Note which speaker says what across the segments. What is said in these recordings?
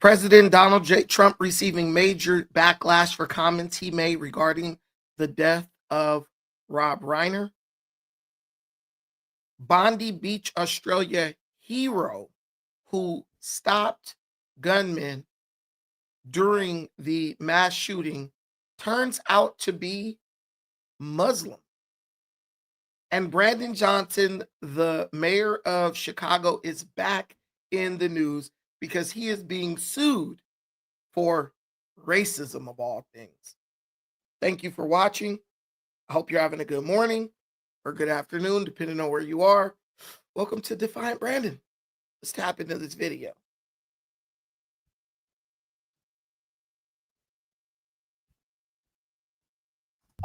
Speaker 1: President Donald J. Trump receiving major backlash for comments he made regarding the death of Rob Reiner. Bondi Beach, Australia hero who stopped gunmen during the mass shooting turns out to be Muslim. And Brandon Johnson, the mayor of Chicago, is back in the news because he is being sued for racism of all things. Thank you for watching. I hope you're having a good morning or good afternoon, depending on where you are. Welcome to Defiant Brandon. Let's tap into this video.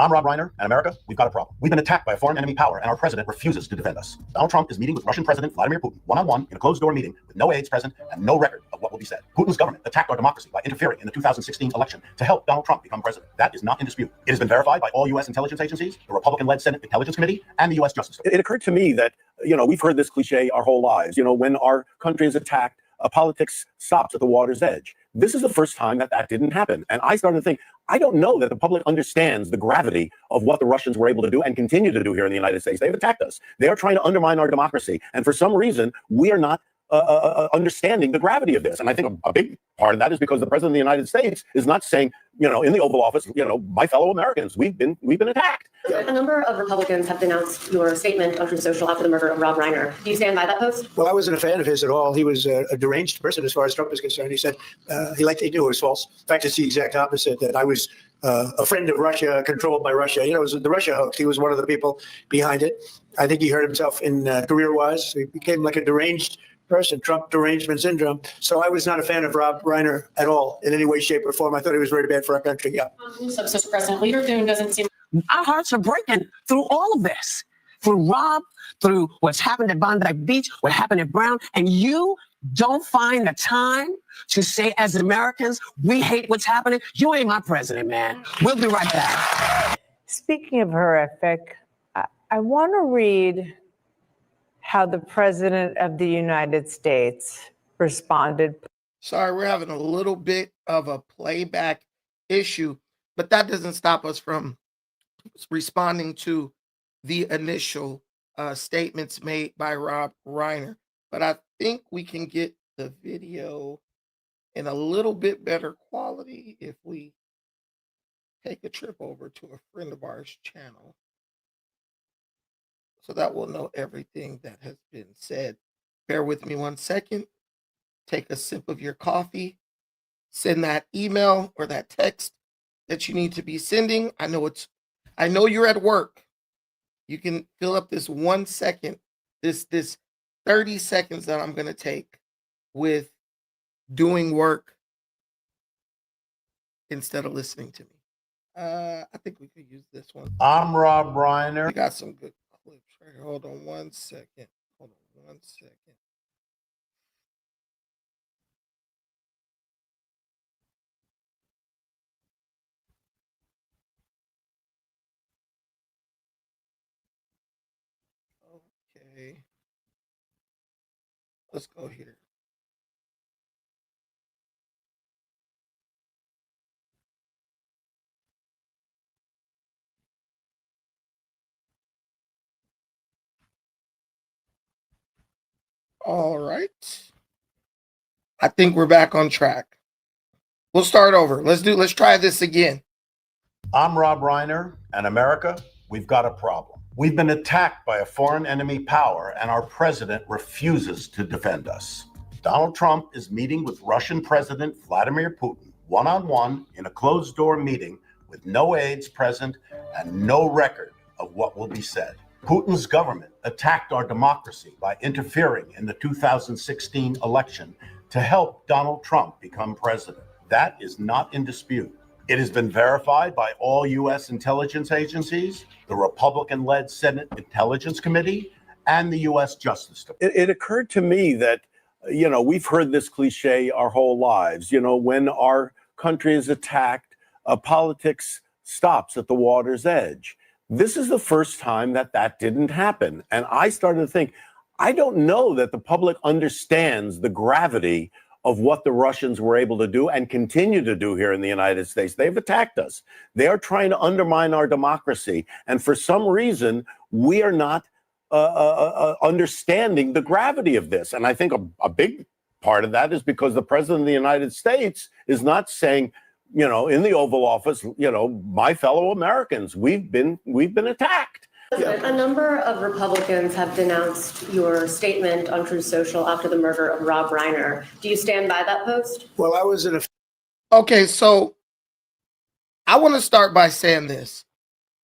Speaker 2: I'm Rob Reiner, and America, we've got a problem. We've been attacked by a foreign enemy power, and our president refuses to defend us. Donald Trump is meeting with Russian President Vladimir Putin one-on-one in a closed-door meeting with no aides present and no record of what will be said. Putin's government attacked our democracy by interfering in the 2016 election to help Donald Trump become president. That is not in dispute. It has been verified by all U.S. intelligence agencies, the Republican-led Senate Intelligence Committee, and the U.S. Justice Department. It occurred to me that, we've heard this cliche our whole lives. When our country is attacked, politics stops at the water's edge. This is the first time that didn't happen. And I started to think, I don't know that the public understands the gravity of what the Russians were able to do and continue to do here in the United States. They've attacked us. They are trying to undermine our democracy. And for some reason, we are not understanding the gravity of this. And I think a big part of that is because the president of the United States is not saying, in the Oval Office, my fellow Americans, we've been attacked.
Speaker 3: A number of Republicans have denounced your statement on Truth Social after the murder of Rob Reiner. Do you stand by that post?
Speaker 4: Well, I wasn't a fan of his at all. He was a deranged person as far as Trump is concerned. He said he knew it was false. In fact, it's the exact opposite, that I was a friend of Russia, controlled by Russia. It was the Russia hoax. He was one of the people behind it. I think he hurt himself in career-wise. He became like a deranged person, Trump derangement syndrome. So I was not a fan of Rob Reiner at all in any way, shape, or form. I thought he was very bad for our country. Yeah.
Speaker 3: Mr. President, Leader Thune doesn't seem.
Speaker 5: Our hearts are breaking through all of this, through Rob, through what's happened at Bondi Beach, what happened at Brown, and you don't find the time to say, as Americans, we hate what's happening. You ain't my president, man. We'll be right back.
Speaker 6: Speaking of horrific, I want to read how the President of the United States responded.
Speaker 1: Sorry, we're having a little bit of a playback issue, but that doesn't stop us from responding to the initial statements made by Rob Reiner. But I think we can get the video in a little bit better quality if we take a trip over to a friend of ours channel, so that we'll know everything that has been said. Bear with me 1 second. Take a sip of your coffee. Send that email or that text that you need to be sending. I know you're at work. You can fill up this 1 second, this 30 seconds that I'm going to take with doing work instead of listening to me. I think we could use this one.
Speaker 7: I'm Rob Reiner.
Speaker 1: We got some good clips right here. Hold on 1 second. Hold on 1 second. Okay. Let's go here. All right. I think we're back on track. We'll start over. Let's try this again.
Speaker 2: I'm Rob Reiner, and America, we've got a problem. We've been attacked by a foreign enemy power, and our president refuses to defend us. Donald Trump is meeting with Russian President Vladimir Putin one-on-one in a closed-door meeting with no aides present and no record of what will be said. Putin's government attacked our democracy by interfering in the 2016 election to help Donald Trump become president. That is not in dispute. It has been verified by all U.S. intelligence agencies, the Republican-led Senate Intelligence Committee, and the U.S. Justice Department. It occurred to me that, we've heard this cliche our whole lives. When our country is attacked, politics stops at the water's edge. This is the first time that didn't happen. And I started to think, I don't know that the public understands the gravity of what the Russians were able to do and continue to do here in the United States. They've attacked us. They are trying to undermine our democracy. And for some reason, we are not understanding the gravity of this. And I think a big part of that is because the president of the United States is not saying, you know, in the Oval Office, you know, my fellow Americans, we've been attacked.
Speaker 3: A number of Republicans have denounced your statement on Truth Social after the murder of Rob Reiner. Do you stand by that post?
Speaker 4: Well, I was in a
Speaker 1: Okay, so I want to start by saying this.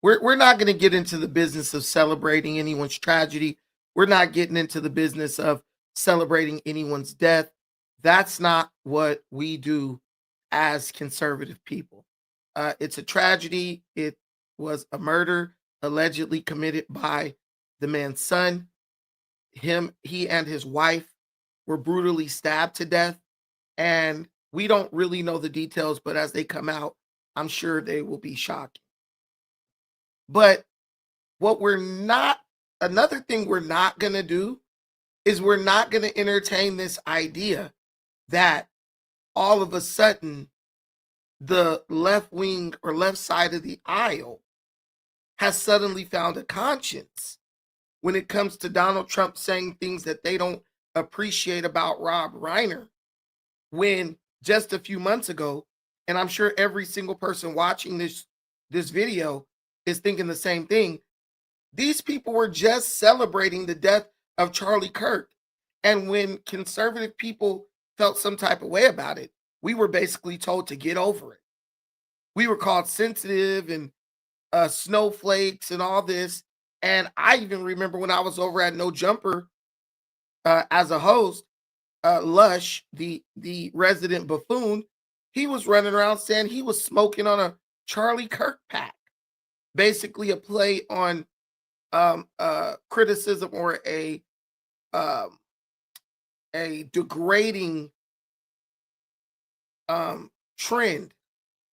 Speaker 1: We're not going to get into the business of celebrating anyone's tragedy. We're not getting into the business of celebrating anyone's death. That's not what we do as conservative people. It's a tragedy. It was a murder allegedly committed by the man's son. He and his wife were brutally stabbed to death. And we don't really know the details, but as they come out, I'm sure they will be shocking. But another thing we're not going to do is we're not going to entertain this idea that all of a sudden the left wing or left side of the aisle has suddenly found a conscience when it comes to Donald Trump saying things that they don't appreciate about Rob Reiner, when just a few months ago, and I'm sure every single person watching this video is thinking the same thing, these people were just celebrating the death of Charlie Kirk. And when conservative people felt some type of way about it, we were basically told to get over it. We were called sensitive and snowflakes and all this. And I even remember when I was over at No Jumper as a host, Lush, the resident buffoon, he was running around saying he was smoking on a Charlie Kirk pack. Basically a play on criticism or a degrading trend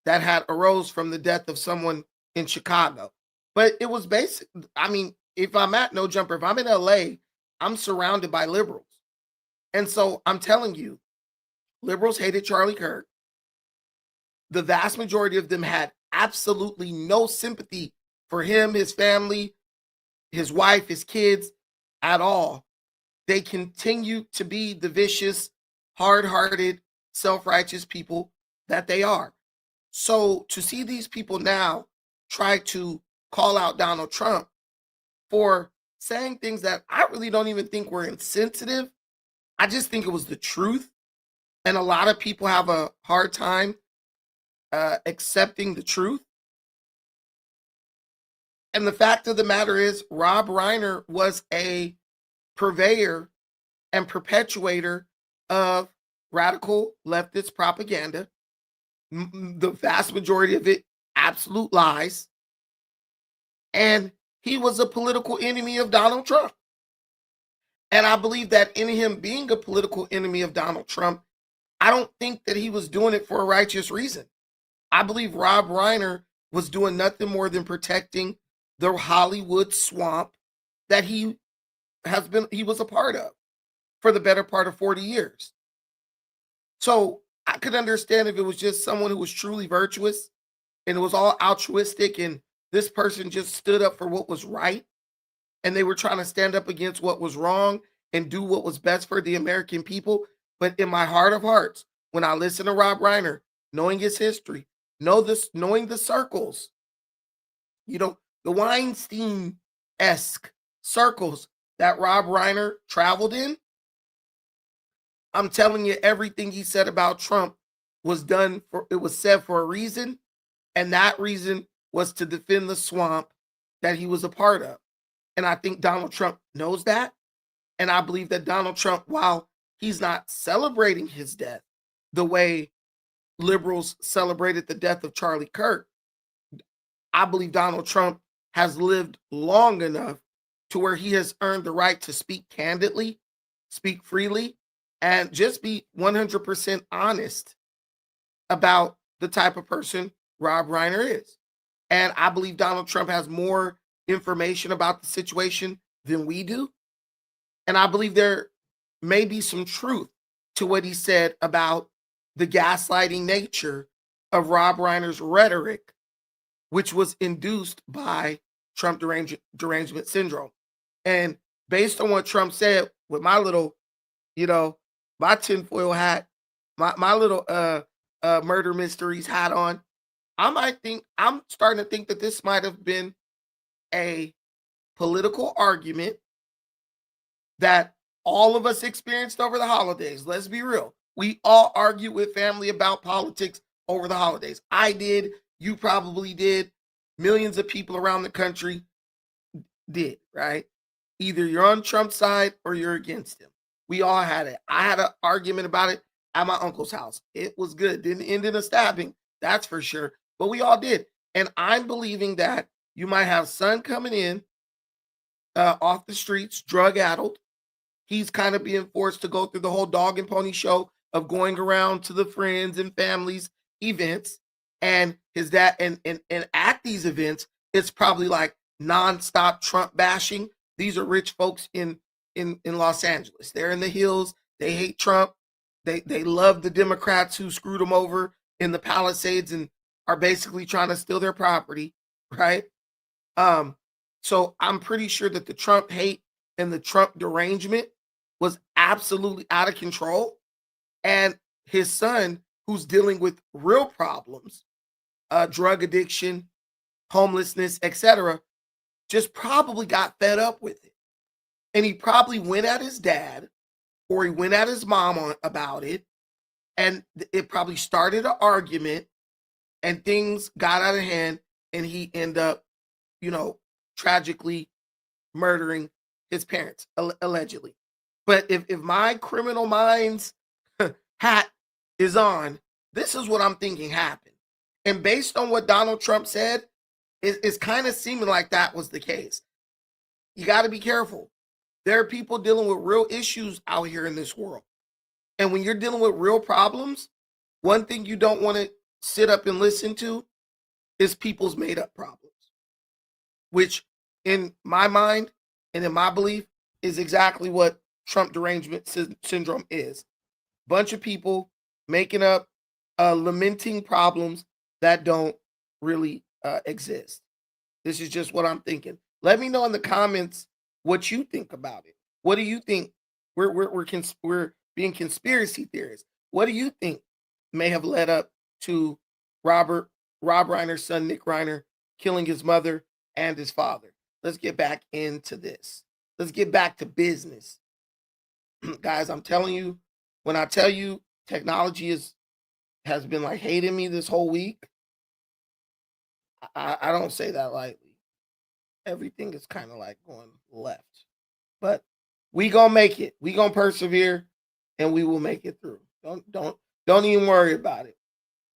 Speaker 1: that had arose from the death of someone in Chicago. But it was basic. I mean, if I'm at No Jumper, if I'm in LA, I'm surrounded by liberals. And so I'm telling you, liberals hated Charlie Kirk. The vast majority of them had absolutely no sympathy for him, his family, his wife, his kids at all. They continue to be the vicious, hard-hearted, self-righteous people that they are. So to see these people now try to call out Donald Trump for saying things that I really don't even think were insensitive, I just think it was the truth. And a lot of people have a hard time accepting the truth. And the fact of the matter is, Rob Reiner was a purveyor and perpetuator of radical leftist propaganda. The vast majority of it, absolute lies. And he was a political enemy of Donald Trump. And I believe that in him being a political enemy of Donald Trump, I don't think that he was doing it for a righteous reason. I believe Rob Reiner was doing nothing more than protecting the Hollywood swamp that he was a part of for the better part of 40 years. So I could understand if it was just someone who was truly virtuous and it was all altruistic and this person just stood up for what was right and they were trying to stand up against what was wrong and do what was best for the American people. But in my heart of hearts, when I listen to Rob Reiner, knowing his history, knowing the circles, the Weinstein-esque circles that Rob Reiner traveled in, I'm telling you, everything he said about Trump was said for a reason, and that reason was to defend the swamp that he was a part of. And I think Donald Trump knows that. And I believe that Donald Trump, while he's not celebrating his death the way liberals celebrated the death of Charlie Kirk, I believe Donald Trump has lived long enough to where he has earned the right to speak candidly, speak freely, and just be 100% honest about the type of person Rob Reiner is. And I believe Donald Trump has more information about the situation than we do. And I believe there may be some truth to what he said about the gaslighting nature of Rob Reiner's rhetoric, which was induced by Trump derangement syndrome. And based on what Trump said, with my little, my tinfoil hat, my little murder mysteries hat on, I'm starting to think that this might have been a political argument that all of us experienced over the holidays. Let's be real. We all argue with family about politics over the holidays. I did. You probably did. Millions of people around the country did, right? Either you're on Trump's side or you're against him. We all had it. I had an argument about it at my uncle's house. It was good. Didn't end in a stabbing, that's for sure. But we all did. And I'm believing that you might have son coming in off the streets, drug-addled. He's kind of being forced to go through the whole dog and pony show of going around to the friends and families events. And his dad, and at these events, it's probably like nonstop Trump bashing. These are rich folks in Los Angeles. They're in the hills. They hate Trump. They love the Democrats who screwed them over in the Palisades and are basically trying to steal their property, right? So I'm pretty sure that the Trump hate and the Trump derangement was absolutely out of control. And his son, who's dealing with real problems, drug addiction, homelessness, etc., just probably got fed up with it. And he probably went at his dad or he went at his mom about it. And it probably started an argument and things got out of hand and he ended up, tragically murdering his parents, allegedly. But if my criminal minds hat is on, this is what I'm thinking happened. And based on what Donald Trump said, it's kind of seeming like that was the case. You got to be careful. There are people dealing with real issues out here in this world. And when you're dealing with real problems, one thing you don't want to sit up and listen to is people's made up problems, which in my mind and in my belief is exactly what Trump derangement syndrome is. Bunch of people making up, lamenting problems that don't really exist. This is just what I'm thinking. Let me know in the comments what you think about it. What do you think? We're being conspiracy theorists. What do you think may have led up to Rob Reiner's son, Nick Reiner, killing his mother and his father? Let's get back into this. Let's get back to business. Guys, I'm telling you, when I tell you technology has been like hating me this whole week, I don't say that lightly. Everything is kind of like going left. But we gonna make it. We gonna persevere and we will make it through. Don't even worry about it.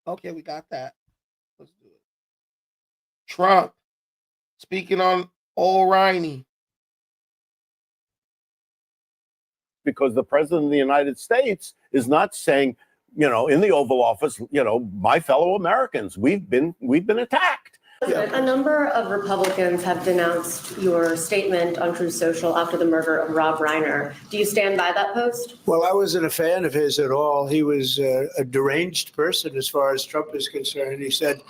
Speaker 1: Okay, we got that. Let's do it. Trump speaking on old Reiner.
Speaker 2: Because the president of the United States is not saying, in the Oval Office, my fellow Americans, we've been attacked.
Speaker 3: A number of Republicans have denounced your statement on Truth Social after the murder of Rob Reiner. Do you stand by that post?
Speaker 4: Well, I wasn't a fan of his at all. He was a deranged person as far as Trump is concerned. He said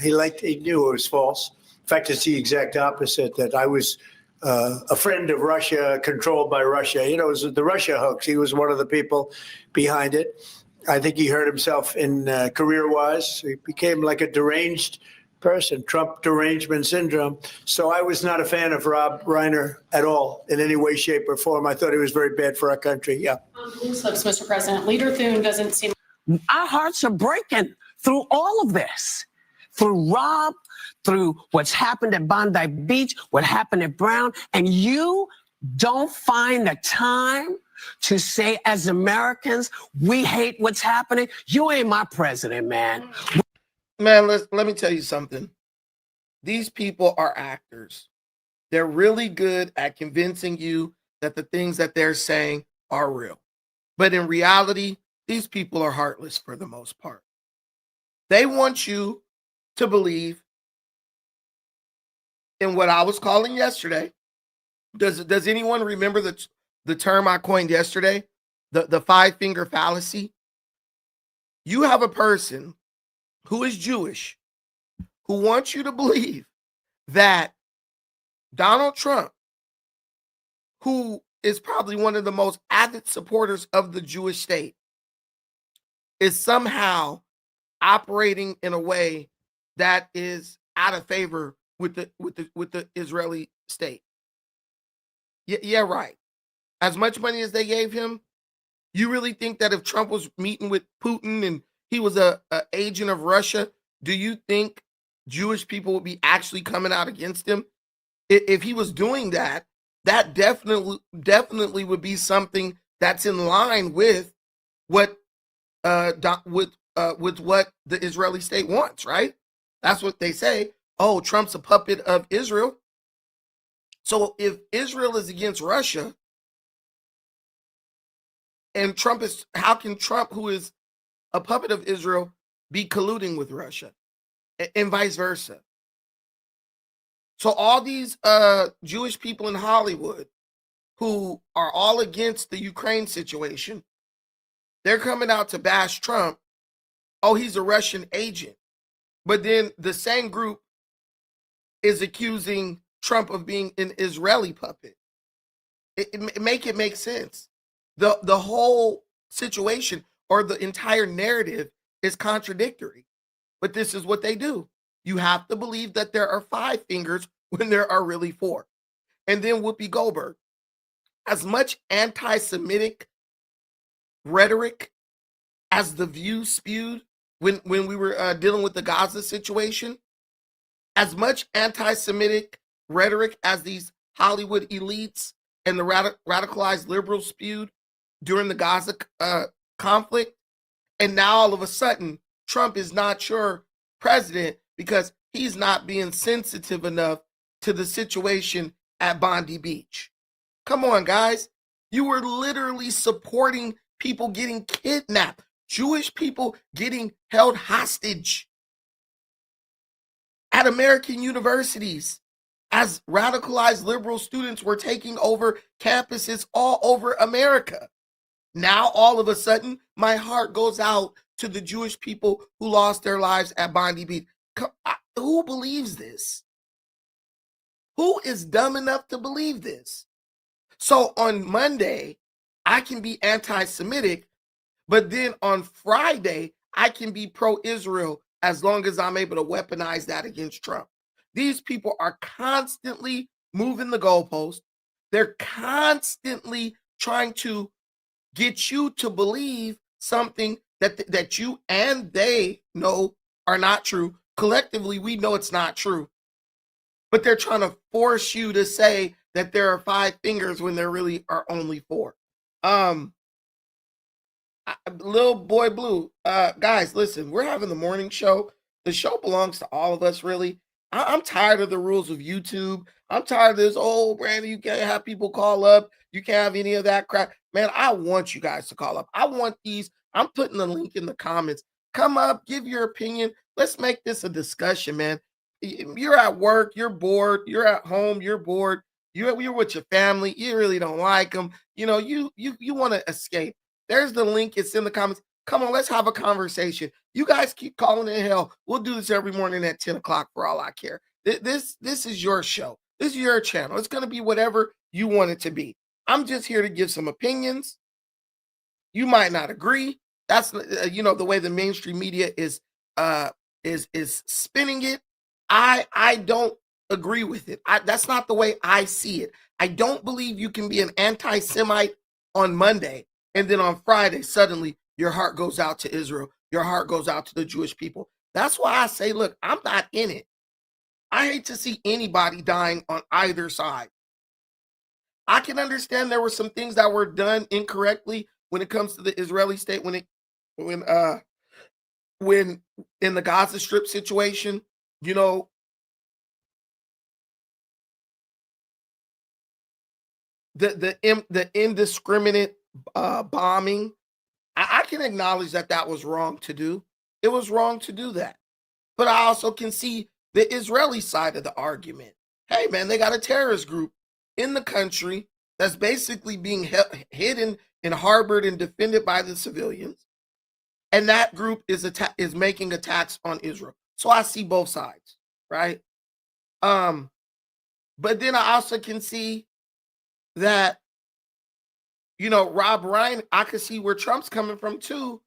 Speaker 4: he knew it was false. In fact, it's the exact opposite, that I was a friend of Russia, controlled by Russia. It was the Russia hoax. He was one of the people behind it. I think he hurt himself in career-wise. He became like a deranged person, Trump derangement syndrome. So I was not a fan of Rob Reiner at all in any way, shape, or form. I thought he was very bad for our country. Yeah.
Speaker 7: Slips, Mr. President. Leader Thune doesn't seem.
Speaker 5: Our hearts are breaking through all of this, through Rob, through what's happened at Bondi Beach, what happened at Brown, and you don't find the time to say, as Americans, we hate what's happening. You ain't my president, man.
Speaker 1: Man, let me tell you something. These people are actors. They're really good at convincing you that the things that they're saying are real. But in reality, these people are heartless for the most part. They want you to believe in what I was calling yesterday. Does anyone remember the term I coined yesterday? the five finger fallacy. You have a person who is Jewish who wants you to believe that Donald Trump, who is probably one of the most avid supporters of the Jewish state, is somehow operating in a way that is out of favor with the Israeli state. Yeah, right. As much money as they gave him, you really think that if Trump was meeting with Putin and he was a agent of Russia, do you think Jewish people would be actually coming out against him? If he was doing that, that definitely would be something that's in line with what with what the Israeli state wants, right? That's what they say. Oh, Trump's a puppet of Israel. So if Israel is against Russia, and Trump is, how can Trump, who is a puppet of Israel, be colluding with Russia, and vice versa? So all these Jewish people in Hollywood who are all against the Ukraine situation, they're coming out to bash Trump. Oh, he's a Russian agent. But then the same group is accusing Trump of being an Israeli puppet. Make it make sense. The whole situation or the entire narrative is contradictory. But this is what they do. You have to believe that there are five fingers when there are really four. And then Whoopi Goldberg, as much anti-Semitic rhetoric as The View spewed when we were dealing with the Gaza situation, as much anti-Semitic rhetoric as these Hollywood elites and the radicalized liberals spewed during the Gaza conflict, and now all of a sudden Trump is not your president because he's not being sensitive enough to the situation at Bondi Beach. Come on, guys. You were literally supporting people getting kidnapped, Jewish people getting held hostage at American universities as radicalized liberal students were taking over campuses all over America. Now, all of a sudden, my heart goes out to the Jewish people who lost their lives at Bondi Beach. Who believes this? Who is dumb enough to believe this? So on Monday, I can be anti-Semitic, but then on Friday, I can be pro-Israel as long as I'm able to weaponize that against Trump. These people are constantly moving the goalpost. They're constantly trying to get you to believe something that you and they know are not true. Collectively, we know it's not true. But they're trying to force you to say that there are five fingers when there really are only four. Little boy blue, guys, listen, we're having the morning show. The show belongs to all of us, really. I'm tired of the rules of YouTube. I'm tired of this, oh, Brandon, you can't have people call up. You can't have any of that crap. Man, I want you guys to call up. I want these. I'm putting the link in the comments. Come up, give your opinion. Let's make this a discussion, man. You're at work, you're bored. You're at home, you're bored. You're with your family. You really don't like them. You know, you want to escape. There's the link. It's in the comments. Come on, let's have a conversation. You guys keep calling in hell. We'll do this every morning at 10 o'clock for all I care. This is your show. This is your channel. It's going to be whatever you want it to be. I'm just here to give some opinions. You might not agree. That's the way the mainstream media is spinning it. I don't agree with it. That's not the way I see it. I don't believe you can be an anti-Semite on Monday and then on Friday suddenly your heart goes out to Israel. Your heart goes out to the Jewish people. That's why I say, look, I'm not in it. I hate to see anybody dying on either side. I can understand there were some things that were done incorrectly when it comes to the Israeli state, when in the Gaza Strip situation, the indiscriminate bombing. I can acknowledge that was wrong to do. It was wrong to do that. But I also can see the Israeli side of the argument. Hey, man, they got a terrorist group in the country that's basically being hidden and harbored and defended by the civilians. And that group is making attacks on Israel. So I see both sides, right? But then I also can see that, Rob Reiner, I can see where Trump's coming from too.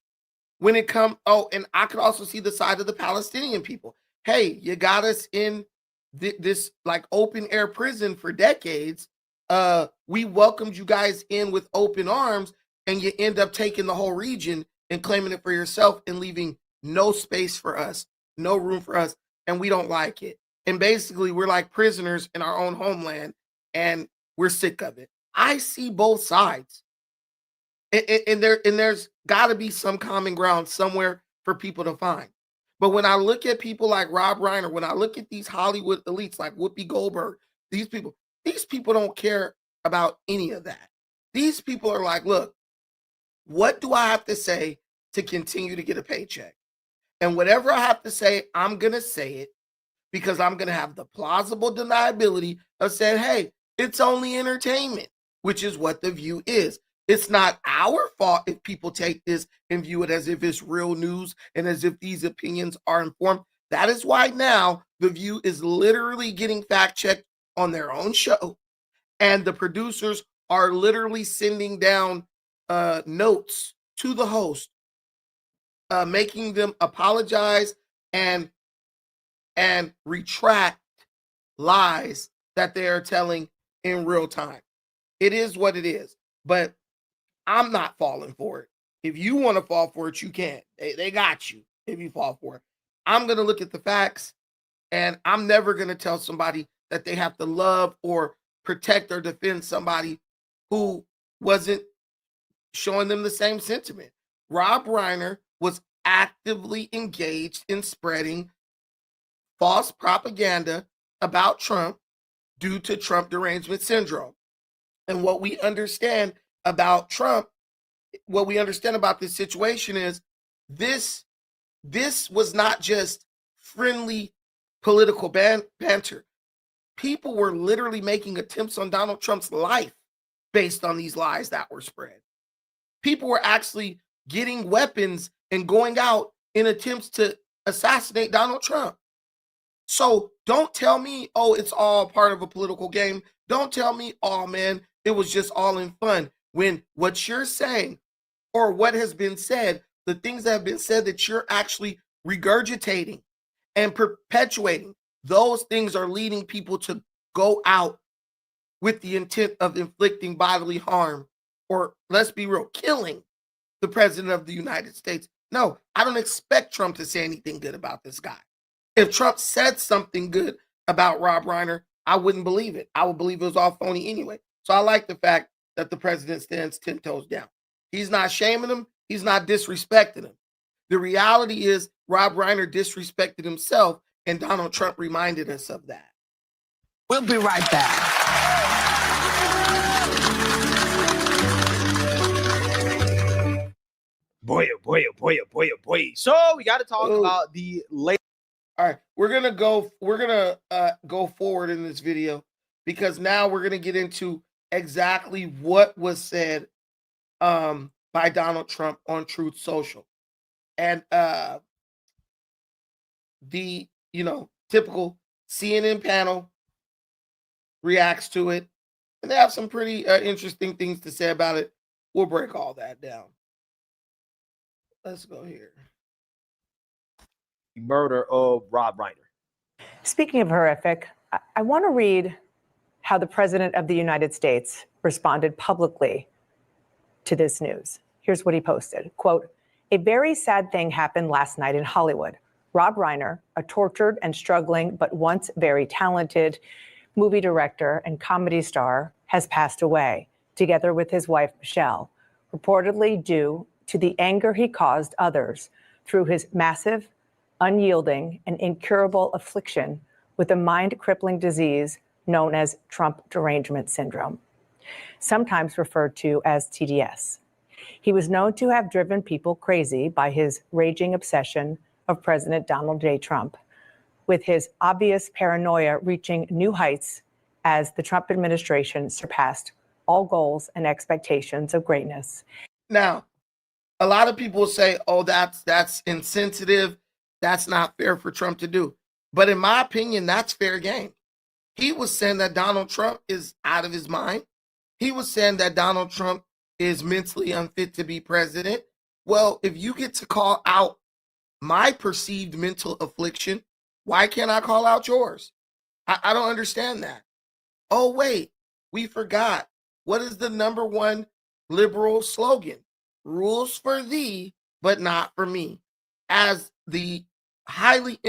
Speaker 1: When it comes, and I could also see the side of the Palestinian people. Hey, you got us in this like open air prison for decades. We welcomed you guys in with open arms, and you end up taking the whole region and claiming it for yourself and leaving no space for us, no room for us, and we don't like it. And basically, we're like prisoners in our own homeland, and we're sick of it. I see both sides. And there's got to be some common ground somewhere for people to find. But when I look at people like Rob Reiner, when I look at these Hollywood elites like Whoopi Goldberg, these people don't care about any of that. These people are like, look, what do I have to say to continue to get a paycheck? And whatever I have to say, I'm going to say it because I'm going to have the plausible deniability of saying, hey, it's only entertainment, which is what The View is. It's not our fault if people take this and view it as if it's real news and as if these opinions are informed. That is why now The View is literally getting fact-checked on their own show. And the producers are literally sending down notes to the host, making them apologize and retract lies that they are telling in real time. It is what it is. But I'm not falling for it. If you want to fall for it, you can. They got you if you fall for it. I'm going to look at the facts, and I'm never going to tell somebody that they have to love or protect or defend somebody who wasn't showing them the same sentiment. Rob Reiner was actively engaged in spreading false propaganda about Trump due to Trump derangement syndrome. And what we understand about Trump, what we understand about this situation is this was not just friendly political banter. People were literally making attempts on Donald Trump's life based on these lies that were spread. People were actually getting weapons and going out in attempts to assassinate Donald Trump. So don't tell me, oh, it's all part of a political game. Don't tell me, oh, man, it was just all in fun. When what you're saying or what has been said, the things that have been said that you're actually regurgitating and perpetuating, those things are leading people to go out with the intent of inflicting bodily harm or, let's be real, killing the president of the United States. No, I don't expect Trump to say anything good about this guy. If Trump said something good about Rob Reiner, I wouldn't believe it. I would believe it was all phony anyway. So I like the fact that the president stands 10 toes down. He's not shaming him. He's not disrespecting him. The reality is Rob Reiner disrespected himself, and Donald Trump reminded us of that.
Speaker 5: We'll be right back.
Speaker 8: Boy, oh boy, oh boy, oh boy, oh boy. So we got to talk about the latest.
Speaker 1: All right, we're gonna go forward in this video because now we're gonna get into exactly what was said by Donald Trump on Truth Social, and the typical CNN panel reacts to it, and they have some pretty interesting things to say about it. We'll break all that down. Let's go here.
Speaker 8: Murder of Rob Reiner.
Speaker 6: Speaking of horrific, I want to read how the President of the United States responded publicly to this news. Here's what he posted. Quote, "A very sad thing happened last night in Hollywood. Rob Reiner, a tortured and struggling but once very talented movie director and comedy star, has passed away, together with his wife, Michelle, reportedly due to the anger he caused others through his massive, unyielding, and incurable affliction with a mind-crippling disease known as Trump derangement syndrome, sometimes referred to as TDS. He was known to have driven people crazy by his raging obsession of President Donald J. Trump, with his obvious paranoia reaching new heights as the Trump administration surpassed all goals and expectations of greatness.
Speaker 1: Now, a lot of people say, oh, that's insensitive. That's not fair for Trump to do. But in my opinion, that's fair game. He was saying that Donald Trump is out of his mind. He was saying that Donald Trump is mentally unfit to be president. Well, if you get to call out my perceived mental affliction, why can't I call out yours? I don't understand that. Oh, wait, we forgot. What is the number one liberal slogan? Rules for thee, but not for me. As the highly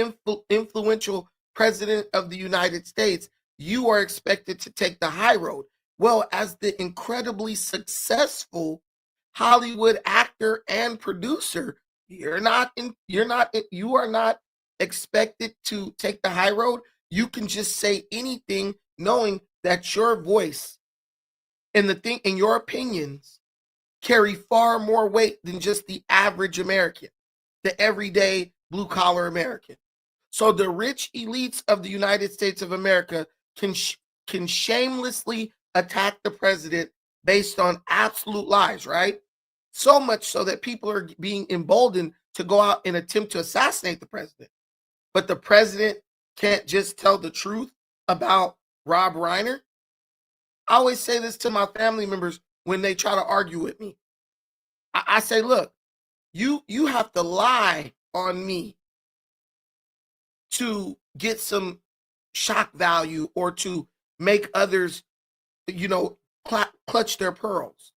Speaker 1: influential president of the United States, you are expected to take the high road. Well, as the incredibly successful Hollywood actor and producer, you are not expected to take the high road. You can just say anything knowing that your voice and your opinions carry far more weight than just the average American, the everyday blue collar American. So the rich elites of the United States of America can shamelessly attack the president based on absolute lies, right? So much so that people are being emboldened to go out and attempt to assassinate the president. But the president can't just tell the truth about Rob Reiner. I always say this to my family members when they try to argue with me. I say, look, you have to lie on me to get some shock value or to make others, clutch their pearls.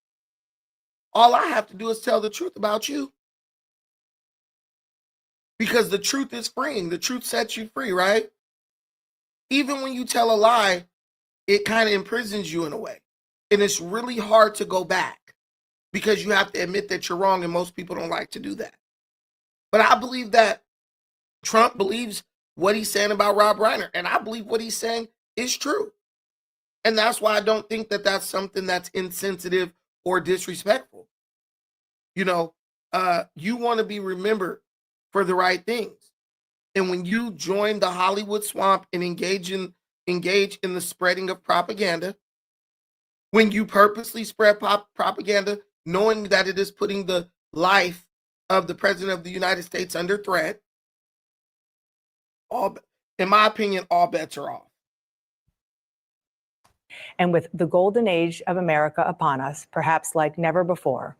Speaker 1: All I have to do is tell the truth about you. Because the truth is freeing. The truth sets you free, right? Even when you tell a lie, it kind of imprisons you in a way. And it's really hard to go back because you have to admit that you're wrong, and most people don't like to do that. But I believe that Trump believes what he's saying about Rob Reiner, and I believe what he's saying is true. And that's why I don't think that that's something that's insensitive or disrespectful. You want to be remembered for the right things. And when you join the Hollywood swamp and engage in the spreading of propaganda, when you purposely spread propaganda, knowing that it is putting the life of the president of the United States under threat, in my opinion, all bets are off.
Speaker 6: And with the golden age of America upon us, perhaps like never before,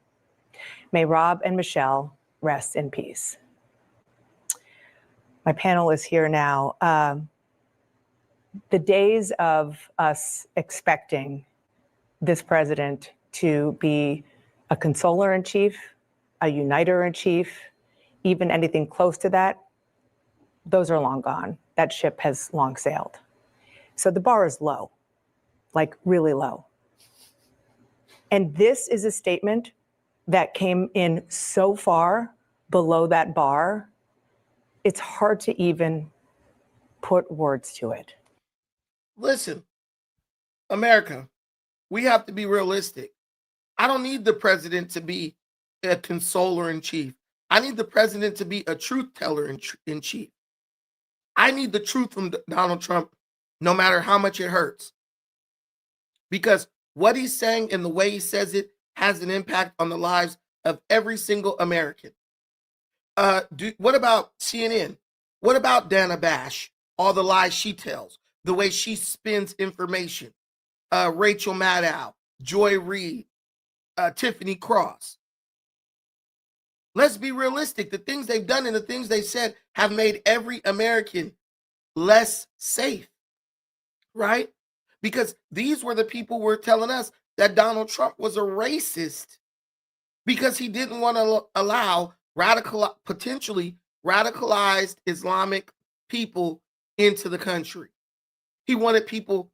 Speaker 6: may Rob and Michelle rest in peace. My panel is here now. The days of us expecting this president to be a consoler-in-chief, a uniter-in-chief, even anything close to that, those are long gone. That ship has long sailed. So the bar is low, like really low. And this is a statement that came in so far below that bar, it's hard to even put words to it.
Speaker 1: Listen, America, we have to be realistic. I don't need the president to be a consoler-in-chief. I need the president to be a truth teller in chief. I need the truth from Donald Trump, no matter how much it hurts. Because what he's saying and the way he says it has an impact on the lives of every single American. What about CNN? What about Dana Bash? All the lies she tells, the way she spins information. Rachel Maddow, Joy Reid, Tiffany Cross. Let's be realistic. The things they've done and the things they said have made every American less safe, right? Because these were the people who were telling us that Donald Trump was a racist because he didn't want to allow potentially radicalized Islamic people into the country. He wanted people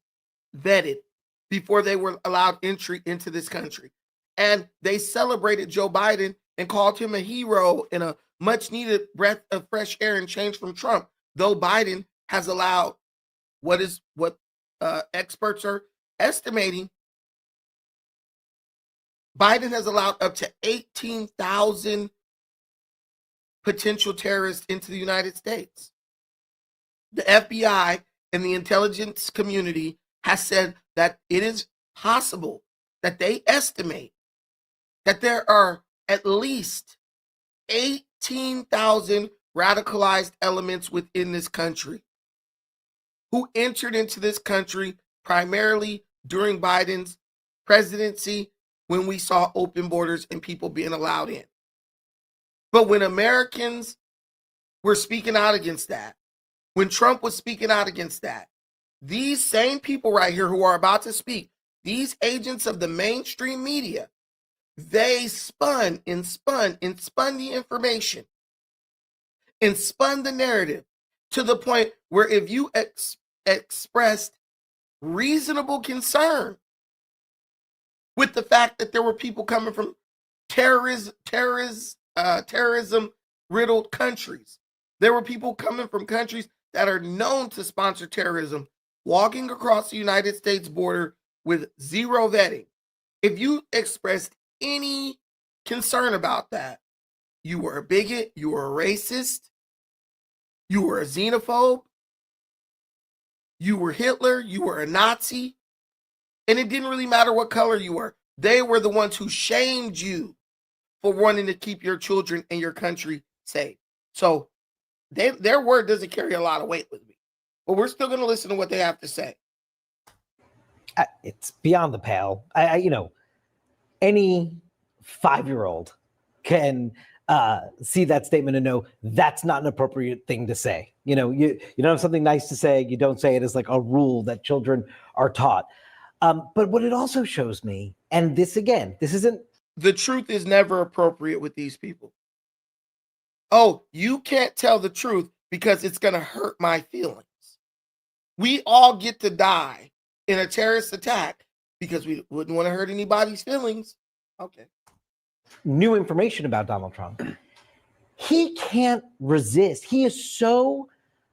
Speaker 1: vetted before they were allowed entry into this country. And they celebrated Joe Biden and called him a hero and a much needed breath of fresh air and change from Trump, though Biden has allowed what experts are estimating. Biden has allowed up to 18,000 potential terrorists into the United States. The FBI and the intelligence community has said that it is possible that they estimate that there are at least 18,000 radicalized elements within this country who entered into this country primarily during Biden's presidency when we saw open borders and people being allowed in. But when Americans were speaking out against that, when Trump was speaking out against that, these same people right here who are about to speak, these agents of the mainstream media, they spun the information and spun the narrative to the point where if you expressed reasonable concern with the fact that there were people coming from terrorism-riddled countries, there were people coming from countries that are known to sponsor terrorism, walking across the United States border with zero vetting. If you expressed any concern about that, you were a bigot, you were a racist, you were a xenophobe, you were Hitler, you were a Nazi, and it didn't really matter what color you were. They were the ones who shamed you for wanting to keep your children and your country safe. So their word doesn't carry a lot of weight with me, but we're still going to listen to what they have to say.
Speaker 9: It's beyond the pale. Any 5-year-old can see that statement and know that's not an appropriate thing to say. You don't have something nice to say, you don't say it as like a rule that children are taught. But what it also shows me, and this isn't.
Speaker 1: The truth is never appropriate with these people. Oh, you can't tell the truth because it's going to hurt my feelings. We all get to die in a terrorist attack because we wouldn't want to hurt anybody's feelings. Okay.
Speaker 9: New information about Donald Trump. He can't resist. He is so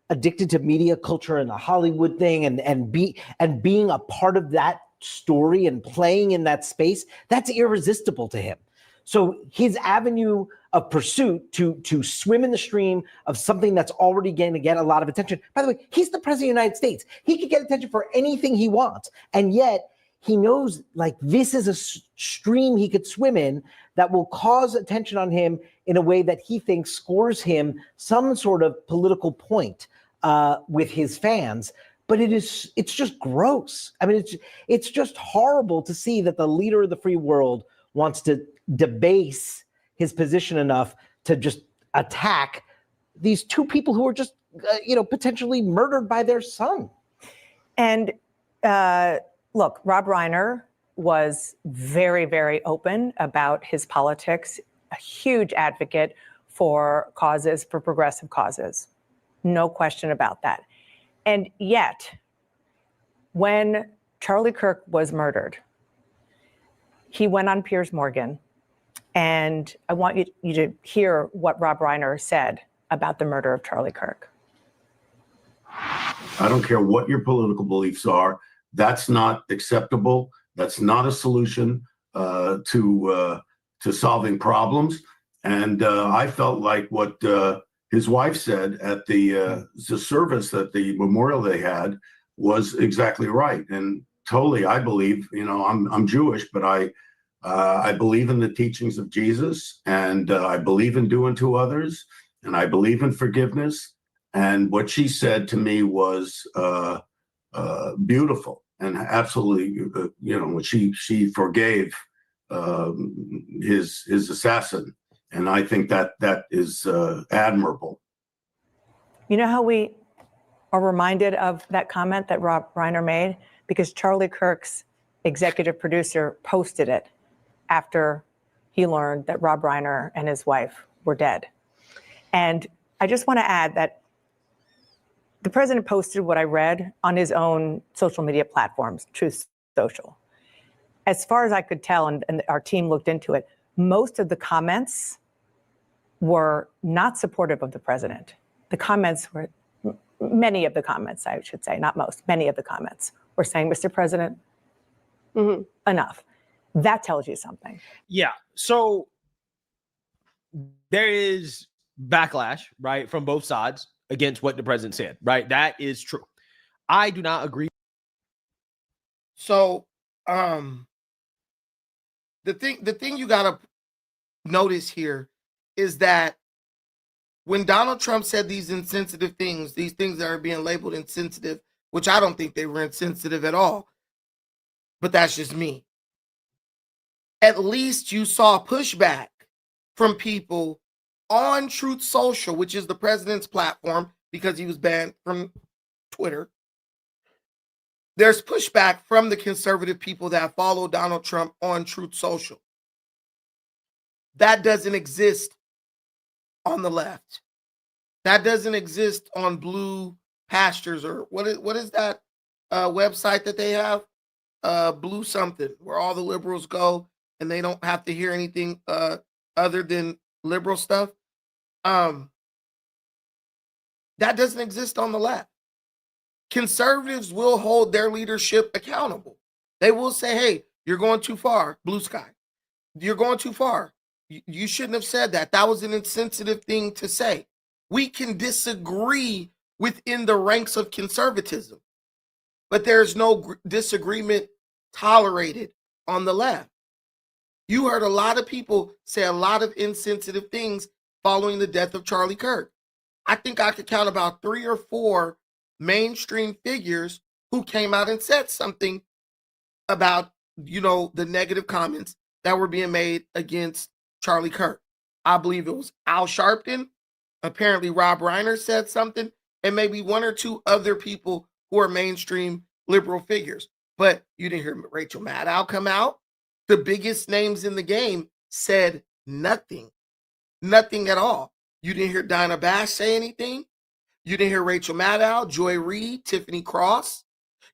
Speaker 9: addicted to media culture and the Hollywood thing and being a part of that story and playing in that space, that's irresistible to him. So his avenue of pursuit to swim in the stream of something that's already going to get a lot of attention. By the way, he's the president of the United States. He could get attention for anything he wants. And yet he knows like this is a stream he could swim in that will cause attention on him in a way that he thinks scores him some sort of political point with his fans. But it's just gross. I mean, it's just horrible to see that the leader of the free world wants to debase his position enough to just attack these two people who are just, potentially murdered by their son.
Speaker 6: And look, Rob Reiner was very, very open about his politics, a huge advocate for progressive causes. No question about that. And yet, when Charlie Kirk was murdered, he went on Piers Morgan, and I want you to hear what Rob Reiner said about the murder of Charlie Kirk.
Speaker 2: I don't care what your political beliefs are. That's not acceptable. That's not a solution to solving problems. And I felt like what his wife said at the service, that the memorial they had, was exactly right. And totally, I believe, I'm Jewish, but I believe in the teachings of Jesus, and I believe in doing to others, and I believe in forgiveness. And what she said to me was beautiful and absolutely, she forgave his assassin. And I think that is admirable.
Speaker 6: You know how we are reminded of that comment that Rob Reiner made? Because Charlie Kirk's executive producer posted it after he learned that Rob Reiner and his wife were dead. And I just want to add that the president posted what I read on his own social media platforms, Truth Social. As far as I could tell, and our team looked into it, most of the comments were not supportive of the president. Many of the comments, I should say, not most, many of the comments were saying, Mr. President, enough. That tells you something.
Speaker 8: Yeah. So there is backlash, right, from both sides against what the president said, right? That is true. I do not agree.
Speaker 1: So, the thing you gotta notice here is that when Donald Trump said these insensitive things, these things that are being labeled insensitive, which I don't think they were insensitive at all, but that's just me. At least you saw pushback from people on Truth Social, which is the president's platform because he was banned from Twitter. There's pushback from the conservative people that follow Donald Trump on Truth Social. That doesn't exist on the left. That doesn't exist on Blue Pastures, or what is that website that they have? Blue something, where all the liberals go and they don't have to hear anything other than liberal stuff. That doesn't exist on the left. Conservatives will hold their leadership accountable. They will say, hey, you're going too far, Blue Sky. You're going too far. You shouldn't have said that. That was an insensitive thing to say. We can disagree within the ranks of conservatism, but there's no disagreement tolerated on the left. You heard a lot of people say a lot of insensitive things following the death of Charlie Kirk. I think I could count about 3 or 4 mainstream figures who came out and said something about, the negative comments that were being made against Charlie Kirk. I believe it was Al Sharpton. Apparently Rob Reiner said something, and maybe 1 or 2 other people who are mainstream liberal figures. But you didn't hear Rachel Maddow come out. The biggest names in the game said nothing at all. You didn't hear Dinah Bash say anything. You didn't hear Rachel Maddow, Joy Reid, Tiffany Cross.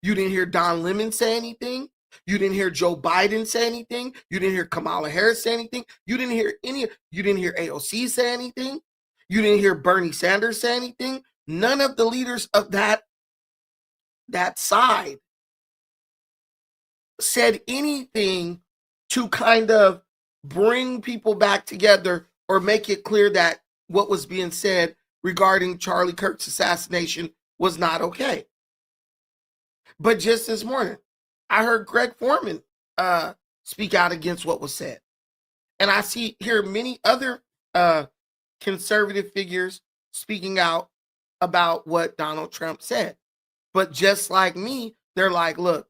Speaker 1: You didn't hear Don Lemon say anything. You didn't hear Joe Biden say anything. You didn't hear Kamala Harris say anything. You didn't hear AOC say anything. You didn't hear Bernie Sanders say anything. None of the leaders of that side said anything to kind of bring people back together or make it clear that what was being said regarding Charlie Kirk's assassination was not okay. But just this morning, I heard Greg Foreman speak out against what was said. And I hear many other conservative figures speaking out about what Donald Trump said. But just like me, they're like, look,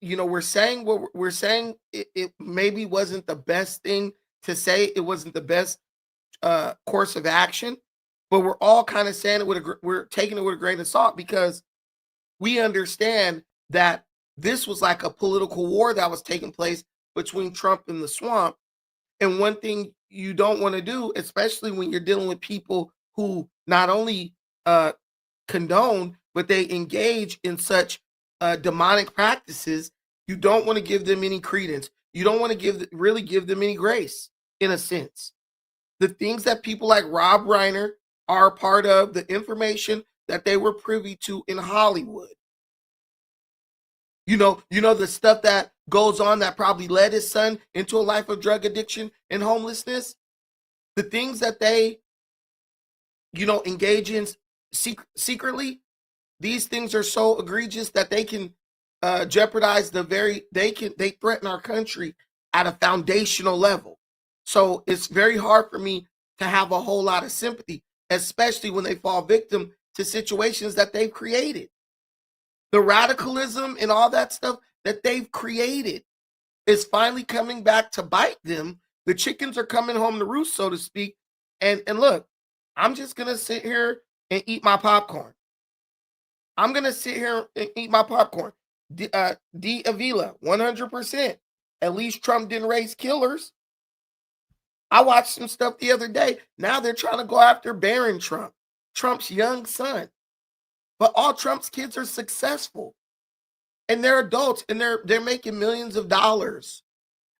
Speaker 1: we're saying what we're saying. It maybe wasn't the best thing to say. It wasn't the best course of action, but we're all kind of saying it we're taking it with a grain of salt because we understand that this was like a political war that was taking place between Trump and the swamp. And one thing you don't want to do, especially when you're dealing with people who not only condone, but they engage in such demonic practices, you don't want to give them any credence. You don't want to really give them any grace, in a sense. The things that people like Rob Reiner are part of, the information that they were privy to in Hollywood. The stuff that goes on that probably led his son into a life of drug addiction and homelessness. The things that they, engage in secretly, these things are so egregious that they can jeopardize they threaten our country at a foundational level. So it's very hard for me to have a whole lot of sympathy, especially when they fall victim to situations that they've created. The radicalism and all that stuff that they've created is finally coming back to bite them. The chickens are coming home to roost, so to speak. And look, I'm just going to sit here and eat my popcorn. I'm going to sit here and eat my popcorn. D. Avila, 100%. At least Trump didn't raise killers. I watched some stuff the other day. Now they're trying to go after Barron Trump, Trump's young son. But all Trump's kids are successful. And they're adults, and they're making millions of dollars.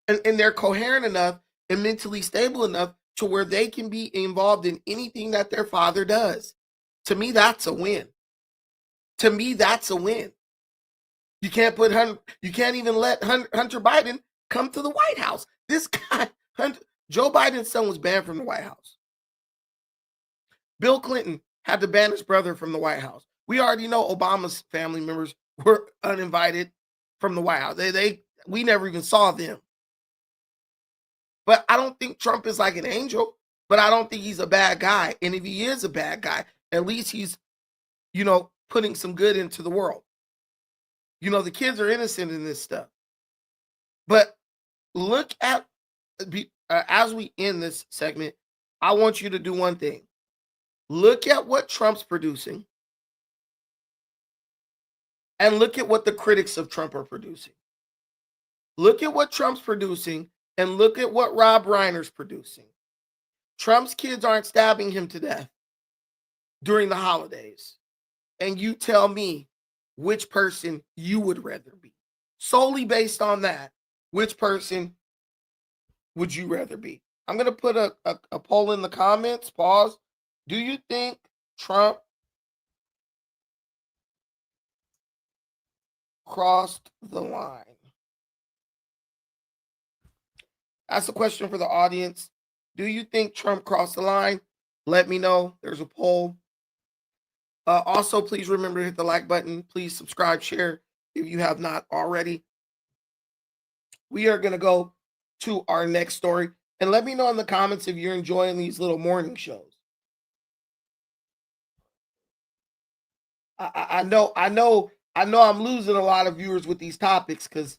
Speaker 1: And they're coherent enough and mentally stable enough to where they can be involved in anything that their father does. To me, that's a win. To me, that's a win. You can't even let Hunter Biden come to the White House. This guy, Joe Biden's son, was banned from the White House. Bill Clinton had to ban his brother from the White House. We already know Obama's family members were uninvited from the White House. They we never even saw them. But I don't think Trump is like an angel, but I don't think he's a bad guy. And if he is a bad guy, at least he's, putting some good into the world. The kids are innocent in this stuff. But look at, as we end this segment, I want you to do one thing. Look at what Trump's producing and look at what the critics of Trump are producing. Look at what Trump's producing and look at what Rob Reiner's producing. Trump's kids aren't stabbing him to death during the holidays. And you tell me which person you would rather be. Solely based on that, which person would you rather be? I'm going to put a poll in the comments. Pause. Do you think Trump crossed the line? That's a question for the audience. Do you think Trump crossed the line? Let me know. There's a poll. Also, please remember to hit the like button. Please subscribe, share if you have not already. We are going to go to our next story. And let me know in the comments if you're enjoying these little morning shows. I know I'm losing a lot of viewers with these topics because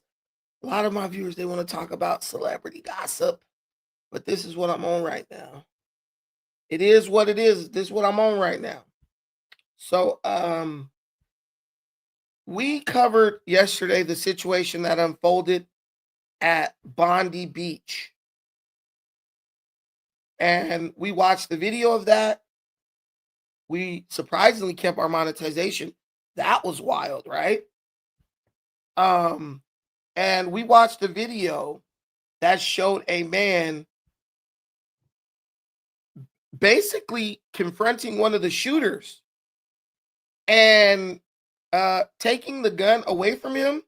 Speaker 1: a lot of my viewers, they want to talk about celebrity gossip. But this is what I'm on right now. It is what it is. This is what I'm on right now. So we covered yesterday the situation that unfolded at Bondi Beach. And we watched the video of that. We surprisingly kept our monetization. That was wild, right? And we watched a video that showed a man basically confronting one of the shooters and taking the gun away from him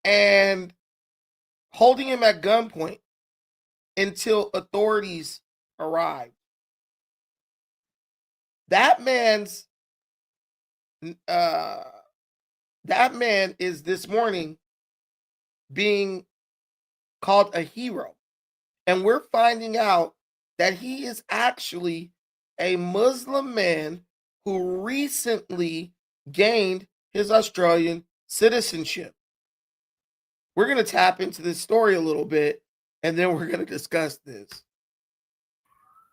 Speaker 1: and holding him at gunpoint until authorities arrived. That man is this morning being called a hero. And we're finding out that he is actually a Muslim man who recently gained his Australian citizenship. We're going to tap into this story a little bit, and then we're going to discuss this.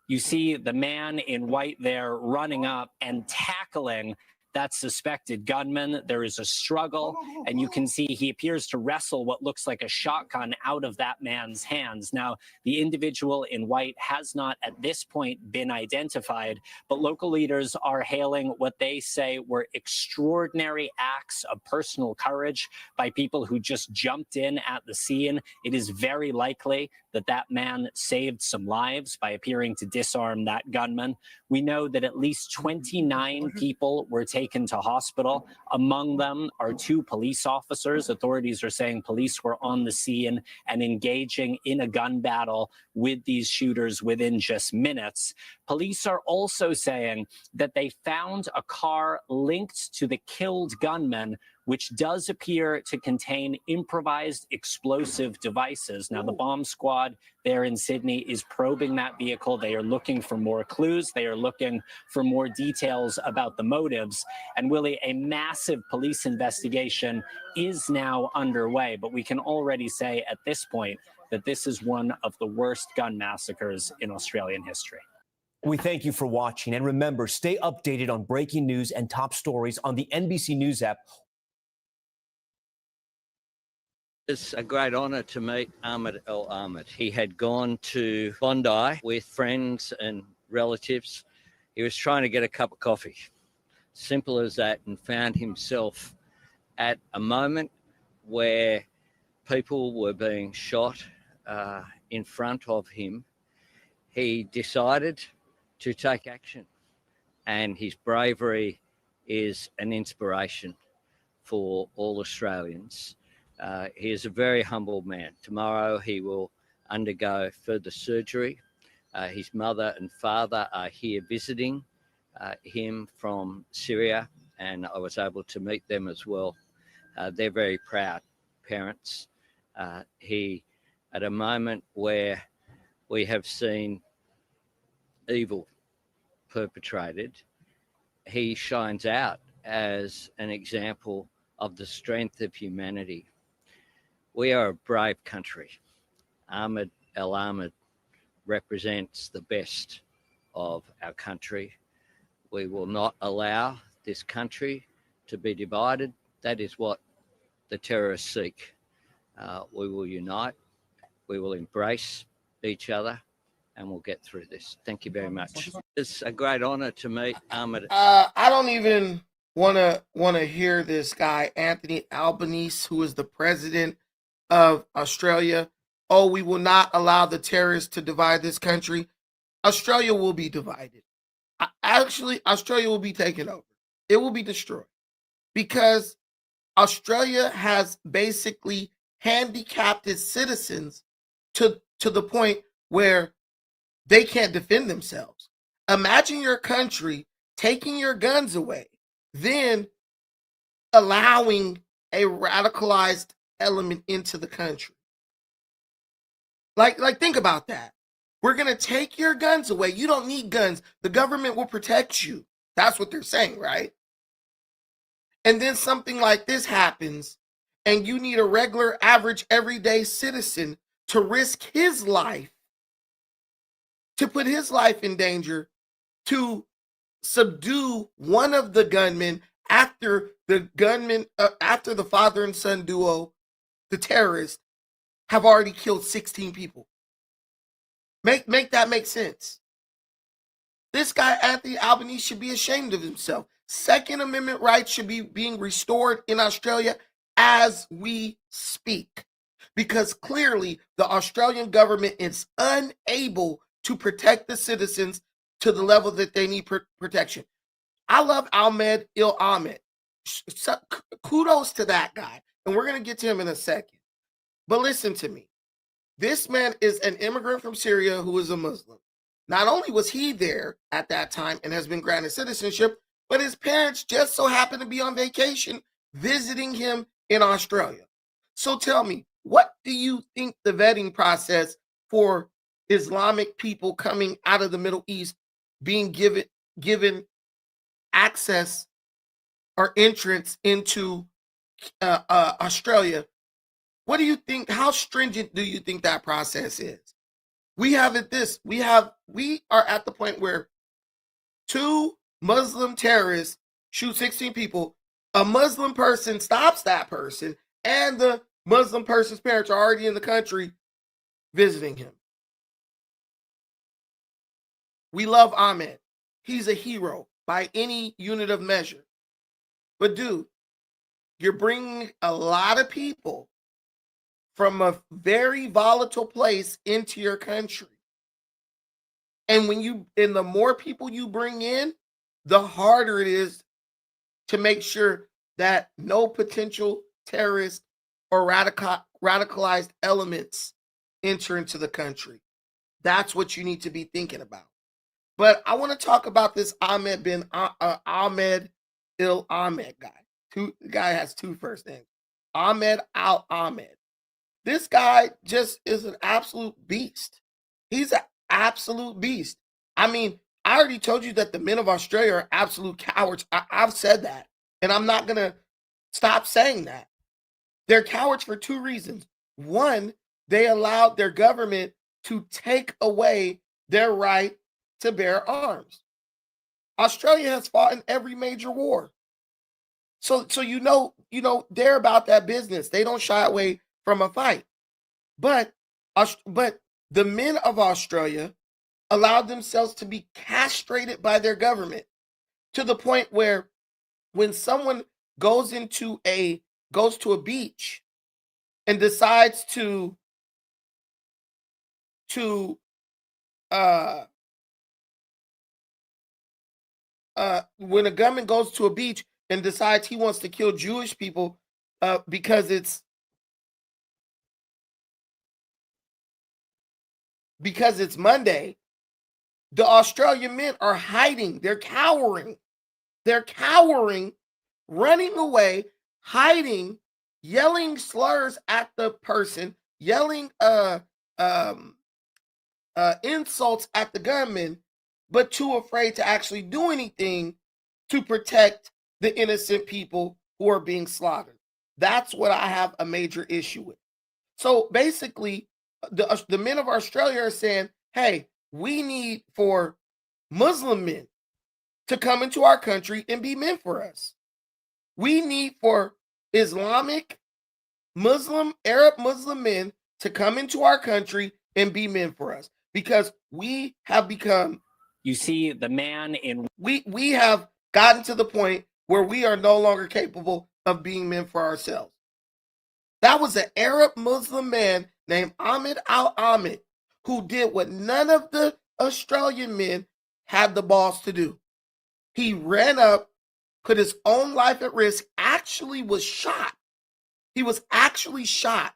Speaker 10: You see the man in white there running up and tackling that suspected gunman. There is a struggle, and you can see he appears to wrestle what looks like a shotgun out of that man's hands. Now, the individual in white has not at this point been identified, but local leaders are hailing what they say were extraordinary acts of personal courage by people who just jumped in at the scene. It is very likely that that man saved some lives by appearing to disarm that gunman. We know that at least 29 people were taken to hospital. Among them are 2 police officers. Authorities are saying police were on the scene and engaging in a gun battle with these shooters within just minutes. Police are also saying that they found a car linked to the killed gunman, which does appear to contain improvised explosive devices. Now, the bomb squad there in Sydney is probing that vehicle. They are looking for more clues. They are looking for more details about the motives. And Willie, a massive police investigation is now underway, but we can already say at this point that this is one of the worst gun massacres in Australian history.
Speaker 11: We thank you for watching. And remember, stay updated on breaking news and top stories on the NBC News app.
Speaker 12: It's a great honour to meet Ahmed El Ahmed. He had gone to Bondi with friends and relatives. He was trying to get a cup of coffee. Simple as that, and found himself at a moment where people were being shot in front of him. He decided to take action, and his bravery is an inspiration for all Australians. He is a very humble man. Tomorrow he will undergo further surgery. His mother and father are here visiting him from Syria, and I was able to meet them as well. They're very proud parents. He, at a moment where we have seen evil perpetrated, he shines out as an example of the strength of humanity. We are a brave country. Ahmed El Ahmed represents the best of our country. We will not allow this country to be divided. That is what the terrorists seek. We will unite, we will embrace each other, and we'll get through this. Thank you very much. It's a great honor to meet Ahmed.
Speaker 1: I don't even want to hear this guy, Anthony Albanese, who is the president of Australia. Oh, we will not allow the terrorists to divide this country. Australia will be divided. Actually, Australia will be taken over. It will be destroyed because Australia has basically handicapped its citizens to the point where they can't defend themselves. Imagine your country taking your guns away, then allowing a radicalized element into the country. Like think about that. We're going to take your guns away. You don't need guns. The government will protect you. That's what they're saying, right? And then something like this happens, and you need a regular, average, everyday citizen to risk his life, to put his life in danger, to subdue one of the gunmen after the father and son duo, the terrorists, have already killed 16 people. Make that make sense. This guy, Anthony Albanese, should be ashamed of himself. Second Amendment rights should be being restored in Australia as we speak, because clearly the Australian government is unable to protect the citizens to the level that they need protection. I love Ahmed El Ahmed. Kudos to that guy. And we're going to get to him in a second. But listen to me. This man is an immigrant from Syria who is a Muslim. Not only was he there at that time and has been granted citizenship, but his parents just so happened to be on vacation visiting him in Australia. So tell me, what do you think the vetting process for Islamic people coming out of the Middle East being given access or entrance into Australia? What do you think? How stringent do you think that process is? We are at the point where 2 Muslim terrorists shoot 16 people. A Muslim person stops that person, and the Muslim person's parents are already in the country visiting him. We love Ahmed. He's a hero by any unit of measure. But dude, you're bringing a lot of people from a very volatile place into your country. And the more people you bring in, the harder it is to make sure that no potential terrorist or radicalized elements enter into the country. That's what you need to be thinking about. But I want to talk about this Ahmed El Ahmed guy. The guy has 2 first names. Ahmed Al Ahmed. This guy just is an absolute beast. He's an absolute beast. I mean, I already told you that the men of Australia are absolute cowards. I've said that, and I'm not going to stop saying that. They're cowards for 2 reasons. One, they allowed their government to take away their right to bear arms. Australia has fought in every major war. So you know they're about that business. They don't shy away from a fight. But the men of Australia allowed themselves to be castrated by their government to the point where when someone goes to a beach and decides when a gunman goes to a beach and decides he wants to kill Jewish people because it's Monday, the Australian men are hiding. They're cowering. They're cowering, running away, hiding yelling slurs at the person, yelling insults at the gunman, but too afraid to actually do anything to protect the innocent people who are being slaughtered. That's what I have a major issue with. So basically, the men of Australia are saying, hey, we need for Muslim men to come into our country and be men for us. We need for Islamic, Muslim, Arab Muslim men to come into our country and be men for us, because we have become,
Speaker 10: You see the man in
Speaker 1: we have gotten to the point where we are no longer capable of being men for ourselves. That was an Arab Muslim man named Ahmed Al-Ahmed who did what none of the Australian men had the balls to do. He ran up, put his own life at risk, actually was shot. He was actually shot.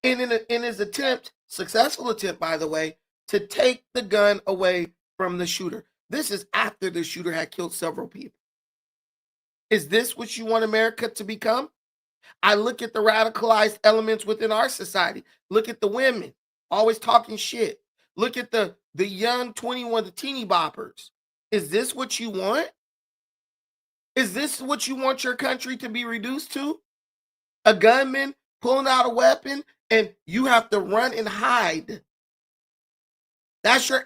Speaker 1: And in his attempt, successful attempt, by the way, to take the gun away from the shooter. This is after the shooter had killed several people. Is this what you want America to become? I look at the radicalized elements within our society. Look at the women always talking shit. Look at the young 21, the teeny boppers. Is this what you want? Is this what you want your country to be reduced to? A gunman pulling out a weapon and you have to run and hide. That's your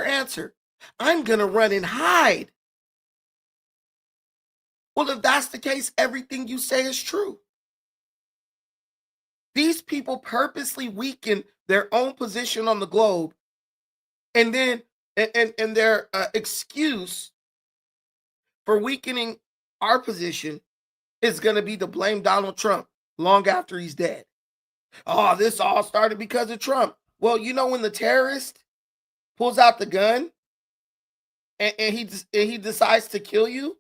Speaker 1: answer. I'm going to run and hide. Well, if that's the case, everything you say is true. These people purposely weaken their own position on the globe, and then and their excuse for weakening our position is going to be to blame Donald Trump long after he's dead. Oh, this all started because of Trump. Well, you know, when the terrorist pulls out the gun and he decides to kill you,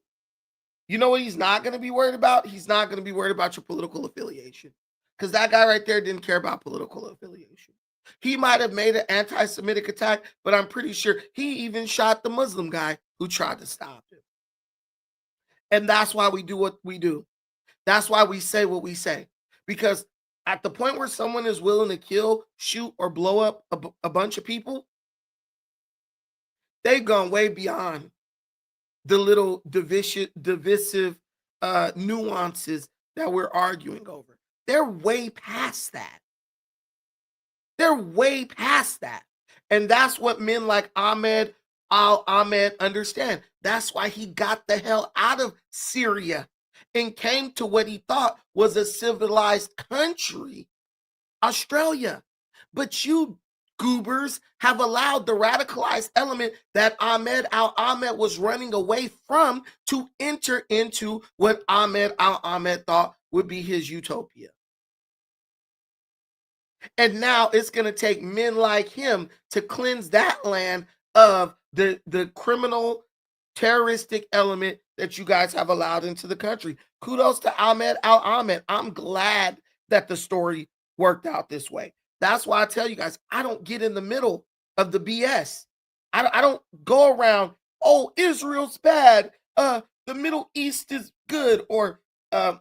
Speaker 1: you know what he's not going to be worried about? He's not going to be worried about your political affiliation, because that guy right there didn't care about political affiliation. He might have made an anti-Semitic attack, but I'm pretty sure he even shot the Muslim guy who tried to stop him. And that's why we do what we do. That's why we say what we say. Because at the point where someone is willing to kill, shoot, or blow up a bunch of people, they've gone way beyond the little divisive nuances that we're arguing over. They're way past that. They're way past that. And that's what men like Ahmed Al-Ahmed understand. That's why he got the hell out of Syria and came to what he thought was a civilized country, Australia. But you goobers have allowed the radicalized element that Ahmed Al-Ahmed was running away from to enter into what Ahmed Al-Ahmed thought would be his utopia. And now it's going to take men like him to cleanse that land of the criminal, terroristic element that you guys have allowed into the country. Kudos to Ahmed Al-Ahmed. I'm glad that the story worked out this way. That's why I tell you guys, I don't get in the middle of the BS. I don't go around, oh, Israel's bad, the Middle East is good, or the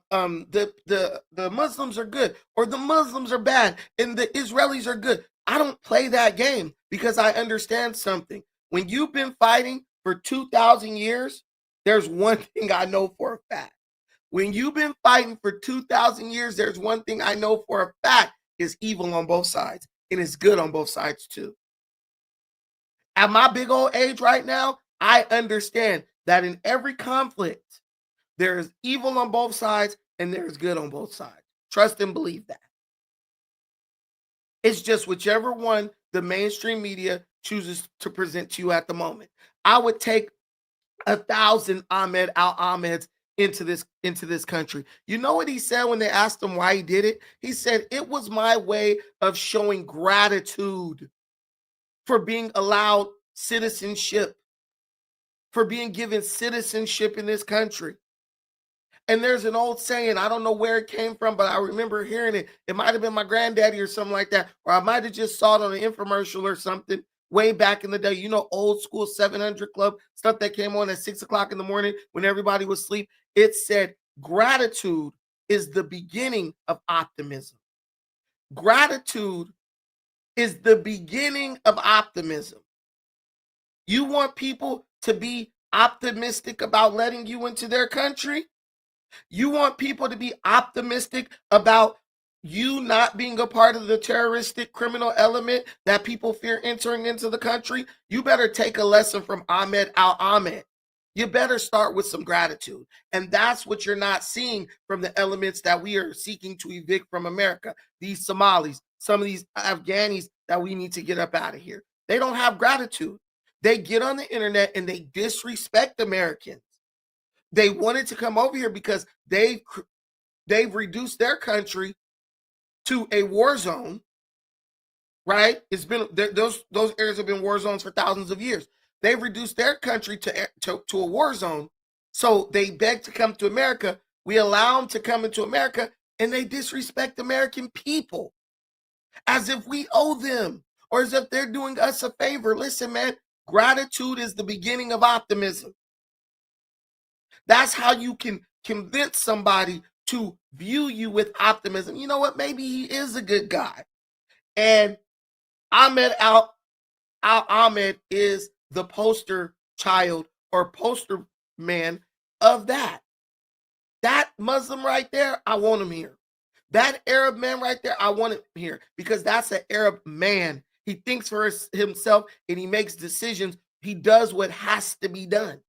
Speaker 1: Muslims are good, or the Muslims are bad, and the Israelis are good. I don't play that game, because I understand something. When you've been fighting for 2,000 years, there's one thing I know for a fact. When you've been fighting for 2,000 years, there's one thing I know for a fact: is evil on both sides, and it's good on both sides too. At my big old age right now, I understand that in every conflict, there is evil on both sides and there's good on both sides. Trust and believe that. It's just whichever one the mainstream media chooses to present to you at the moment. I would take 1,000 Ahmed Al-Ahmeds into this country. You know what he said when they asked him why he did it? He said, it was my way of showing gratitude for being allowed citizenship, for being given citizenship in this country. And there's an old saying, I don't know where it came from, but I remember hearing it. It might have been my granddaddy or something like that, or I might have just saw it on an infomercial or something way back in the day. You know, old school 700 Club, stuff that came on at 6 o'clock in the morning when everybody was asleep. It said, gratitude is the beginning of optimism. Gratitude is the beginning of optimism. You want people to be optimistic about letting you into their country? You want people to be optimistic about you not being a part of the terroristic criminal element that people fear entering into the country? You better take a lesson from Ahmed al-Ahmed. You better start with some gratitude. And that's what you're not seeing from the elements that we are seeking to evict from America. These Somalis, some of these Afghanis that we need to get up out of here. They don't have gratitude. They get on the internet and they disrespect Americans. They wanted to come over here because they've reduced their country to a war zone, right? It's been those areas have been war zones for thousands of years. They've reduced their country to a war zone, so they beg to come to America. We allow them to come into America, and they disrespect American people as if we owe them or as if they're doing us a favor. Listen, man, gratitude is the beginning of optimism. That's how you can convince somebody to view you with optimism. You know what? Maybe he is a good guy. And Ahmed al-Ahmed is the poster child or poster man of that. That Muslim right there, I want him here. That Arab man right there, I want him here because that's an Arab man. He thinks for himself and he makes decisions. He does what has to be done.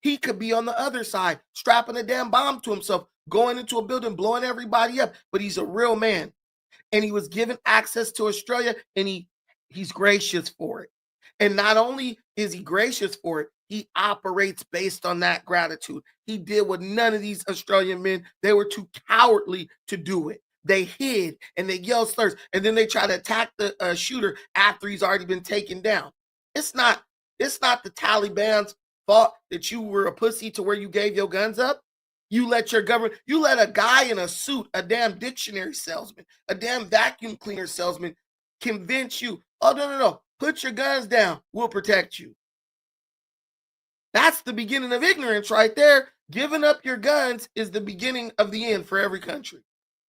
Speaker 1: He could be on the other side, strapping a damn bomb to himself, going into a building, blowing everybody up, but he's a real man. And he was given access to Australia, and he's gracious for it. And not only is he gracious for it, he operates based on that gratitude. He did what none of these Australian men, they were too cowardly to do it. They hid and they yelled slurs, and then they try to attack the shooter after he's already been taken down. It's not the Taliban's fault that you were a pussy to where you gave your guns up. You let a guy in a suit, a damn dictionary salesman, a damn vacuum cleaner salesman convince you, oh, no, put your guns down, we'll protect you. That's the beginning of ignorance right there. Giving up your guns is the beginning of the end for every country.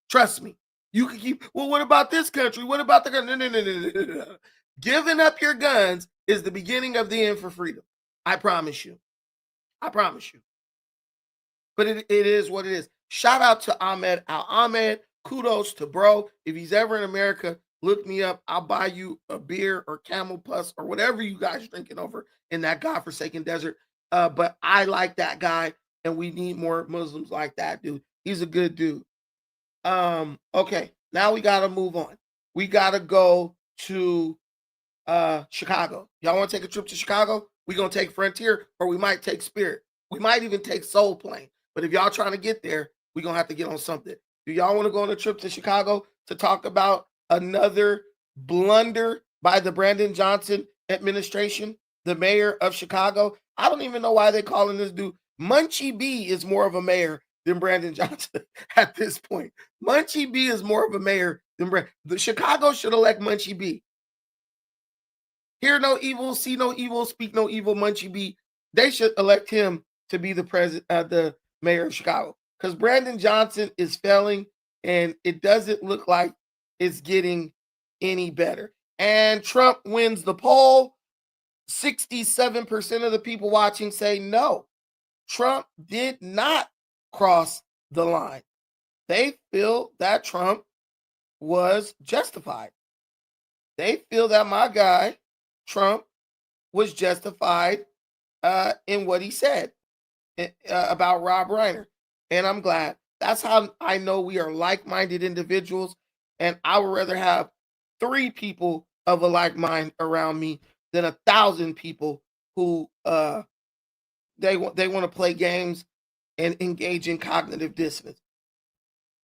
Speaker 1: Trust me. You can keep, well, what about this country? What about the country? No. Giving up your guns is the beginning of the end for freedom. I promise you. I promise you. But it is what it is. Shout out to Ahmed al-Ahmed. Kudos to bro. If he's ever in America, look me up. I'll buy you a beer or Camel Plus or whatever you guys drinking over in that godforsaken desert. But I like that guy, and we need more Muslims like that dude. He's a good dude. Okay, now we got to move on. We got to go to Chicago. Y'all want to take a trip to Chicago? We're going to take Frontier, or we might take Spirit. We might even take Soul Plane. But if y'all trying to get there, we're going to have to get on something. Do y'all want to go on a trip to Chicago to talk about another blunder by the Brandon Johnson administration, the mayor of Chicago? I don't even know why they're calling this dude. Munchie B is more of a mayor than Brandon Johnson at this point. Munchie B is more of a mayor than Brandon. The Chicago should elect Munchie B. Hear no evil, see no evil, speak no evil, Munchie B. They should elect him to be the president, the mayor of Chicago, because Brandon Johnson is failing, and it doesn't look like it's getting any better. And Trump wins the poll. 67% of the people watching say no, Trump did not cross the line. They feel that Trump was justified. They feel that my guy, Trump, was justified in what he said about Rob Reiner. And I'm glad. That's how I know we are like-minded individuals. And I would rather have 3 people of a like mind around me than 1,000 people who they want to play games and engage in cognitive dissonance.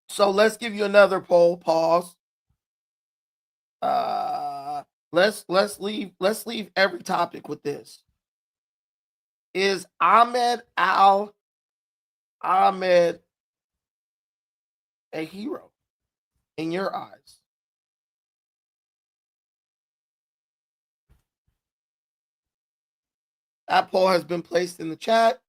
Speaker 1: So let's give you another poll. Pause. Let's leave every topic with this. Is Ahmed al-Ahmed a hero in your eyes? That poll has been placed in the chat.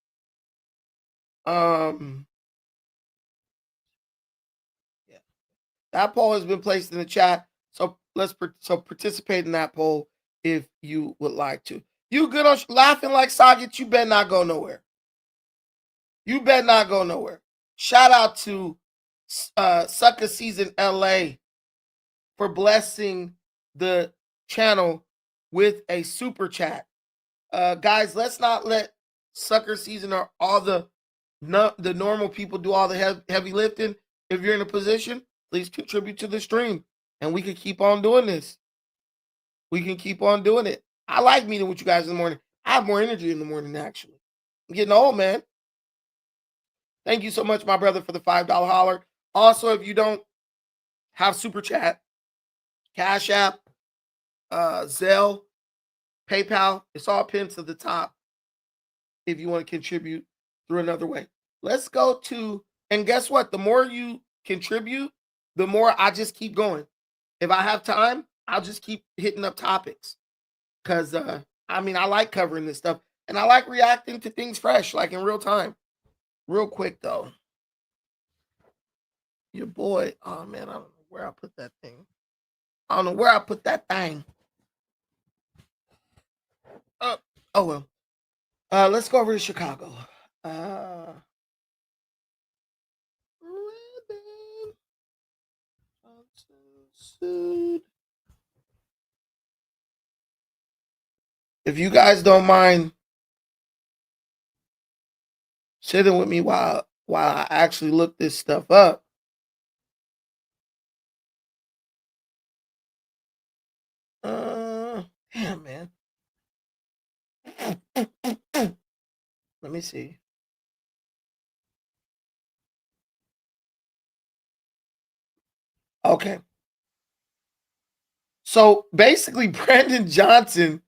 Speaker 1: That poll has been placed in the chat. So so participate in that poll if you would like to. You good on laughing like sockets? You better not go nowhere. You better not go nowhere. Shout out to Sucker Season LA for blessing the channel with a super chat. Guys, let's not let Sucker Season or all the normal people do all the heavy lifting. If you're in a position, please contribute to the stream, and we can keep on doing this. We can keep on doing it. I like meeting with you guys in the morning. I have more energy in the morning, actually. I'm getting old, man. Thank you so much, my brother, for the $5 holler. Also, if you don't have super chat, Cash App, Zelle, PayPal, it's all pinned to the top if you want to contribute through another way. Let's go to, and guess what? The more you contribute, the more I just keep going. If I have time, I'll just keep hitting up topics. Because, I mean, I like covering this stuff. And I like reacting to things fresh, like in real time. Real quick, though. Your boy, oh, man, I don't know where I put that thing. I don't know where I put that thing. Oh, well. Let's go over to Chicago. If you guys don't mind sitting with me while I actually look this stuff up. Damn, man. Let me see. Okay. So basically, Brandon Johnson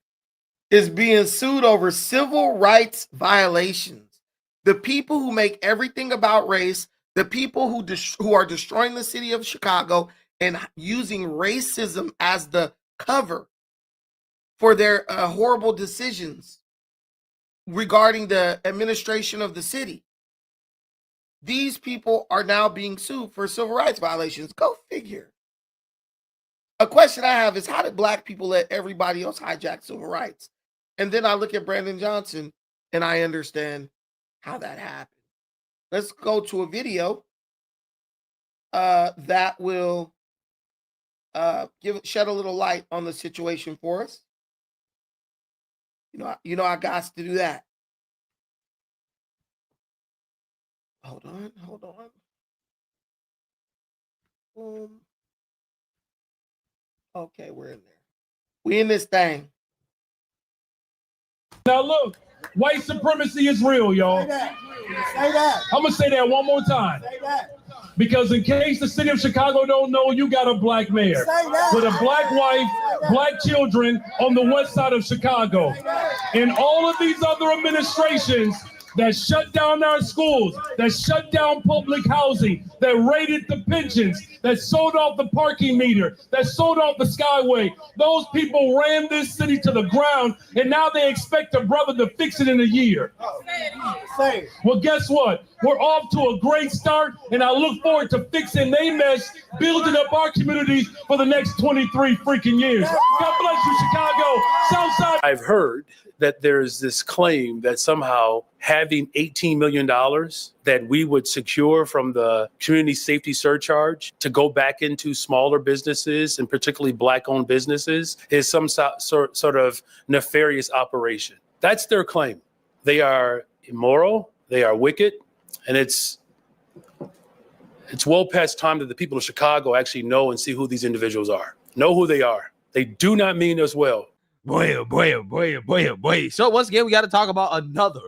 Speaker 1: is being sued over civil rights violations. The people who make everything about race, the people who are destroying the city of Chicago and using racism as the cover for their horrible decisions regarding the administration of the city. These people are now being sued for civil rights violations. Go figure. A question I have is, how did black people let everybody else hijack civil rights? And then I look at Brandon Johnson and I understand how that happened. Let's go to a video that will shed a little light on the situation for us. You know, I got to do that. Hold on. Boom. Okay, we're in there. We in this thing.
Speaker 13: Now look, white supremacy is real, y'all.
Speaker 14: Say that.
Speaker 13: I'm gonna say that one more time.
Speaker 14: Say that.
Speaker 13: Because in case the city of Chicago don't know, you got a black mayor with a black wife, black children on the west side of Chicago. And all of these other administrations that shut down our schools, that shut down public housing, that raided the pensions, that sold off the parking meter, that sold off the Skyway. Those people ran this city to the ground, and now they expect a brother to fix it in a year. Well, guess what? We're off to a great start, and I look forward to fixing their mess, building up our communities for the next 23 freaking years. God bless you, Chicago. Southside.
Speaker 15: I've heard that there's this claim that somehow having $18 million that we would secure from the community safety surcharge to go back into smaller businesses and particularly black-owned businesses is some sort of nefarious operation. That's their claim. They are immoral, they are wicked, and it's well past time that the people of Chicago actually know and see who these individuals are. Know who they are. They do not mean us well.
Speaker 8: Boy. So once again, we got to talk about another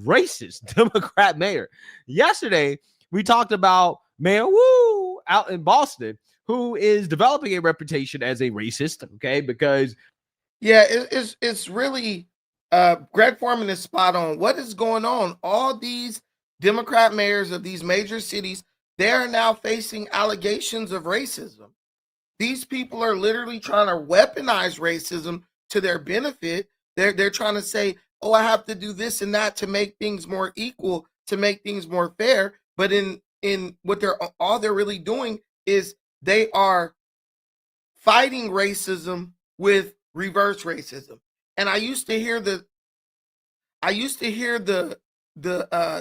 Speaker 8: racist Democrat mayor. Yesterday, we talked about Mayor Wu out in Boston, who is developing a reputation as a racist, okay? Because
Speaker 1: it's really Greg Foreman is spot on. What is going on? All these Democrat mayors of these major cities, they are now facing allegations of racism. These people are literally trying to weaponize racism to their benefit. They're trying to say, oh, I have to do this and that to make things more equal, to make things more fair. But in what they're really doing is they are fighting racism with reverse racism. And I used to hear the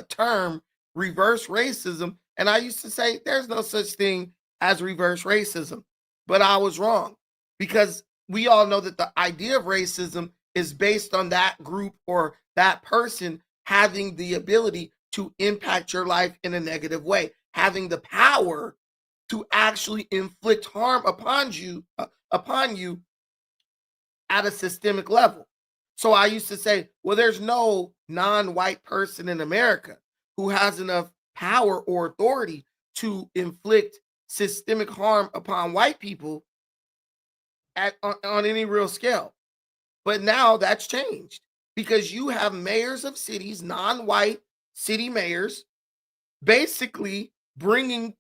Speaker 1: term reverse racism, and I used to say there's no such thing as reverse racism. But I was wrong, because we all know that the idea of racism is based on that group or that person having the ability to impact your life in a negative way, having the power to actually inflict harm upon you at a systemic level. So I used to say, well, there's no non-white person in America who has enough power or authority to inflict systemic harm upon white people on any real scale. But now that's changed, because you have mayors of cities, non-white city mayors, basically bringing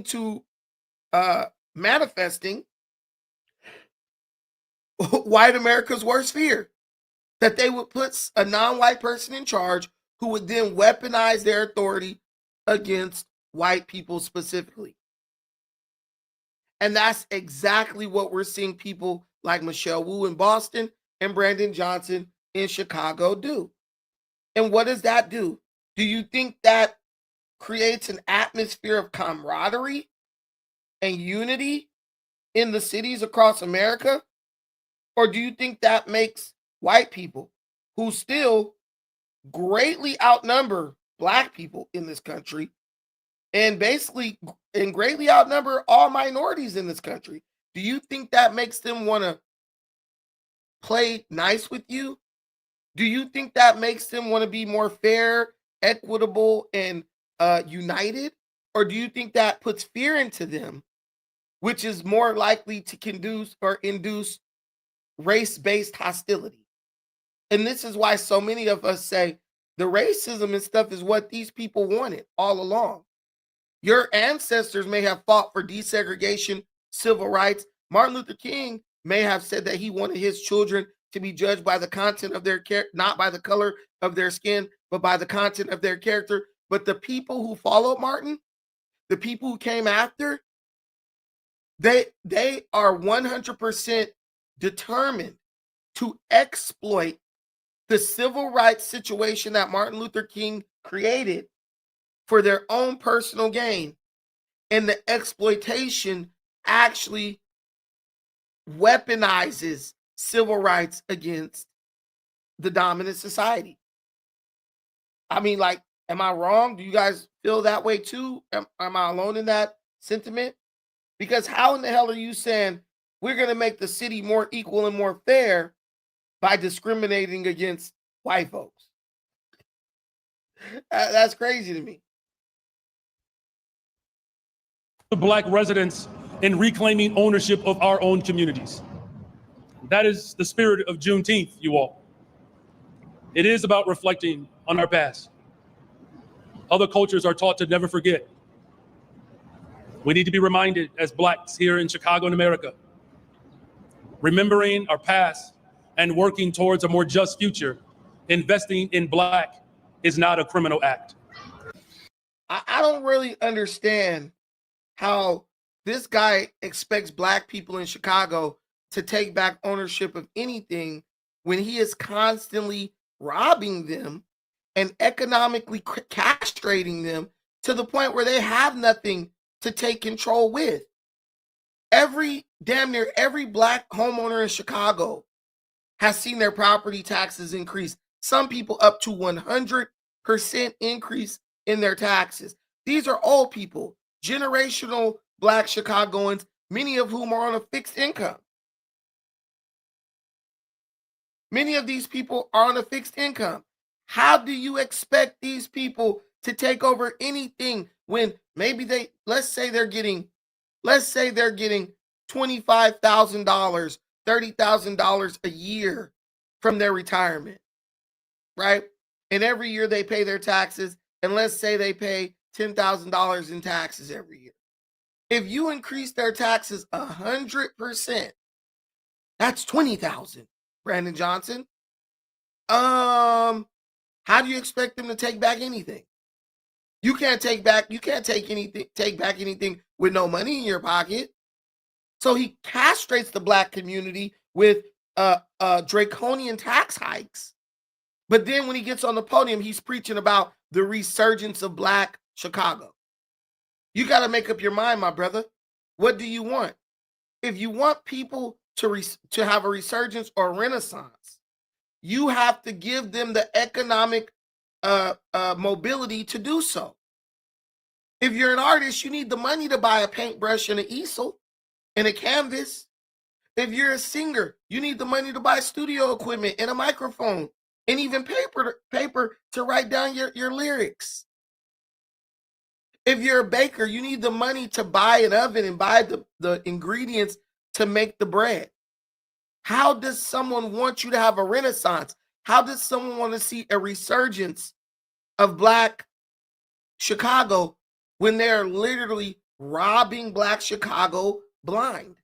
Speaker 1: to manifesting white America's worst fear, that they would put a non-white person in charge who would then weaponize their authority against white people specifically. And that's exactly what we're seeing people like Michelle Wu in Boston and Brandon Johnson in Chicago do. And what does that do? Do you think that creates an atmosphere of camaraderie and unity in the cities across America? Or do you think that makes white people, who still greatly outnumber black people in this country, and greatly outnumber all minorities in this country, do you think that makes them want to play nice with you? Do you think that makes them want to be more fair, equitable, and united? Or do you think that puts fear into them, which is more likely to induce race-based hostility? And this is why so many of us say the racism and stuff is what these people wanted all along. Your ancestors may have fought for desegregation, civil rights. Martin Luther King may have said that he wanted his children to be judged by the content of their character, not by the color of their skin, but by the content of their character. But the people who followed Martin, the people who came after, they are 100% determined to exploit the civil rights situation that Martin Luther King created for their own personal gain. And the exploitation actually weaponizes civil rights against the dominant society. I mean, like, am I wrong? Do you guys feel that way too? Am I alone in that sentiment? Because how in the hell are you saying we're going to make the city more equal and more fair by discriminating against white folks? That's crazy to me.
Speaker 13: The Black residents in reclaiming ownership of our own communities. That is the spirit of Juneteenth, you all. It is about reflecting on our past. Other cultures are taught to never forget. We need to be reminded as Blacks here in Chicago and America, remembering our past and working towards a more just future. Investing in Black is not a criminal act.
Speaker 1: I don't really understand how this guy expects Black people in Chicago to take back ownership of anything when he is constantly robbing them and economically castrating them to the point where they have nothing to take control with. Damn near every Black homeowner in Chicago has seen their property taxes increase. Some people up to 100% increase in their taxes. These are old people, generational Black Chicagoans, many of whom are on a fixed income. Many of these people are on a fixed income. How do you expect these people to take over anything when maybe let's say they're getting $25,000, $30,000 a year from their retirement, right? And every year they pay their taxes, and let's say they pay $10,000 in taxes every year. If you increase their taxes 100%, that's $20,000, Brandon Johnson. How do you expect them to take back anything? You can't take back anything with no money in your pocket. So he castrates the black community with draconian tax hikes. But then when he gets on the podium, he's preaching about the resurgence of Black Chicago. You got to make up your mind, my brother. What do you want? If you want people to have a resurgence or renaissance, you have to give them the economic mobility to do so. If you're an artist, you need the money to buy a paintbrush and an easel and a canvas. If you're a singer, you need the money to buy studio equipment and a microphone and even paper to write down your lyrics. If you're a baker, you need the money to buy an oven and buy the ingredients to make the bread. How does someone want you to have a renaissance? How does someone want to see a resurgence of Black Chicago when they're literally robbing Black Chicago blind?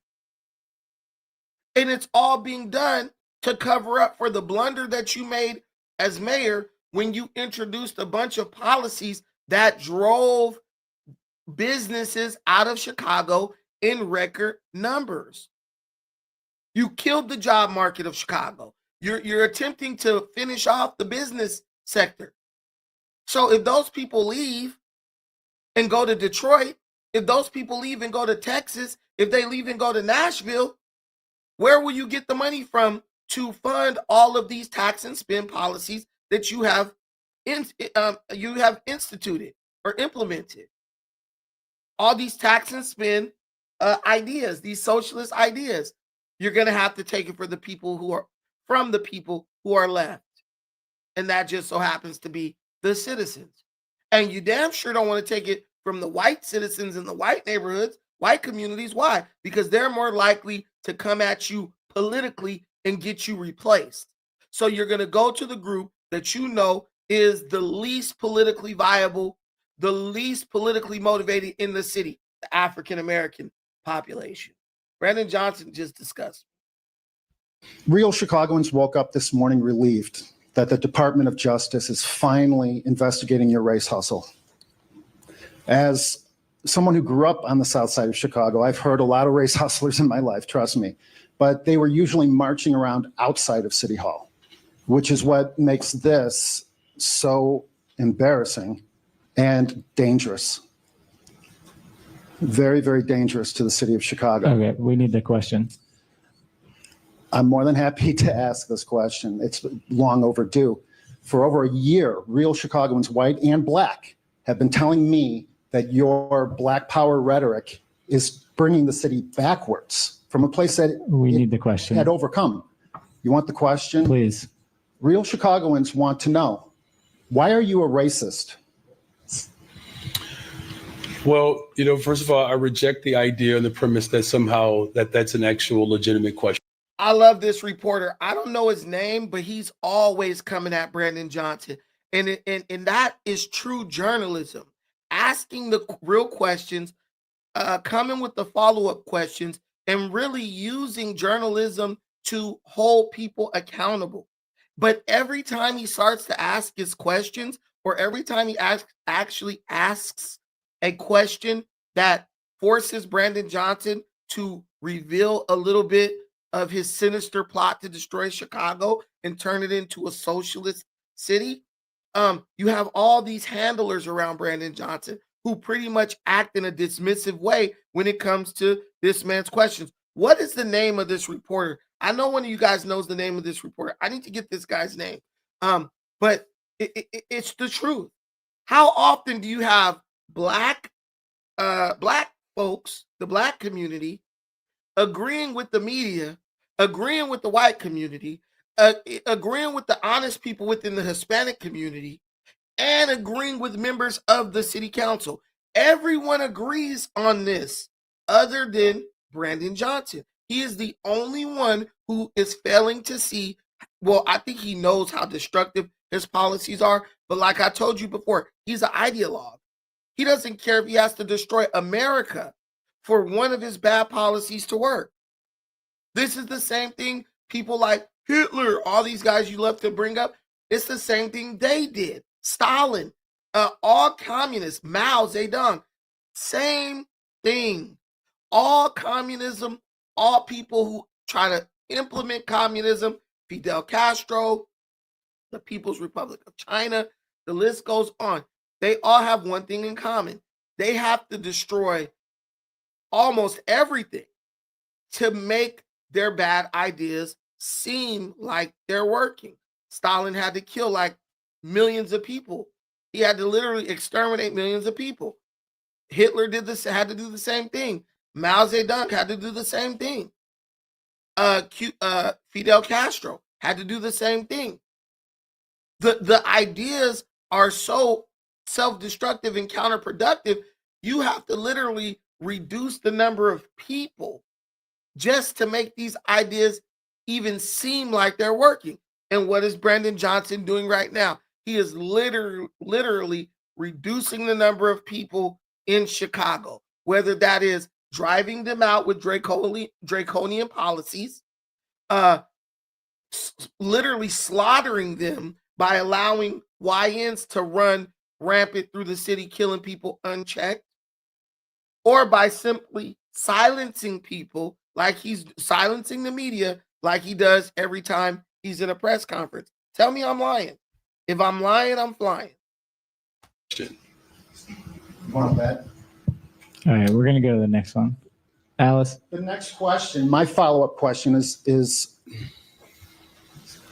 Speaker 1: And it's all being done to cover up for the blunder that you made as mayor when you introduced a bunch of policies that drove businesses out of Chicago in record numbers. You killed the job market of Chicago. You're attempting to finish off the business sector. So if those people leave and go to Detroit, if those people leave and go to Texas, if they leave and go to Nashville, where will you get the money from to fund all of these tax and spend policies that you have instituted or implemented? All these tax and spend ideas, these socialist ideas, you're going to have to take it from the people who are left. And that just so happens to be the citizens. And you damn sure don't want to take it from the white citizens in the white neighborhoods, white communities. Why? Because they're more likely to come at you politically and get you replaced. So you're going to go to the group that you know is the least politically viable, the least politically motivated in the city, the African-American population. Brandon Johnson just discussed.
Speaker 14: Real Chicagoans woke up this morning relieved that the Department of Justice is finally investigating your race hustle. As someone who grew up on the south side of Chicago, I've heard a lot of race hustlers in my life, trust me, but they were usually marching around outside of City Hall, which is what makes this so embarrassing and dangerous. Very, very dangerous to the city of Chicago.
Speaker 16: Okay, we need the question.
Speaker 14: I'm more than happy to ask this question. It's long overdue. For over a year, real Chicagoans, white and Black, have been telling me that your Black power rhetoric is bringing the city backwards from a place that
Speaker 16: we need the question
Speaker 14: had overcome. You want the question?
Speaker 16: Please.
Speaker 14: Real Chicagoans want to know, why are you a racist?
Speaker 15: Well, first of all, I reject the idea and the premise that somehow that's an actual legitimate question.
Speaker 1: I love this reporter. I don't know his name, but he's always coming at Brandon Johnson. And that is true journalism. Asking the real questions, coming with the follow-up questions, and really using journalism to hold people accountable. But every time he starts to ask his questions, or every time he actually asks a question that forces Brandon Johnson to reveal a little bit of his sinister plot to destroy Chicago and turn it into a socialist city, you have all these handlers around Brandon Johnson who pretty much act in a dismissive way when it comes to this man's questions. What is the name of this reporter? I know one of you guys knows the name of this reporter. I need to get this guy's name. But it's the truth. How often do you have Black folks, the Black community, agreeing with the media, agreeing with the white community, agreeing with the honest people within the Hispanic community, and agreeing with members of the city council? Everyone agrees on this other than Brandon Johnson. He is the only one who is failing to see. Well, I think he knows how destructive his policies are, but like I told you before, he's an ideologue. He doesn't care if he has to destroy America for one of his bad policies to work. This is the same thing people like Hitler, all these guys you love to bring up, it's the same thing they did. Stalin, all communists, Mao Zedong, same thing. All communism, all people who try to implement communism, Fidel Castro, the People's Republic of China, the list goes on. They all have one thing in common. They have to destroy almost everything to make their bad ideas seem like they're working. Stalin had to kill like millions of people. He had to literally exterminate millions of people. Hitler had to do the same thing. Mao Zedong had to do the same thing. Fidel Castro had to do the same thing. The ideas are so self-destructive and counterproductive, you have to literally reduce the number of people just to make these ideas even seem like they're working. And what is Brandon Johnson doing right now? He is literally reducing the number of people in Chicago, whether that is driving them out with draconian policies, literally slaughtering them by allowing YNs to run rampant through the city, killing people unchecked, or by simply silencing people like he's silencing the media like he does every time he's in a press conference. Tell me I'm lying. If I'm lying, I'm flying.
Speaker 14: Want to bet?
Speaker 16: All right, we're going to go to the next one. Alice?
Speaker 14: The next question, my follow-up question is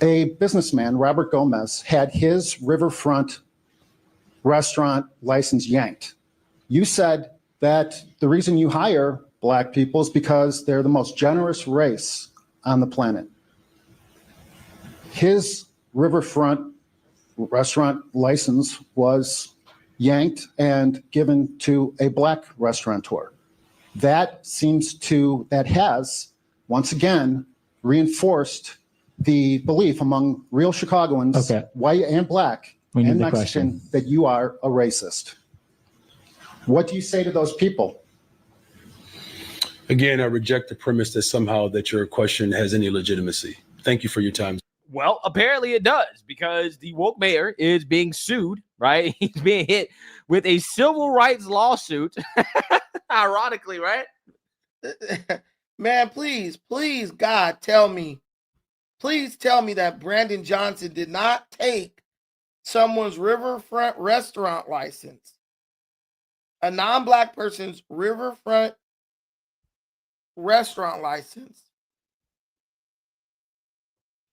Speaker 14: a businessman, Robert Gomez, had his riverfront restaurant license yanked. You said that the reason you hire Black people is because they're the most generous race on the planet. His riverfront restaurant license was yanked and given to a Black restaurateur. That has, once again, reinforced the belief among real Chicagoans, white and Black and Mexican, that you are a racist. What do you say to those people?
Speaker 15: Again, I reject the premise that somehow that your question has any legitimacy. Thank you for your time.
Speaker 8: Well, apparently it does, because the woke mayor is being sued, right? He's being hit with a civil rights lawsuit. Ironically, right?
Speaker 1: Man, please, God, please tell me that Brandon Johnson did not take someone's riverfront restaurant license, a non-Black person's riverfront restaurant license,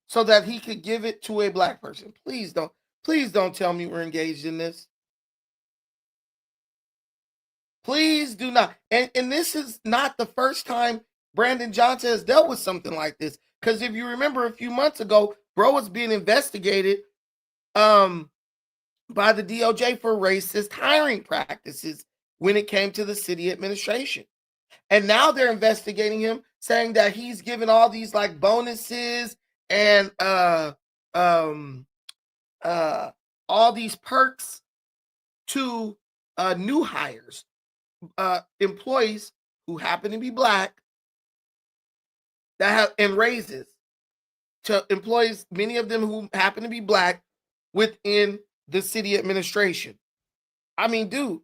Speaker 1: so that he could give it to a Black person. Please don't tell me we're engaged in this. Please do not. And this is not the first time Brandon Johnson has dealt with something like this. Because if you remember a few months ago, bro was being investigated by the DOJ for racist hiring practices when it came to the city administration. And now they're investigating him, saying that he's given all these like bonuses and all these perks to new hires, employees who happen to be Black, that have, and raises to employees, many of them who happen to be Black, within the city administration. I mean, dude,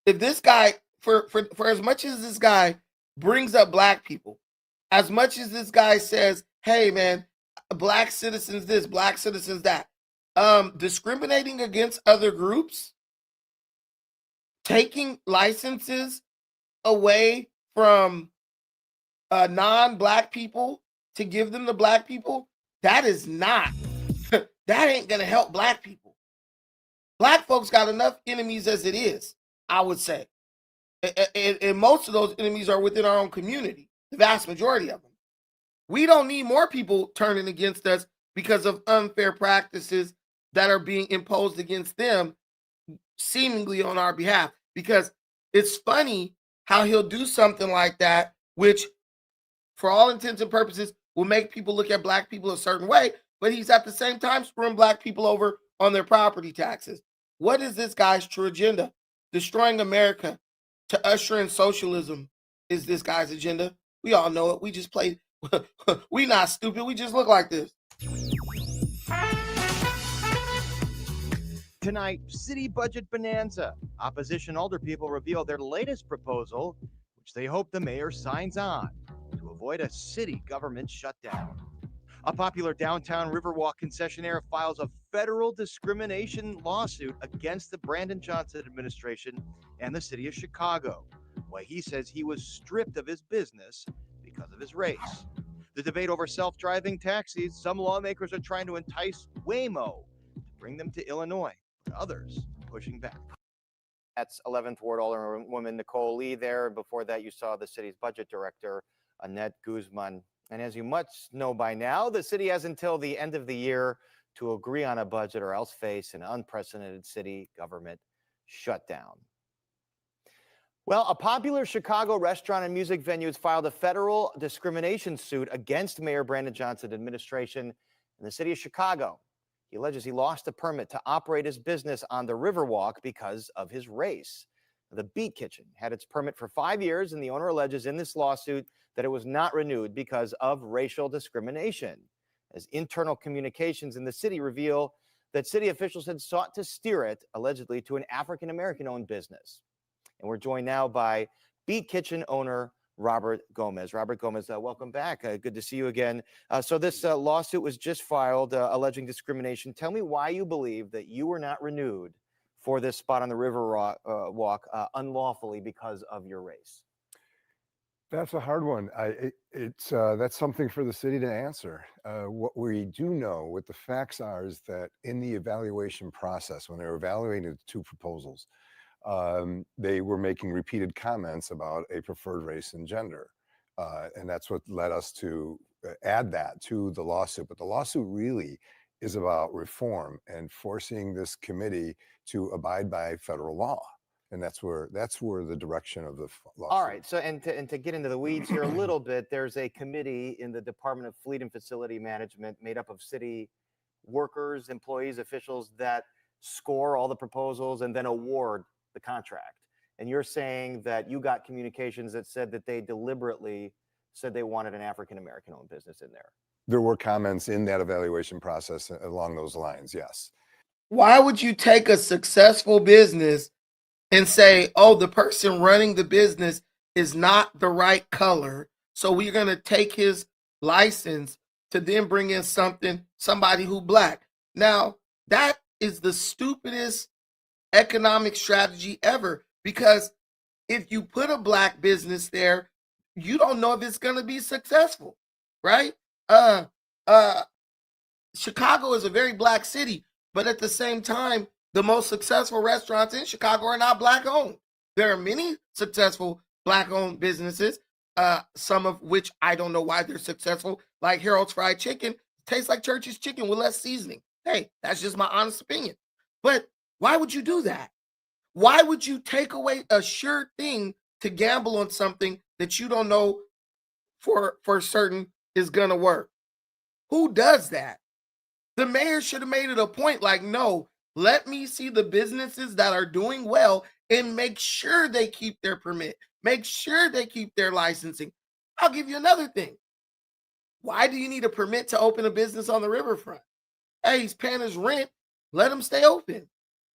Speaker 1: if this guy, for as much as this guy brings up Black people, as much as this guy says, hey man, Black citizens this, Black citizens that, discriminating against other groups, taking licenses away from non-Black people to give them to Black people, that is not, that ain't gonna help Black people. Black folks got enough enemies as it is, I would say. And most of those enemies are within our own community, the vast majority of them. We don't need more people turning against us because of unfair practices that are being imposed against them, seemingly on our behalf. Because it's funny how he'll do something like that, which for all intents and purposes will make people look at Black people a certain way, but he's at the same time screwing Black people over on their property taxes. What is this guy's true agenda? Destroying America to usher in socialism is this guy's agenda. We all know it. We just play. We not stupid. We just look like this.
Speaker 17: Tonight, city budget bonanza. Opposition alderpeople reveal their latest proposal, which they hope the mayor signs on to avoid a city government shutdown. A popular downtown Riverwalk concessionaire files a federal discrimination lawsuit against the Brandon Johnson administration and the city of Chicago, why he says he was stripped of his business because of his race. The debate over self-driving taxis, some lawmakers are trying to entice Waymo to bring them to Illinois, but others pushing back.
Speaker 18: That's 11th Ward Alderwoman Nicole Lee there. Before that, you saw the city's budget director, Annette Guzman. And as you must know by now, the city has until the end of the year to agree on a budget or else face an unprecedented city government shutdown. Well, a popular Chicago restaurant and music venue has filed a federal discrimination suit against Mayor Brandon Johnson administration in the city of Chicago. He alleges he lost a permit to operate his business on the Riverwalk because of his race. The Beat Kitchen had its permit for 5 years, and the owner alleges in this lawsuit that it was not renewed because of racial discrimination, as internal communications in the city reveal that city officials had sought to steer it, allegedly, to an African-American-owned business. And we're joined now by Beat Kitchen owner Robert Gomez. Robert Gomez, welcome back. Good to see you again. So this lawsuit was just filed alleging discrimination. Tell me why you believe that you were not renewed for this spot on the Riverwalk unlawfully because of your race.
Speaker 19: That's a hard one. That's something for the city to answer. What we do know, what the facts are, is that in the evaluation process, when they were evaluating the two proposals, they were making repeated comments about a preferred race and gender. And that's what led us to add that to the lawsuit. But the lawsuit really is about reform and forcing this committee to abide by federal law. And that's where the direction of the lawsuit.
Speaker 18: All right. So, and to get into the weeds here a little bit, there's a committee in the Department of Fleet and Facility Management made up of city workers, employees, officials that score all the proposals and then award the contract. And you're saying that you got communications that said that they deliberately said they wanted an African-American owned business in there.
Speaker 19: There were comments in that evaluation process along those lines, yes.
Speaker 1: Why would you take a successful business and say, oh, the person running the business is not the right color, so we're going to take his license to then bring in somebody who black? Now, that is the stupidest economic strategy ever, because if you put a black business there, you don't know if it's going to be successful, right? Chicago is a very black city, but at the same time, the most successful restaurants in Chicago are not black owned. There are many successful black owned businesses, some of which I don't know why they're successful, like Harold's Fried Chicken. Tastes like Church's chicken with less seasoning. Hey, that's just my honest opinion. But why would you do that? Why would you take away a sure thing to gamble on something that you don't know for certain is going to work? Who does that? The mayor should have made it a point like, no, let me see the businesses that are doing well and make sure they keep their permit. Make sure they keep their licensing. I'll give you another thing. Why do you need a permit to open a business on the riverfront? Hey, he's paying his rent. Let him stay open.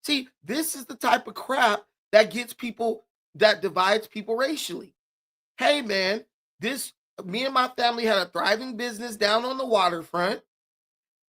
Speaker 1: See, this is the type of crap that gets people, that divides people racially. Hey, man, me and my family had a thriving business down on the waterfront,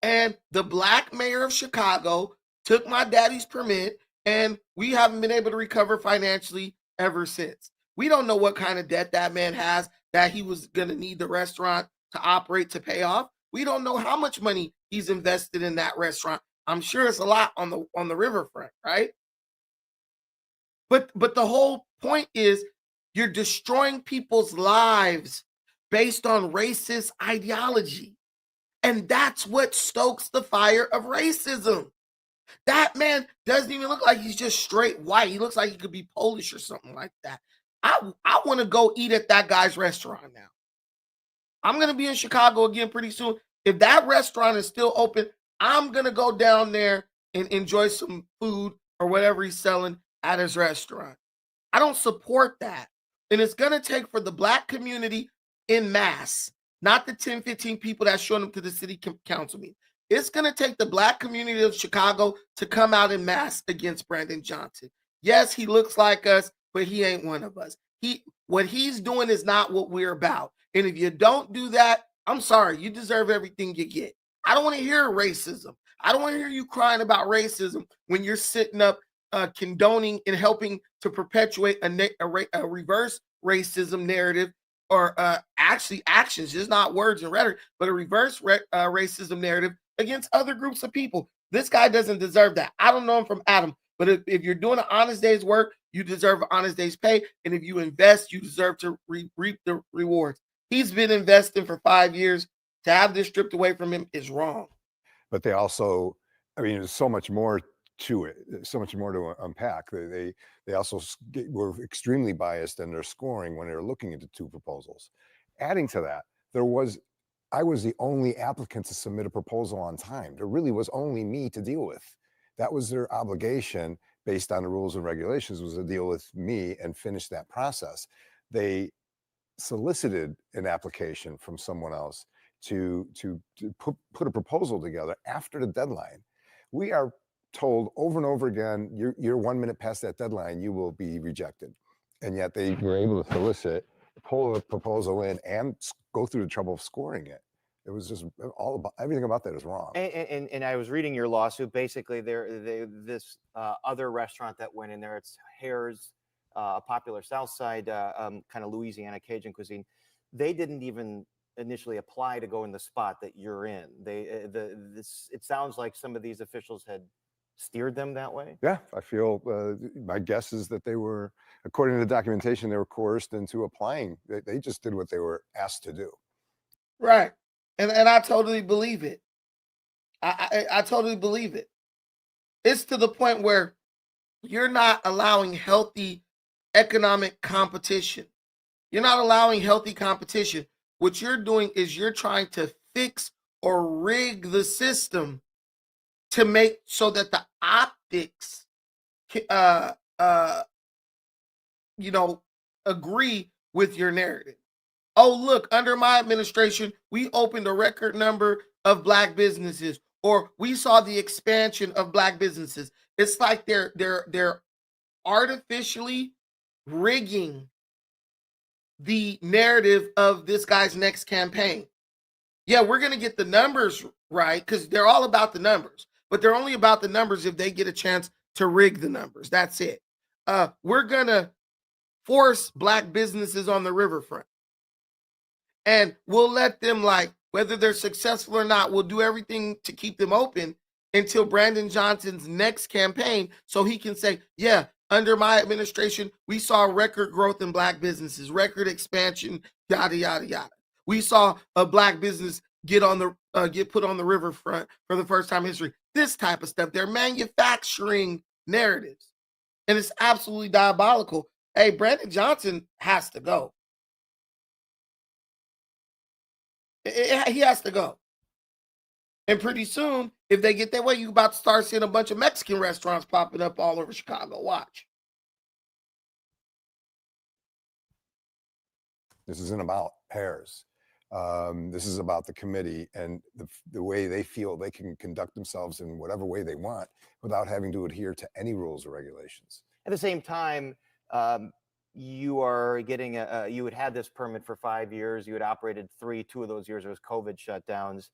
Speaker 1: and the black mayor of Chicago took my daddy's permit, and we haven't been able to recover financially ever since. We don't know what kind of debt that man has that he was going to need the restaurant to operate to pay off. We don't know how much money he's invested in that restaurant. I'm sure it's a lot on the riverfront, right? But the whole point is you're destroying people's lives based on racist ideology. And that's what stokes the fire of racism. That man doesn't even look like he's just straight white. He looks like he could be Polish or something like that. I want to go eat at that guy's restaurant now. I'm going to be in Chicago again pretty soon. If that restaurant is still open, I'm going to go down there and enjoy some food or whatever he's selling at his restaurant. I don't support that. And it's going to take for the black community in mass, not the 10, 15 people that showed up to the city council meeting. It's going to take the Black community of Chicago to come out en masse against Brandon Johnson. Yes, he looks like us, but he ain't one of us. What he's doing is not what we're about. And if you don't do that, I'm sorry, you deserve everything you get. I don't want to hear racism. I don't want to hear you crying about racism when you're sitting up condoning and helping to perpetuate a reverse racism narrative, or actually actions, just not words and rhetoric, but a reverse racism narrative against other groups of people. This guy doesn't deserve that. I don't know him from Adam, but if you're doing an honest day's work, you deserve an honest day's pay. And if you invest, you deserve to reap the rewards. He's been investing for 5 years. To have this stripped away from him is wrong.
Speaker 19: But they also, I mean, there's so much more to it, so much more to unpack. They also were extremely biased in their scoring when they were looking into two proposals. Adding to that, I was the only applicant to submit a proposal on time. There really was only me to deal with. That was their obligation based on the rules and regulations, was to deal with me and finish that process. They solicited an application from someone else to put a proposal together after the deadline. We are told over and over again, you're 1 minute past that deadline, you will be rejected. And yet they were able to solicit, pull a proposal in, and go through the trouble of scoring it. It was just all about, everything about that is wrong.
Speaker 18: And I was reading your lawsuit. Basically, this other restaurant that went in there, it's Hare's, a popular South Side kind of Louisiana Cajun cuisine. They didn't even initially apply to go in the spot that you're in. It sounds like some of these officials had steered them that way.
Speaker 19: Yeah, I feel my guess is that they were, according to the documentation, they were coerced into applying. They just did what they were asked to do.
Speaker 1: Right. And I totally believe it. I totally believe it. It's to the point where you're not allowing healthy economic competition. You're not allowing healthy competition. What you're doing is you're trying to fix or rig the system to make so that the optics, agree with your narrative. Oh, look, under my administration, we opened a record number of Black businesses, or we saw the expansion of Black businesses. It's like they're artificially rigging the narrative of this guy's next campaign. Yeah, we're going to get the numbers right because they're all about the numbers, but they're only about the numbers if they get a chance to rig the numbers. That's it. We're going to force Black businesses on the riverfront, and we'll let them, whether they're successful or not, we'll do everything to keep them open until Brandon Johnson's next campaign, so he can say, yeah, under my administration, we saw record growth in Black businesses, record expansion, yada, yada, yada. We saw a Black business get put on the riverfront for the first time in history. This type of stuff. They're manufacturing narratives, and it's absolutely diabolical. Hey, Brandon Johnson has to go. He has to go. And pretty soon, if they get that way, you're about to start seeing a bunch of Mexican restaurants popping up all over Chicago. Watch.
Speaker 19: This isn't about Hare's. This is about the committee and the way they feel they can conduct themselves in whatever way they want without having to adhere to any rules or regulations.
Speaker 18: At the same time, you are getting you had had this permit for 5 years. You had operated 3. 2 of those years was COVID shutdowns.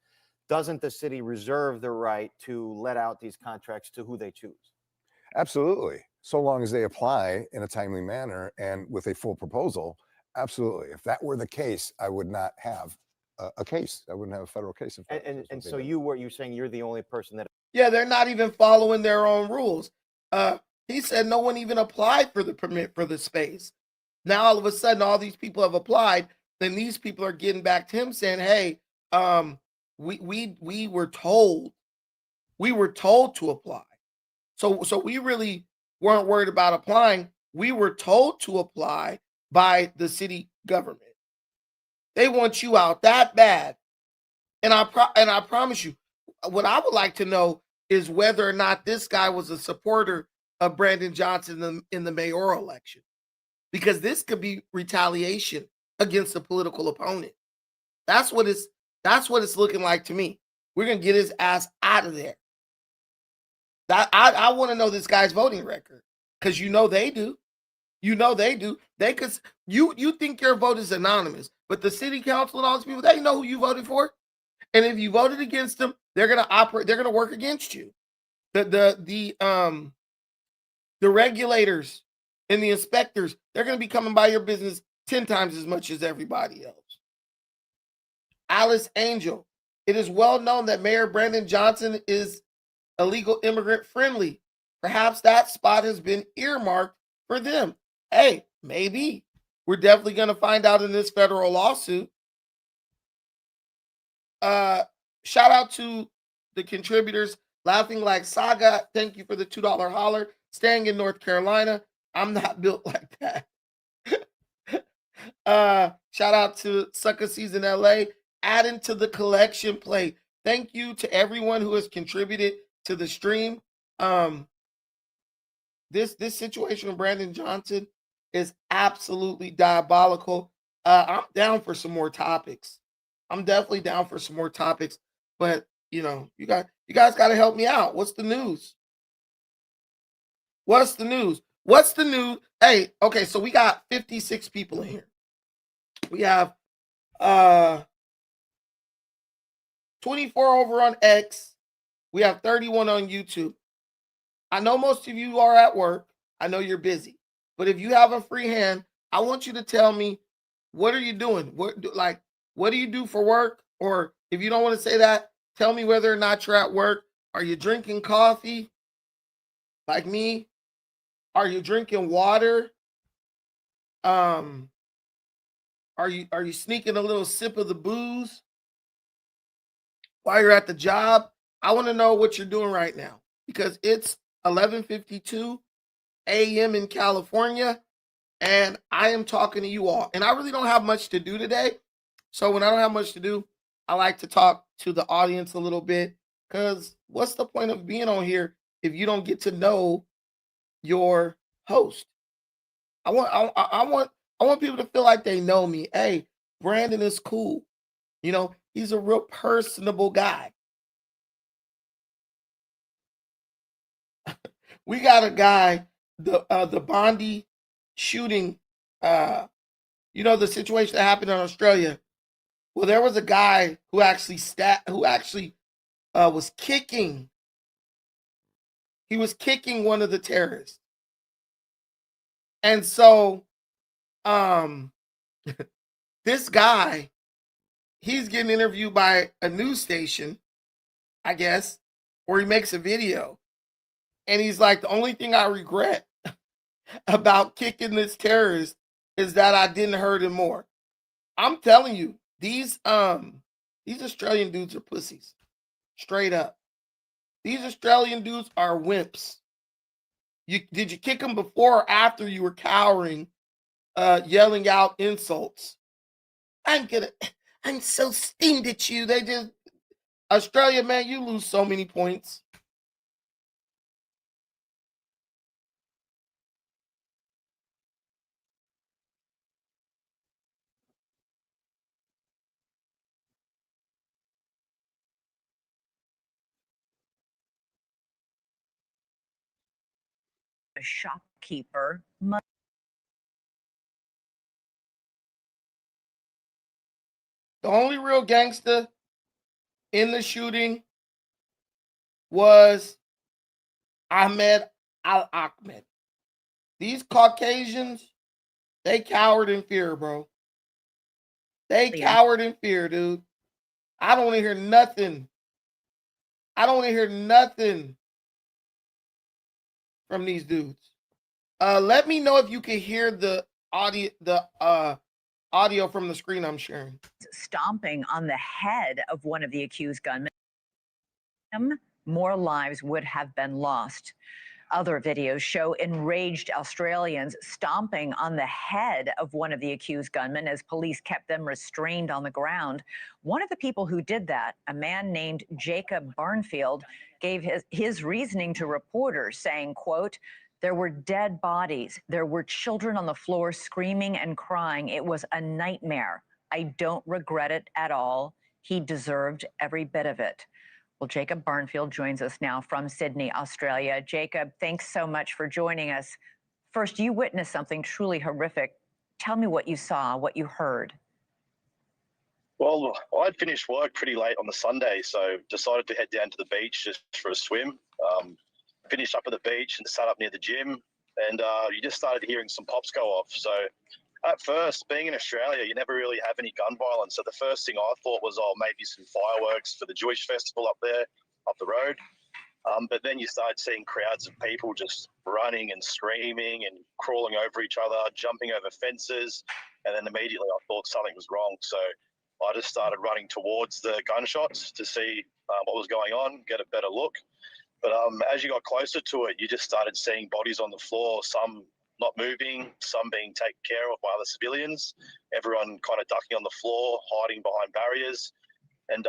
Speaker 18: Doesn't the city reserve the right to let out these contracts to who they choose?
Speaker 19: Absolutely. So long as they apply in a timely manner and with a full proposal. Absolutely. If that were the case, I would not have a case. I wouldn't have a federal case.
Speaker 18: And so you're saying you're the only person that.
Speaker 1: Yeah, they're not even following their own rules. He said no one even applied for the permit for the space. Now all of a sudden, all these people have applied. Then these people are getting back to him saying, "Hey, we were told to apply. So we really weren't worried about applying. We were told to apply by the city government. They want you out that bad." And I promise you, what I would like to know is whether or not this guy was a supporter of Brandon Johnson in the mayoral election, because this could be retaliation against a political opponent. That's what it's looking like to me. We're going to get his ass out of there. I want to know this guy's voting record because you know they do. You know they do. They could. You think your vote is anonymous, but the city council and all these people, they know who you voted for. And if you voted against them, they're going to operate. They're going to work against you. The regulators and the inspectors, they're going to be coming by your business 10 times as much as everybody else. Alice Angel, it is well known that Mayor Brandon Johnson is illegal immigrant friendly. Perhaps that spot has been earmarked for them. Hey, maybe. We're definitely going to find out in this federal lawsuit. Shout out to the contributors. Laughing Like Saga, thank you for the $2 holler. Staying in North Carolina, I'm not built like that. Shout out to Sucker Season LA, adding to the collection plate. Thank you to everyone who has contributed to the stream. This situation with Brandon Johnson is absolutely diabolical. I'm down for some more topics. I'm definitely down for some more topics, but you know, you guys got to help me out. What's the news? What's the news? What's the news? Hey, okay, so we got 56 people in here. We have 24 over on X. We have 31 on YouTube. I know most of you are at work. I know you're busy. But if you have a free hand, I want you to tell me, what are you doing? What do you do for work? Or if you don't want to say that, tell me whether or not you're at work. Are you drinking coffee like me? Are you drinking water? Are you sneaking a little sip of the booze while you're at the job? I want to know what you're doing right now because it's 11:52 a.m. in California, and I am talking to you all. And I really don't have much to do today. So when I don't have much to do, I like to talk to the audience a little bit because what's the point of being on here if you don't get to know your host? I want people to feel like they know me. Hey, Brandon is cool. You know, he's a real personable guy. We got a guy, the Bondi shooting, you know, the situation that happened in Australia. Well, there was a guy who actually was kicking. He was kicking one of the terrorists. And so this guy, he's getting interviewed by a news station, I guess, where he makes a video. And he's like, the only thing I regret about kicking this terrorist is that I didn't hurt him more. I'm telling you, these Australian dudes are pussies. Straight up. These Australian dudes are wimps. Did you kick them before or after you were cowering, yelling out insults? I'm so steamed at you. Australia, man, you lose so many points.
Speaker 20: A shopkeeper.
Speaker 1: The only real gangster in the shooting was Ahmed Al-Ahmed. These Caucasians, they cowered in fear, bro. They cowered in fear, dude. I don't want to hear nothing. I don't want to hear nothing from these dudes. Let me know if you can hear the audio from the screen I'm sharing.
Speaker 20: Stomping on the head of one of the accused gunmen, more lives would have been lost. Other videos show enraged Australians stomping on the head of one of the accused gunmen as police kept them restrained on the ground. One of the people who did that, a man named Jacob Barnfield, gave his reasoning to reporters, saying, quote, "There were dead bodies. There were children on the floor screaming and crying. It was a nightmare. I don't regret it at all. He deserved every bit of it." Well, Jacob Barnfield joins us now from Sydney, Australia. Jacob, thanks so much for joining us. First, you witnessed something truly horrific. Tell me what you saw, what you heard.
Speaker 21: Well, I'd finished work pretty late on the Sunday, so decided to head down to the beach just for a swim. Finished up at the beach and sat up near the gym, and you just started hearing some pops go off. So at first, being in Australia, you never really have any gun violence. So the first thing I thought was, oh, maybe some fireworks for the Jewish festival up there, up the road. But then you started seeing crowds of people just running and screaming and crawling over each other, jumping over fences. And then immediately I thought something was wrong. So I just started running towards the gunshots to see what was going on, get a better look. But as you got closer to it, you just started seeing bodies on the floor, some not moving, some being taken care of by other civilians, everyone kind of ducking on the floor, hiding behind barriers. And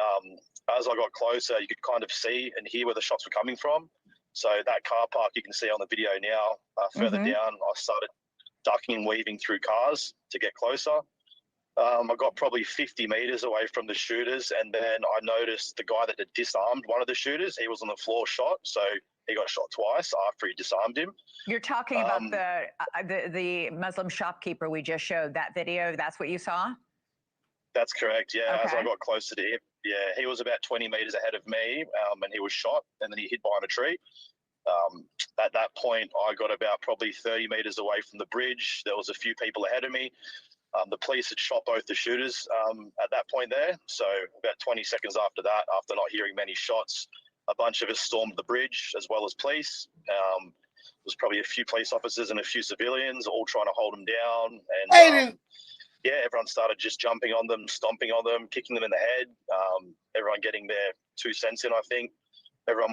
Speaker 21: as I got closer, you could kind of see and hear where the shots were coming from. So that car park you can see on the video now, further down, I started ducking and weaving through cars to get closer. I got probably 50 meters away from the shooters, and then I noticed the guy that had disarmed one of the shooters. He was on the floor shot, so he got shot twice after he disarmed him.
Speaker 20: You're talking about the Muslim shopkeeper we just showed, that video. That's what you saw?
Speaker 21: That's correct, yeah.
Speaker 20: Okay.
Speaker 21: As I got closer to him, yeah, he was about 20 meters ahead of me, and he was shot, and then he hid behind a tree. At that point, I got about probably 30 meters away from the bridge. There was a few people ahead of me. The police had shot both the shooters at that point there. So about 20 seconds after that, after not hearing many shots, a bunch of us stormed the bridge as well as police. There was probably a few police officers and a few civilians all trying to hold them down. And yeah, everyone started just jumping on them, stomping on them, kicking them in the head. Everyone getting their 2 cents in, I think. Everyone.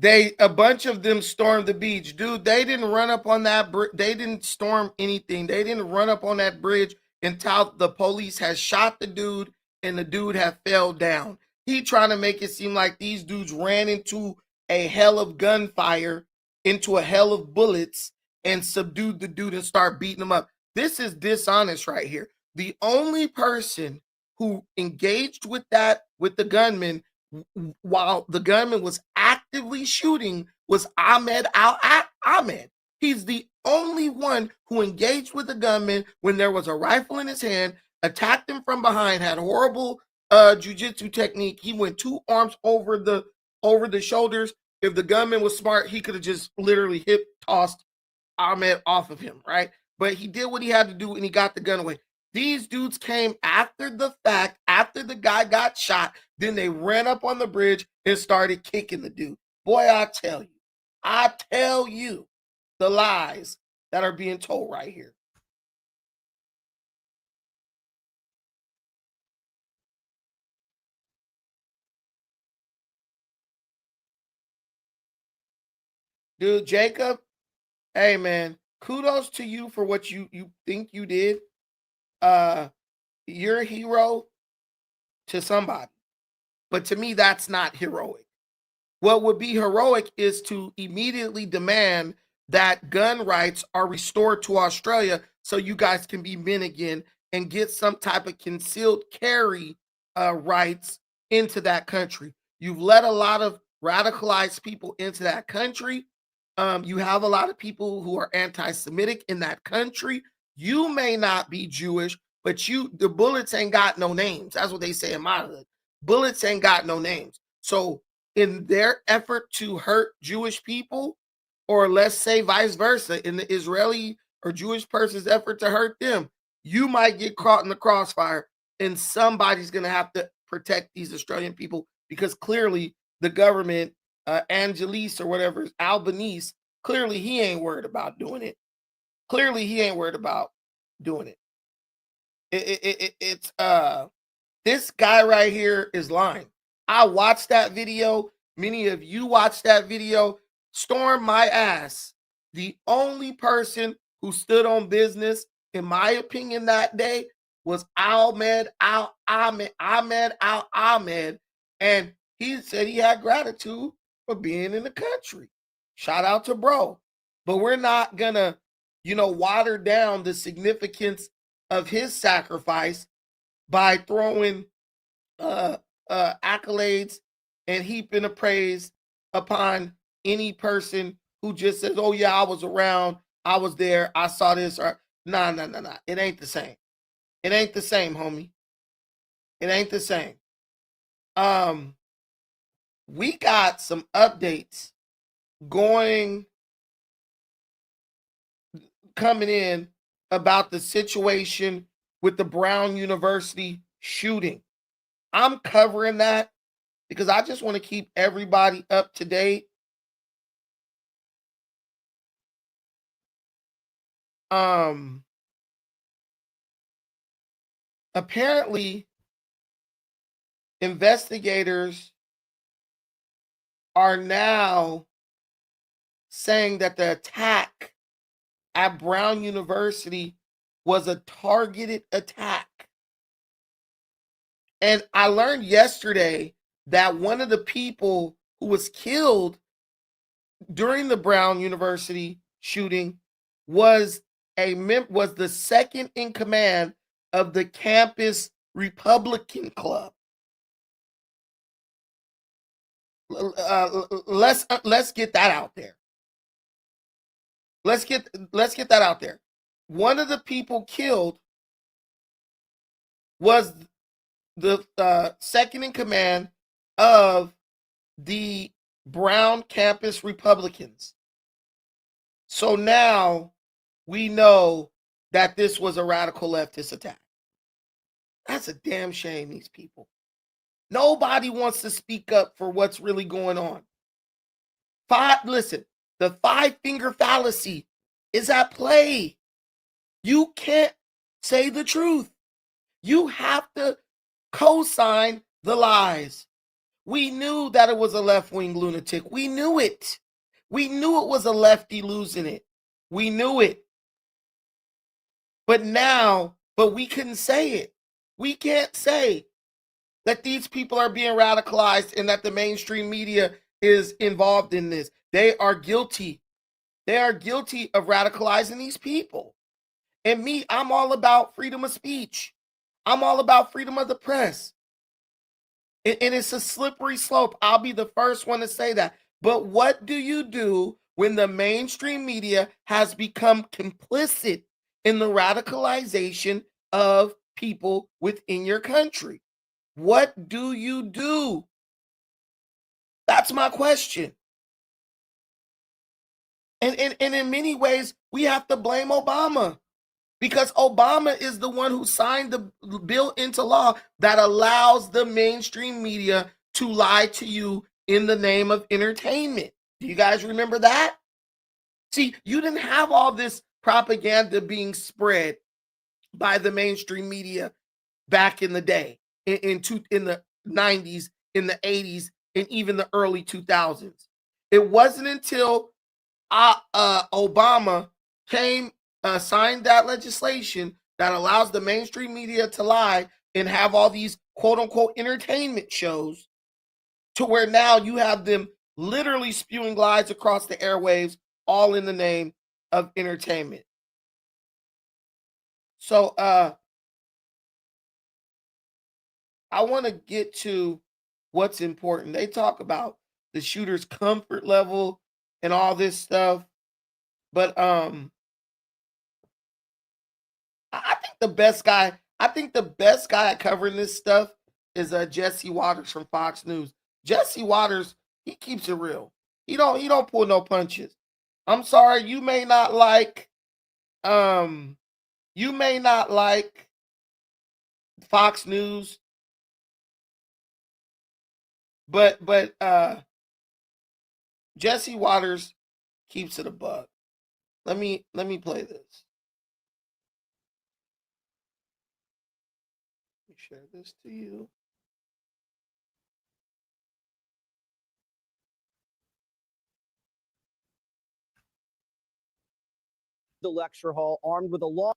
Speaker 1: A bunch of them stormed the beach. Dude, they didn't run up on that bridge. They didn't storm anything. They didn't run up on that bridge until the police had shot the dude and the dude had fell down. He trying to make it seem like these dudes ran into a hell of gunfire, into a hell of bullets, and subdued the dude and start beating him up. This is dishonest right here. The only person who engaged with the gunman while the gunman was actively shooting was Ahmed Ahmed. He's the only one who engaged with the gunman when there was a rifle in his hand, attacked him from behind, had horrible jiu-jitsu technique. He went 2 arms over the shoulders. If the gunman was smart, he could have just literally hip tossed Ahmed off of him, right? But he did what he had to do and he got the gun away. These dudes came after the fact, after the guy got shot. Then they ran up on the bridge and started kicking the dude. Boy, I tell you the lies that are being told right here. Dude, Jacob, hey man, kudos to you for what you think you did. You're a hero to somebody, but to me, that's not heroic. What would be heroic is to immediately demand that gun rights are restored to Australia so you guys can be men again and get some type of concealed carry rights into that country. You've let a lot of radicalized people into that country. You have a lot of people who are anti-Semitic in that country. You may not be Jewish, but the bullets ain't got no names. That's what they say in my hood. Bullets ain't got no names. So in their effort to hurt Jewish people, or let's say vice versa, in the Israeli or Jewish person's effort to hurt them, you might get caught in the crossfire and somebody's going to have to protect these Australian people because clearly the government, Angelis or whatever, Albanese, clearly he ain't worried about doing it. Clearly he ain't worried about doing it. It's this guy right here is lying. I watched that video. Many of you watched that video. Storm my ass. The only person who stood on business, in my opinion, that day was Ahmed Ahmed, and he said he had gratitude for being in the country. Shout out to bro. But we're not gonna, water down the significance of his sacrifice by throwing accolades and heaping a praise upon any person who just says, oh yeah, I was around, I was there, I saw this, or nah. It ain't the same. It ain't the same, homie. It ain't the same. We got some updates coming in about the situation with the Brown University shooting. I'm covering that because I just want to keep everybody up to date. Apparently, investigators are now saying that the attack at Brown University was a targeted attack. And I learned yesterday that one of the people who was killed during the Brown University shooting was the second in command of the campus Republican Club. Let's get that out there. Let's get that out there. One of the people killed was the second in command of the Brown campus Republicans. So now we know that this was a radical leftist attack. That's a damn shame, these people. Nobody wants to speak up for what's really going on. Listen, the 5-finger fallacy is at play. You can't say the truth. You have to co-sign the lies. We knew that it was a left-wing lunatic. We knew it. We knew it was a lefty losing it. We knew it. But we couldn't say it. We can't say that these people are being radicalized and that the mainstream media is involved in this. They are guilty. They are guilty of radicalizing these people. And me, I'm all about freedom of speech. I'm all about freedom of the press. And it's a slippery slope. I'll be the first one to say that. But what do you do when the mainstream media has become complicit in the radicalization of people within your country? What do you do? That's my question. And in many ways, we have to blame Obama, because Obama is the one who signed the bill into law that allows the mainstream media to lie to you in the name of entertainment. Do you guys remember that? See, you didn't have all this propaganda being spread by the mainstream media back in the day, in the 90s, in the 80s, and even the early 2000s. It wasn't until Obama signed that legislation that allows the mainstream media to lie and have all these quote unquote entertainment shows, to where now you have them literally spewing lies across the airwaves, all in the name of entertainment. So I want to get to what's important. They talk about the shooter's comfort level and all this stuff, but I think the best guy at covering this stuff is Jesse Waters from Fox News. Jesse Waters, he keeps it real. He don't pull no punches. I'm sorry, you may not like Fox News, but Jesse Waters keeps it a buck. Let me play this. Let me share this to you.
Speaker 3: The lecture hall armed with a long.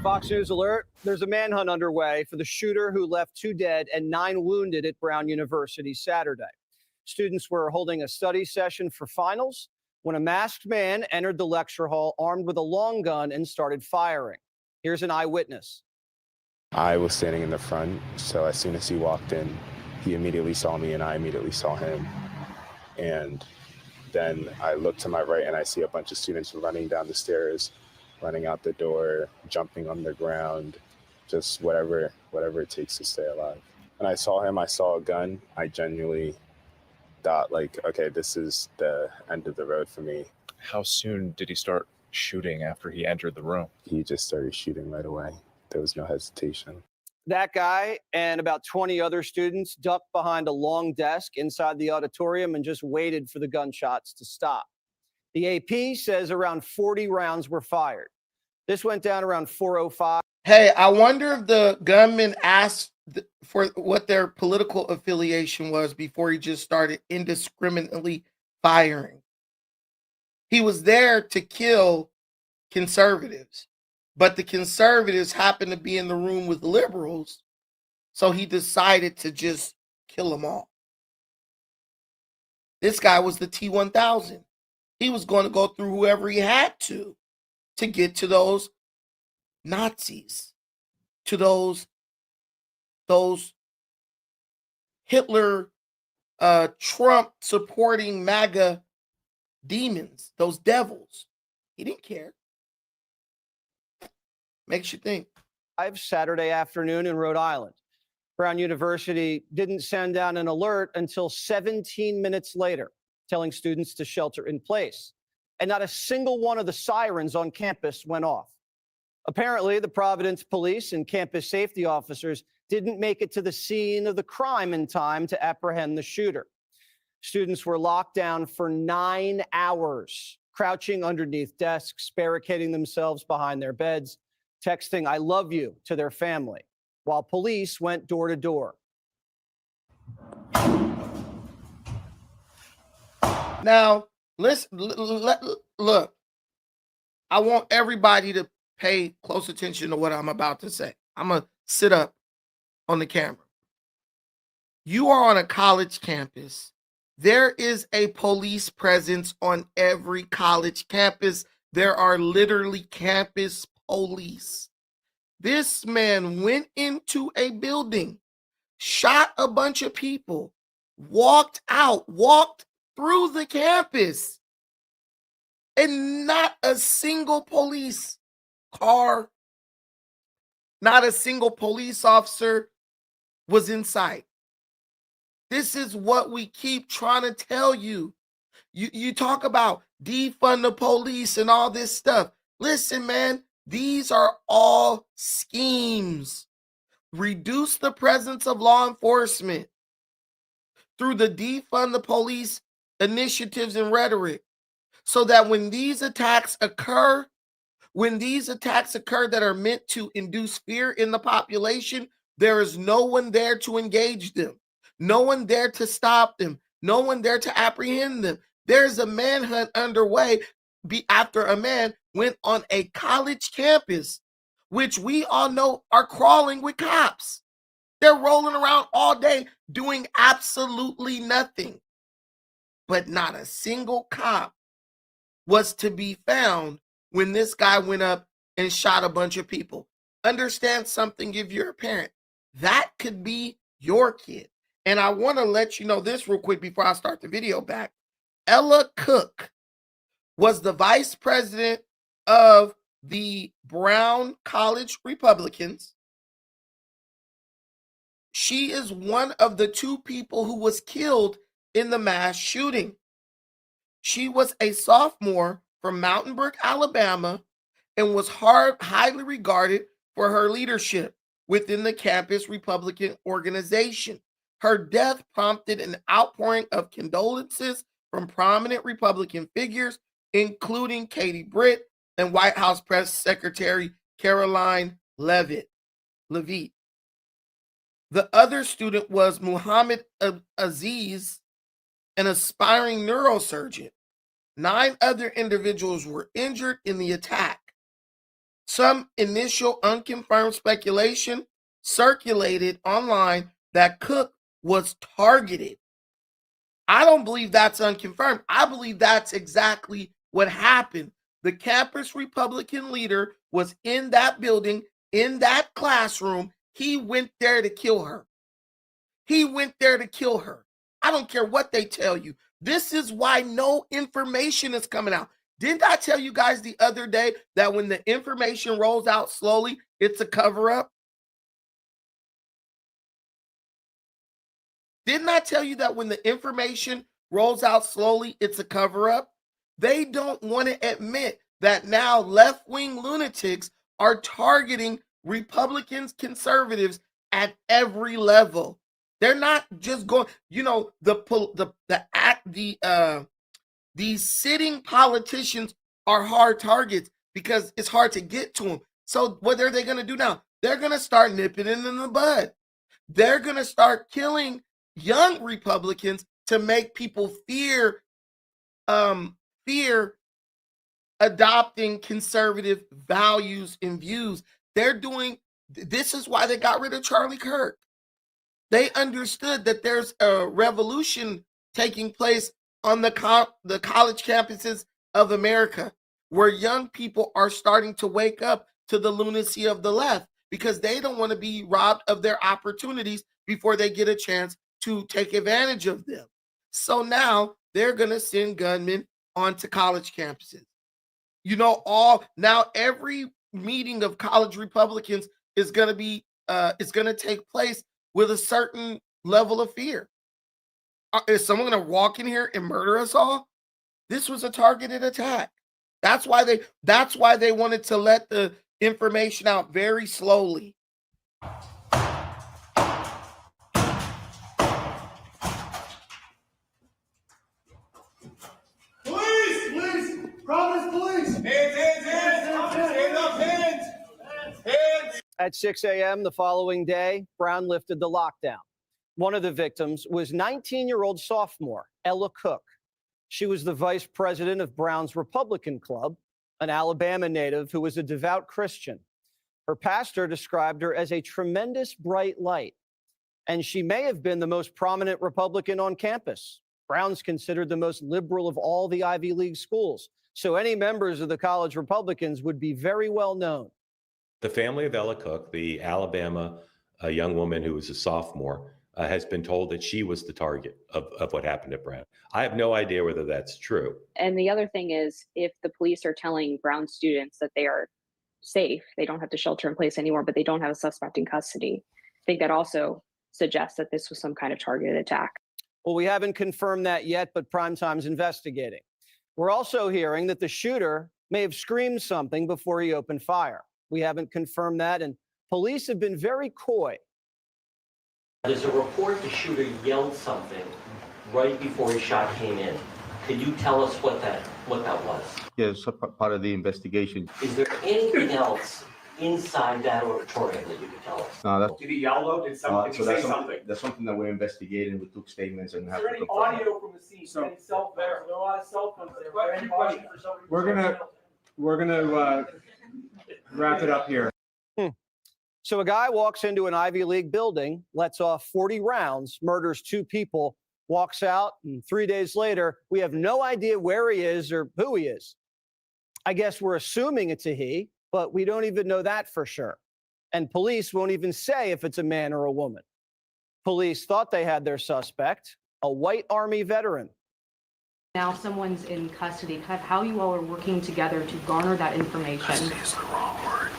Speaker 3: Fox News alert. There's a manhunt underway for the shooter who left 2 dead and 9 wounded at Brown University Saturday. Students were holding a study session for finals when a masked man entered the lecture hall armed with a long gun and started firing. Here's an eyewitness.
Speaker 4: I was standing in the front, so as soon as he walked in, he immediately saw me and I immediately saw him. And then I look to my right and I see a bunch of students running down the stairs, running out the door, jumping on the ground, just whatever it takes to stay alive. When I saw him, I saw a gun. I genuinely thought, like, okay, this is the end of the road for me.
Speaker 22: How soon did he start shooting after he entered the room?
Speaker 4: He just started shooting right away. There was no hesitation.
Speaker 3: That guy and about 20 other students ducked behind a long desk inside the auditorium and just waited for the gunshots to stop. The AP says around 40 rounds were fired. This went down around 4:05.
Speaker 1: Hey, I wonder if the gunman asked for what their political affiliation was before he just started indiscriminately firing. He was there to kill conservatives, but the conservatives happened to be in the room with liberals, so he decided to just kill them all. This guy was the T-1000. He was going to go through whoever he had to get to those Nazis, to those Hitler, Trump supporting MAGA demons, those devils. He didn't care. Makes you think.
Speaker 3: Saturday afternoon in Rhode Island. Brown University didn't send down an alert until 17 minutes later, telling students to shelter in place. And not a single one of the sirens on campus went off. Apparently, the Providence police and campus safety officers didn't make it to the scene of the crime in time to apprehend the shooter. Students were locked down for 9 hours, crouching underneath desks, barricading themselves behind their beds, texting "I love you" to their family, while police went door to door.
Speaker 1: Now, listen, look, I want everybody to pay close attention to what I'm about to say. I'm going to sit up on the camera. You are on a college campus. There is a police presence on every college campus. There are literally campus police. This man went into a building, shot a bunch of people, walked through the campus, and not a single police car, not a single police officer was in sight. This is what we keep trying to tell you. You talk about defund the police and all this stuff. Listen, man, these are all schemes. Reduce the presence of law enforcement through the defund the police initiatives and rhetoric, so that when these attacks occur that are meant to induce fear in the population, there is no one there to engage them, no one there to stop them, no one there to apprehend them. There's a manhunt underway after a man went on a college campus, which we all know are crawling with cops. They're rolling around all day doing absolutely nothing. But not a single cop was to be found when this guy went up and shot a bunch of people. Understand something if you're a parent. That could be your kid. And I want to let you know this real quick before I start the video back. Ella Cook was the vice president of the Brown College Republicans. She is one of the 2 people who was killed in the mass shooting. She was a sophomore from Mountain Brook, Alabama, and was highly regarded for her leadership within the campus Republican organization. Her death prompted an outpouring of condolences from prominent Republican figures, including Katie Britt and White House Press Secretary Caroline Leavitt. The other student was Muhammad Aziz, an aspiring neurosurgeon. 9 other individuals were injured in the attack. Some initial unconfirmed speculation circulated online that Cook was targeted. I don't believe that's unconfirmed. I believe that's exactly what happened. The campus Republican leader was in that building, in that classroom, He went there to kill her. He went there to kill her. I don't care what they tell you. This is why no information is coming out. Didn't I tell you guys the other day that when the information rolls out slowly, it's a cover-up? Didn't I tell you that when the information rolls out slowly, it's a cover-up? They don't want to admit that now left-wing lunatics are targeting Republicans, conservatives at every level. They're not just going, you know, these sitting politicians are hard targets because it's hard to get to them. So what are they going to do now? They're going to start nipping it in the bud. They're going to start killing young Republicans to make people fear adopting conservative values and views. This is why they got rid of Charlie Kirk. They understood that there's a revolution taking place on the college campuses of America, where young people are starting to wake up to the lunacy of the left because they don't want to be robbed of their opportunities before they get a chance to take advantage of them. So now they're going to send gunmen onto college campuses. You know, now every meeting of college Republicans is going to take place with a certain level of fear. Is someone going to walk in here and murder us all? This was a targeted attack. That's why they wanted to let the information out very slowly.
Speaker 13: Police! Providence police! Hands up, hands!
Speaker 3: At 6 a.m. the following day, Brown lifted the lockdown. One of the victims was 19-year-old sophomore Ella Cook. She was the vice president of Brown's Republican Club, an Alabama native who was a devout Christian. Her pastor described her as a tremendous bright light, and she may have been the most prominent Republican on campus. Brown's considered the most liberal of all the Ivy League schools, so any members of the college Republicans would be very well known.
Speaker 5: The family of Ella Cook, the Alabama young woman who was a sophomore, has been told that she was the target of what happened at Brown. I have no idea whether that's true.
Speaker 7: And the other thing is, if the police are telling Brown students that they are safe, they don't have to shelter in place anymore, but they don't have a suspect in custody, I think that also suggests that this was some kind of targeted attack.
Speaker 3: Well, we haven't confirmed that yet, but Primetime's investigating. We're also hearing that the shooter may have screamed something before he opened fire. We haven't confirmed that, and police have been very coy.
Speaker 23: There's a report the shooter yelled something right before his shot came in. Could you tell us what that was?
Speaker 24: Yes, part of the investigation.
Speaker 23: Is there anything else inside that auditorium that you could tell us?
Speaker 24: No, that's,
Speaker 23: Did he yell though? Did someone say something?
Speaker 24: That's something that we're investigating. We took statements and have to confirm.
Speaker 23: audio from the scene?
Speaker 25: So-
Speaker 23: Any cell phones? There are a lot of cell phones there. Were there any audio for somebody?
Speaker 25: We're gonna wrap it up here.
Speaker 3: So a guy walks into an Ivy League building, lets off 40 rounds, murders 2 people, walks out, and 3 days later, we have no idea where he is or who he is. I guess we're assuming it's a he, but we don't even know that for sure. And police won't even say if it's a man or a woman. Police thought they had their suspect, a white Army veteran.
Speaker 26: Now someone's in custody, kind of how you all are working together to garner that information.
Speaker 24: Custody is the wrong word.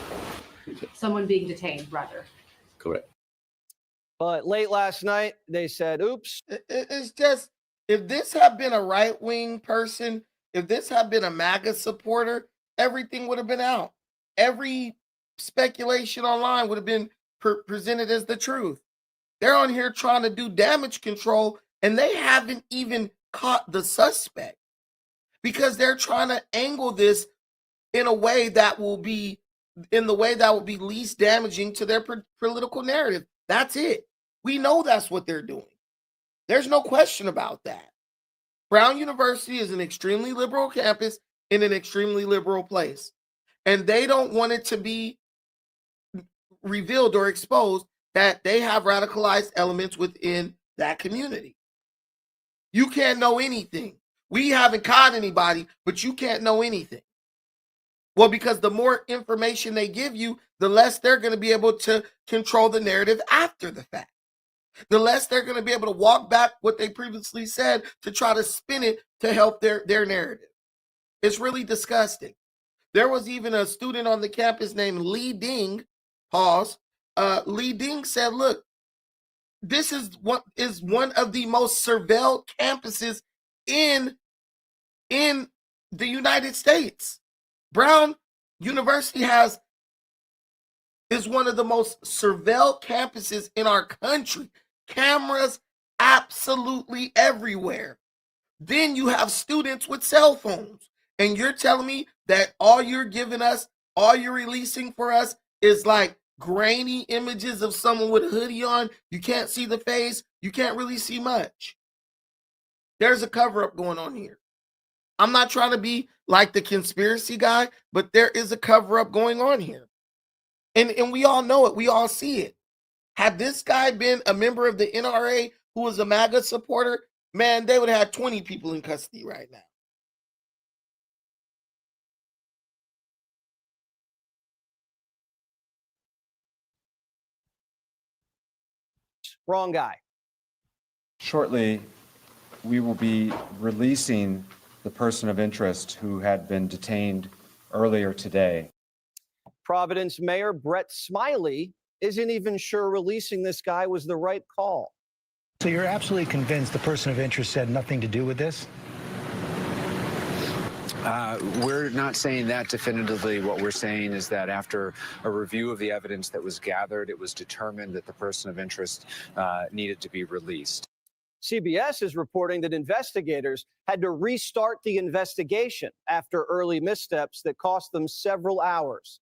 Speaker 26: Someone being detained, rather.
Speaker 24: Correct.
Speaker 3: But late last night, they said, oops.
Speaker 1: It's just, if this had been a right-wing person, if this had been a MAGA supporter, everything would have been out. Every speculation online would have been presented as the truth. They're on here trying to do damage control, and they haven't even caught the suspect because they're trying to angle this in a way that will be least damaging to their political narrative. That's it. We know that's what they're doing. There's no question about that. Brown University is an extremely liberal campus in an extremely liberal place, and they don't want it to be revealed or exposed that they have radicalized elements within that community. You can't know anything. We haven't caught anybody, but you can't know anything. Well, because the more information they give you, the less they're going to be able to control the narrative after the fact. The less they're going to be able to walk back what they previously said to try to spin it to help their narrative. It's really disgusting. There was even a student on the campus named Lee Ding. Pause. Lee Ding said, look, this is one of the most surveilled campuses in the United States. Brown University is one of the most surveilled campuses in our country. Cameras absolutely everywhere. Then you have students with cell phones. And you're telling me that all you're giving us, all you're releasing for us is like grainy images of someone with a hoodie on. You can't see the face. You can't really see much. There's a cover-up going on here. I'm not trying to be like the conspiracy guy, but there is a cover-up going on here. And we all know it. We all see it. Had this guy been a member of the NRA who was a MAGA supporter, man, they would have had 20 people in custody right now.
Speaker 3: Wrong guy.
Speaker 2: Shortly, we will be releasing the person of interest who had been detained earlier today.
Speaker 3: Providence Mayor Brett Smiley isn't even sure releasing this guy was the right call.
Speaker 6: So you're absolutely convinced the person of interest had nothing to do with this?
Speaker 9: We're not saying that definitively. What we're saying is that after a review of the evidence that was gathered, it was determined that the person of interest needed to be released.
Speaker 3: CBS is reporting that investigators had to restart the investigation after early missteps that cost them several hours.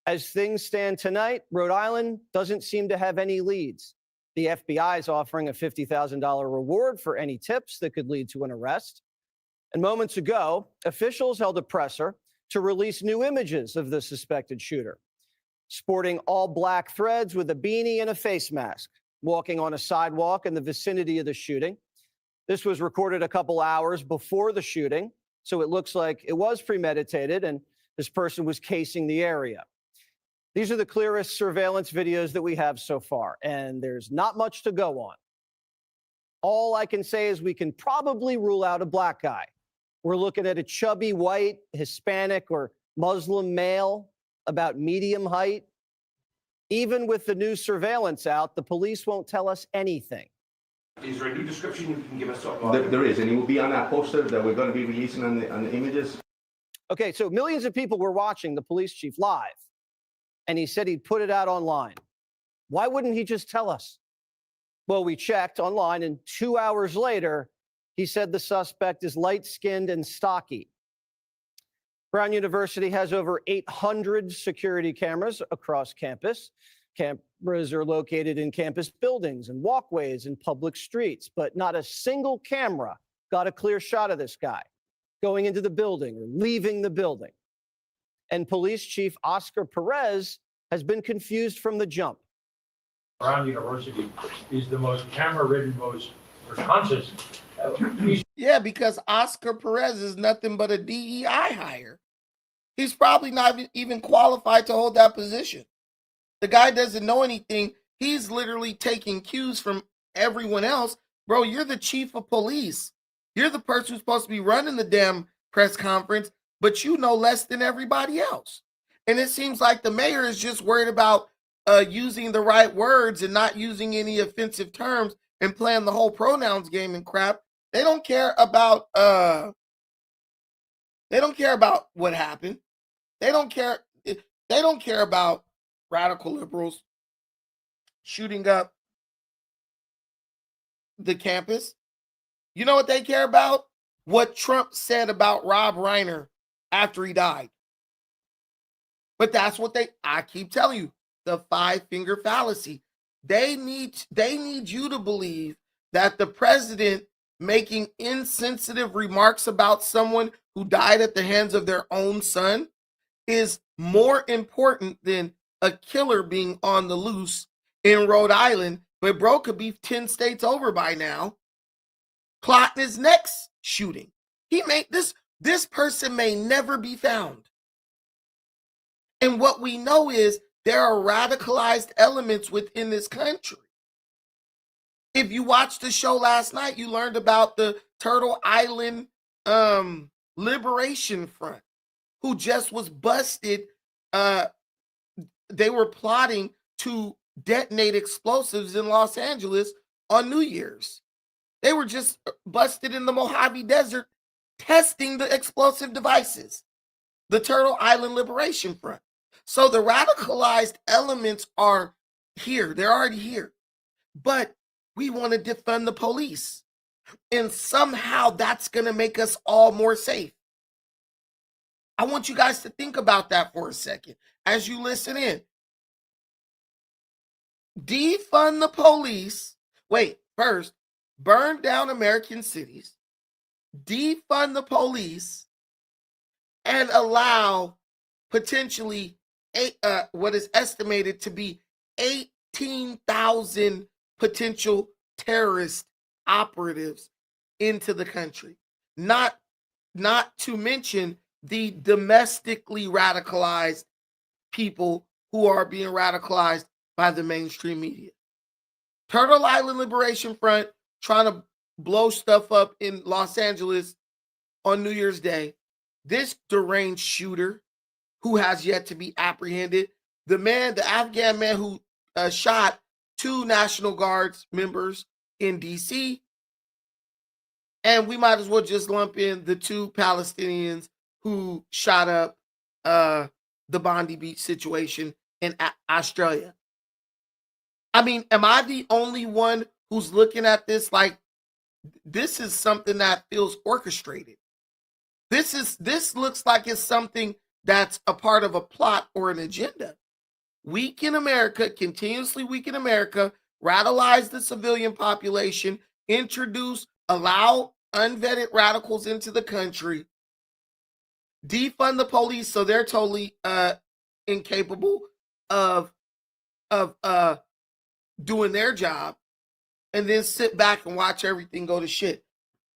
Speaker 3: As things stand tonight, Rhode Island doesn't seem to have any leads. The FBI is offering a $50,000 reward for any tips that could lead to an arrest. And moments ago, officials held a presser to release new images of the suspected shooter, sporting all black threads with a beanie and a face mask, walking on a sidewalk in the vicinity of the shooting. This was recorded a couple hours before the shooting, so it looks like it was premeditated and this person was casing the area. These are the clearest surveillance videos that we have so far, and there's not much to go on. All I can say is we can probably rule out a black guy. We're looking at a chubby, white, Hispanic, or Muslim male, about medium height. Even with the new surveillance out, the police won't tell us anything.
Speaker 24: Is there a new description you can give us? There is, and it will be on that poster that we're going to be releasing on the images.
Speaker 3: Okay, so millions of people were watching the police chief live, and he said he'd put it out online. Why wouldn't he just tell us? Well, we checked online, and 2 hours later, he said the suspect is light-skinned and stocky. Brown University has over 800 security cameras across campus. Cameras are located in campus buildings and walkways and public streets, but not a single camera got a clear shot of this guy going into the building or leaving the building. And Police Chief Oscar Perez has been confused from the jump.
Speaker 10: Brown University is the most camera-ridden, most conscious.
Speaker 1: Yeah, because Oscar Perez is nothing but a DEI hire. He's probably not even qualified to hold that position. The guy doesn't know anything. He's literally taking cues from everyone else. Bro, you're the chief of police. You're the person who's supposed to be running the damn press conference, but you know less than everybody else. And it seems like the mayor is just worried about using the right words and not using any offensive terms and playing the whole pronouns game and crap. They don't care about what happened. They don't care about radical liberals shooting up the campus. You know what they care about? What Trump said about Rob Reiner after he died. But that's what I keep telling you, the 5-finger fallacy. They need you to believe that the president making insensitive remarks about someone who died at the hands of their own son is more important than a killer being on the loose in Rhode Island, but bro could be 10 states over by now, plotting his next shooting. This person may never be found. And what we know is there are radicalized elements within this country. If you watched the show last night, you learned about the Turtle Island Liberation Front, who just was busted. They were plotting to detonate explosives in Los Angeles on New Year's. They were just busted in the Mojave Desert testing the explosive devices. The Turtle Island Liberation Front. So the radicalized elements are here. They're already here. But we want to defund the police. And somehow that's going to make us all more safe. I want you guys to think about that for a second as you listen in. Defund the police. Wait, first, burn down American cities. Defund the police and allow potentially what is estimated to be 18,000 potential terrorist operatives into the country. Not to mention the domestically radicalized people who are being radicalized by the mainstream media. Turtle Island Liberation Front trying to blow stuff up in Los Angeles on New Year's Day. This deranged shooter who has yet to be apprehended. The Afghan man who shot 2 National Guards members in D.C. And we might as well just lump in the 2 Palestinians who shot up the Bondi Beach situation in Australia. I mean, am I the only one who's looking at this like this is something that feels orchestrated? This looks like it's something that's a part of a plot or an agenda. Weaken America, continuously weaken America, radicalize the civilian population, allow unvetted radicals into the country, defund the police so they're totally incapable of doing their job, and then sit back and watch everything go to shit.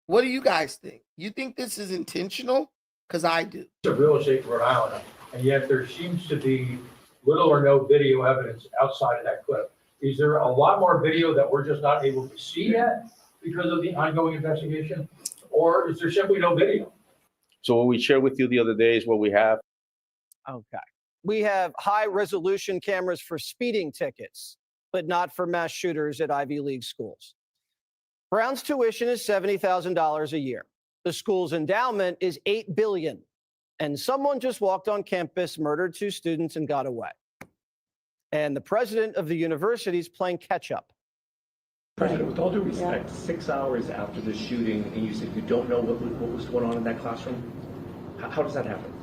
Speaker 1: What do you guys think? You think this is intentional? Because I do.
Speaker 10: It's a real estate in Rhode Island, and yet there seems to be little or no video evidence outside of that clip. Is there a lot more video that we're just not able to see yet because of the ongoing investigation? Or is there simply no video?
Speaker 24: So what we shared with you the other day is what we have.
Speaker 3: Okay. We have high resolution cameras for speeding tickets, but not for mass shooters at Ivy League schools. Brown's tuition is $70,000 a year. The school's endowment is $8 billion. And someone just walked on campus, murdered 2 students, and got away. And the president of the university is playing catch up.
Speaker 8: President, with all due respect, 6 hours after the shooting, and you said you don't know what was going on in that classroom? How does that happen?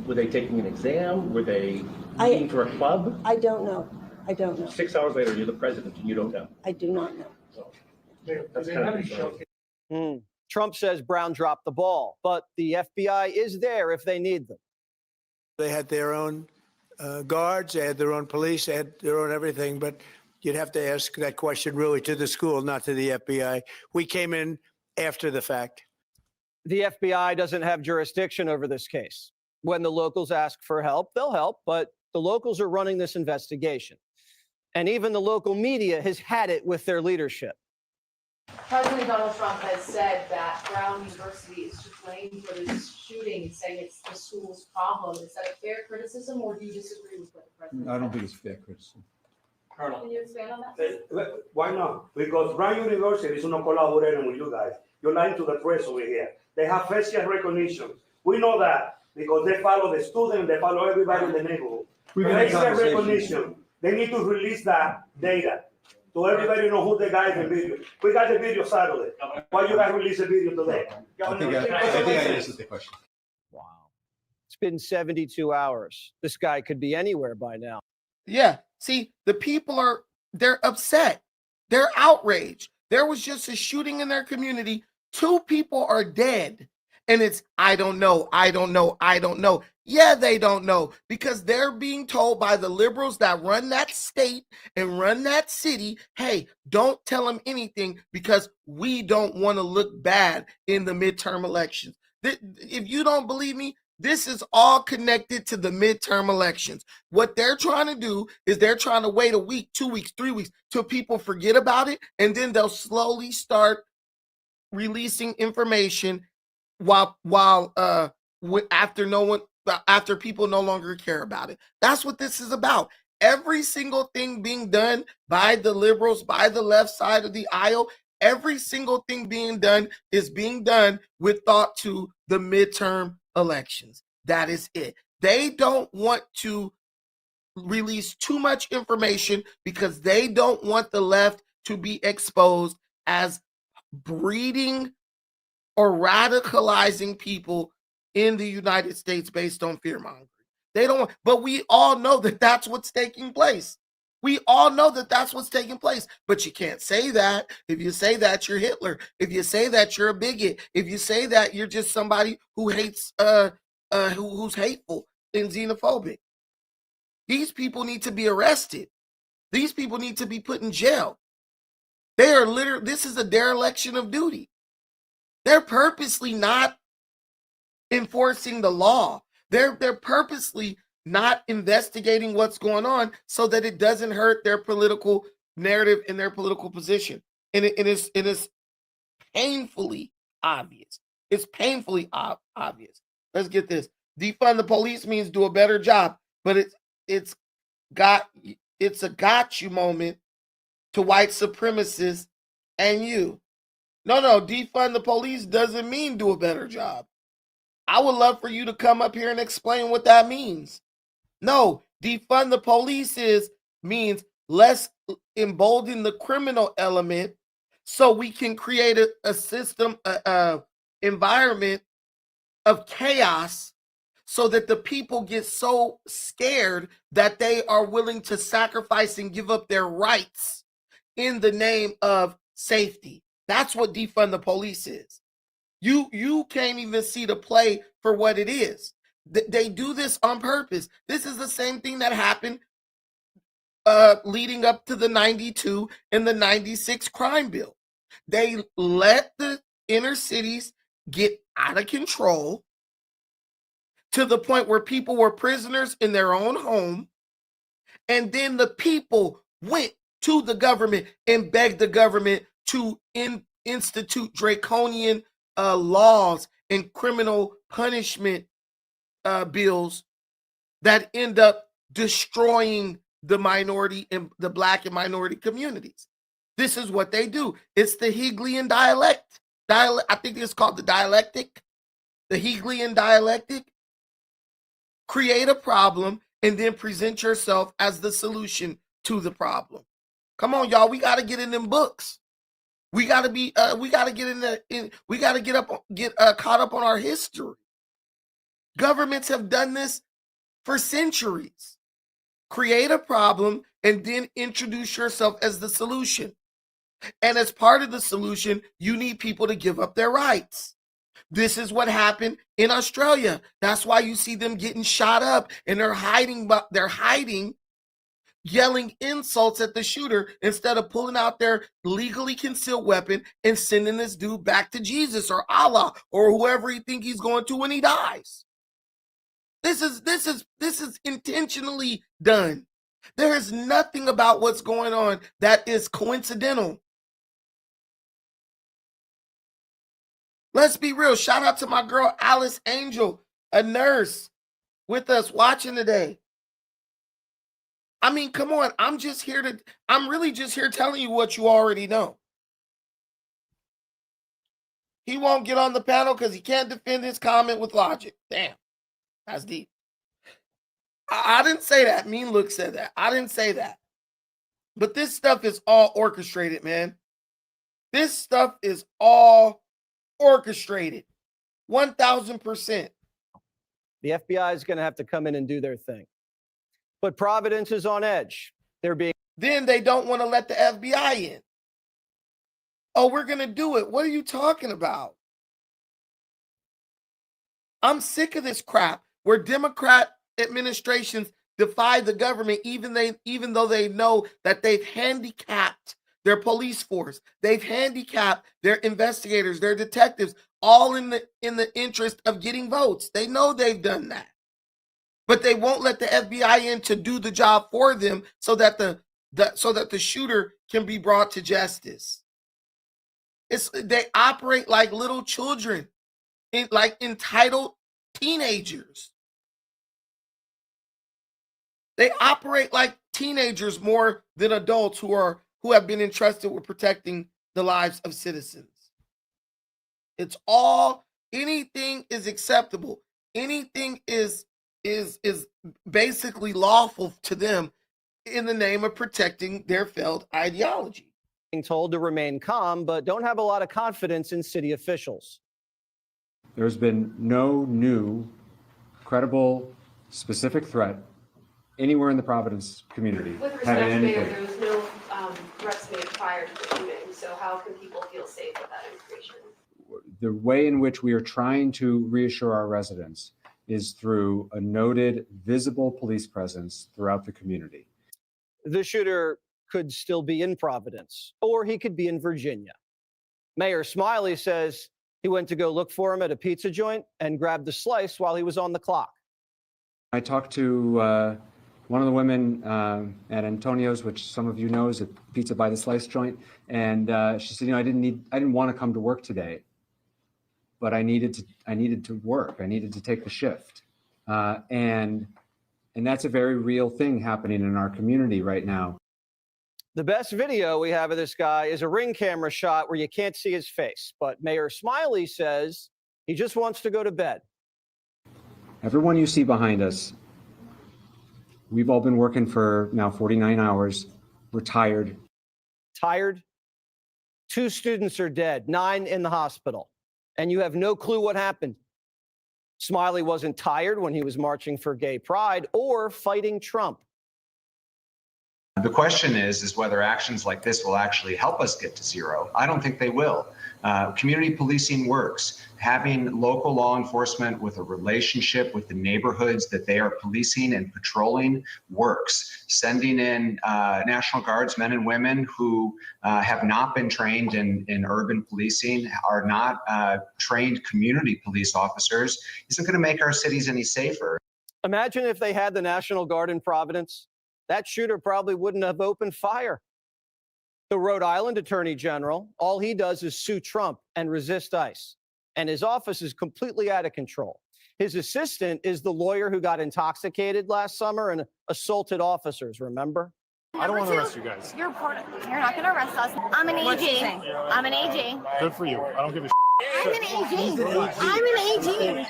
Speaker 8: Were they taking an exam? Were they meeting for a club?
Speaker 11: I don't know. I don't know.
Speaker 8: 6 hours later, you're the president, and you don't know.
Speaker 11: I do not know.
Speaker 8: So, that's kind of concerning.
Speaker 3: Trump says Brown dropped the ball, but the FBI is there if they need them.
Speaker 12: They had their own guards, they had their own police, they had their own everything, but you'd have to ask that question really to the school, not to the FBI. We came in after the fact.
Speaker 3: The FBI doesn't have jurisdiction over this case. When the locals ask for help, they'll help, but the locals are running this investigation. And even the local media has had it with their leadership.
Speaker 14: President Donald Trump has said that Brown University is to blame for this shooting, saying it's the school's problem. Is that a fair criticism, or do you disagree with what the president
Speaker 15: I don't think it's fair criticism.
Speaker 14: Colonel, can you expand on that?
Speaker 16: Why not? Because Brown University is not collaborating with you guys. You're lying to the press over here. They have facial recognition. We know that because they follow the students, they follow everybody in the neighborhood. Facial recognition. They need to release that data. So everybody know who the guy in the video. We got the video Saturday. Why you guys release the video today?
Speaker 15: I think I answered the question.
Speaker 3: Wow. It's been 72 hours. This guy could be anywhere by now.
Speaker 1: Yeah. See, the people they're upset. They're outraged. There was just a shooting in their community. 2 people are dead. And it's, I don't know. Yeah, they don't know because they're being told by the liberals that run that state and run that city, hey, don't tell them anything because we don't want to look bad in the midterm elections. If you don't believe me, This is all connected to the midterm elections. What they're trying to do is they're trying to wait a week, 2 weeks, 3 weeks till people forget about it, and then they'll slowly start releasing information after people no longer care about it. That's what this is about. Every single thing being done by the liberals, by the left side of the aisle, every single thing being done is being done with thought to the midterm elections. That is it. They don't want to release too much information because they don't want the left to be exposed as breeding or radicalizing people in the United States based on fear mongering. They don't, but we all know that that's what's taking place. We all know that that's what's taking place, but you can't say that. If you say that, you're Hitler. If you say that, you're a bigot. If you say that, you're just somebody who hates, who's hateful and xenophobic. These people need to be arrested. These people need to be put in jail. They are literally, this is a dereliction of duty. They're purposely not enforcing the law. They're purposely not investigating what's going on so that it doesn't hurt their political narrative and their political position. And it is painfully obvious. It's painfully obvious. Let's get this. Defund the police means do a better job, but it's a got you moment to white supremacists and you. No, defund the police doesn't mean do a better job. I would love for you to come up here and explain what that means. No, defund the police means let's embolden the criminal element so we can create a system, environment of chaos so that the people get so scared that they are willing to sacrifice and give up their rights in the name of safety. That's what defund the police is. You can't even see the play for what it is. They do this on purpose. This is the same thing that happened leading up to the 92 and the 96 crime bill. They let the inner cities get out of control to the point where people were prisoners in their own home. And then the people went to the government and begged the government to institute draconian laws and criminal punishment bills that end up destroying the minority and the Black and minority communities. This is what they do. It's the Hegelian dialect. I think it's called the dialectic. The Hegelian dialectic. Create a problem and then present yourself as the solution to the problem. Come on, y'all. We got to get in them books. We got to be. We got to get we got to get caught up on our history. Governments have done this for centuries. Create a problem and then introduce yourself as the solution. And as part of the solution, you need people to give up their rights. This is what happened in Australia. That's why you see them getting shot up and they're hiding, yelling insults at the shooter instead of pulling out their legally concealed weapon and sending this dude back to Jesus or Allah or whoever he think he's going to when he dies. This is intentionally done. There is nothing about what's going on that is coincidental. Let's be real. Shout out to my girl Alice Angel, a nurse with us watching today. I mean, come on. I'm really just here telling you what you already know. He won't get on the panel because he can't defend his comment with logic. Damn, that's deep. I didn't say that. Mean Look said that. I didn't say that. But this stuff is all orchestrated, man. This stuff is all orchestrated. 1000%.
Speaker 3: The FBI is going to have to come in and do their thing. But Providence is on edge.
Speaker 1: Then they don't want to let the FBI in. Oh, we're going to do it. What are you talking about? I'm sick of this crap where Democrat administrations defy the government even though they know that they've handicapped their police force. They've handicapped their investigators, their detectives, all in the interest of getting votes. They know they've done that. But they won't let the FBI in to do the job for them so that the shooter can be brought to justice. They operate like little children, like entitled teenagers. They operate like teenagers more than adults who have been entrusted with protecting the lives of citizens. Anything is acceptable. Anything is basically lawful to them in the name of protecting their failed ideology.
Speaker 3: Being told to remain calm, but don't have a lot of confidence in city officials.
Speaker 2: There's been no new, credible, specific threat anywhere in the Providence community.
Speaker 14: With respect,
Speaker 2: having anything.
Speaker 14: Mayor, there was no threats made prior to the shooting, so how can people feel safe with that information?
Speaker 2: The way in which we are trying to reassure our residents is through a noted, visible police presence throughout the community.
Speaker 3: The shooter could still be in Providence, or he could be in Virginia. Mayor Smiley says he went to go look for him at a pizza joint and grabbed a slice while he was on the clock.
Speaker 2: I talked to one of the women at Antonio's, which some of you know is a pizza by the slice joint, and she said, I didn't want to come to work today, but I needed to work. I needed to take the shift, and that's a very real thing happening in our community right now.
Speaker 3: The best video we have of this guy is a Ring camera shot where you can't see his face, but Mayor Smiley says he just wants to go to bed.
Speaker 2: Everyone you see behind us, we've all been working for now 49 hours. We're tired.
Speaker 3: Tired? 2 students are dead, 9 in the hospital, and you have no clue what happened. Smiley wasn't tired when he was marching for gay pride or fighting Trump.
Speaker 9: The question is whether actions like this will actually help us get to zero. I don't think they will. Community policing works. Having local law enforcement with a relationship with the neighborhoods that they are policing and patrolling works. Sending in National Guards men and women who have not been trained in urban policing, are not trained community police officers, isn't going to make our cities any safer.
Speaker 3: Imagine if they had the National Guard in Providence. That shooter probably wouldn't have opened fire. The Rhode Island Attorney General, all he does is sue Trump and resist ICE. And his office is completely out of control. His assistant is the lawyer who got intoxicated last summer and assaulted officers, remember?
Speaker 17: I don't want to arrest you guys.
Speaker 18: You're not going to arrest us. I'm an AG. I'm an AG.
Speaker 17: Good for you. I don't give a
Speaker 18: I'm an AG. I'm an AG.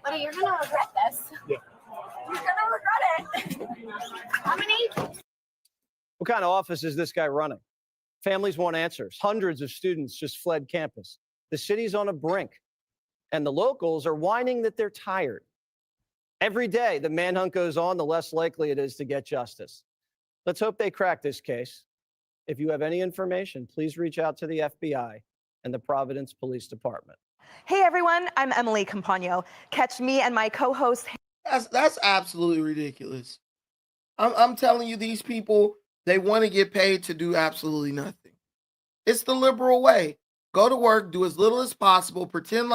Speaker 18: But you're going to regret this.
Speaker 17: Yeah.
Speaker 18: You're going to regret it. I'm an AG.
Speaker 3: What kind of office is this guy running? Families want answers. Hundreds of students just fled campus. The city's on a brink, and the locals are whining that they're tired. Every day the manhunt goes on, the less likely it is to get justice. Let's hope they crack this case. If you have any information, please reach out to the FBI and the Providence Police Department.
Speaker 19: Hey everyone, I'm Emily Campagno. Catch me and my co-host.
Speaker 1: That's absolutely ridiculous. I'm telling you, these people, they want to get paid to do absolutely nothing. It's the liberal way. Go to work, do as little as possible, pretend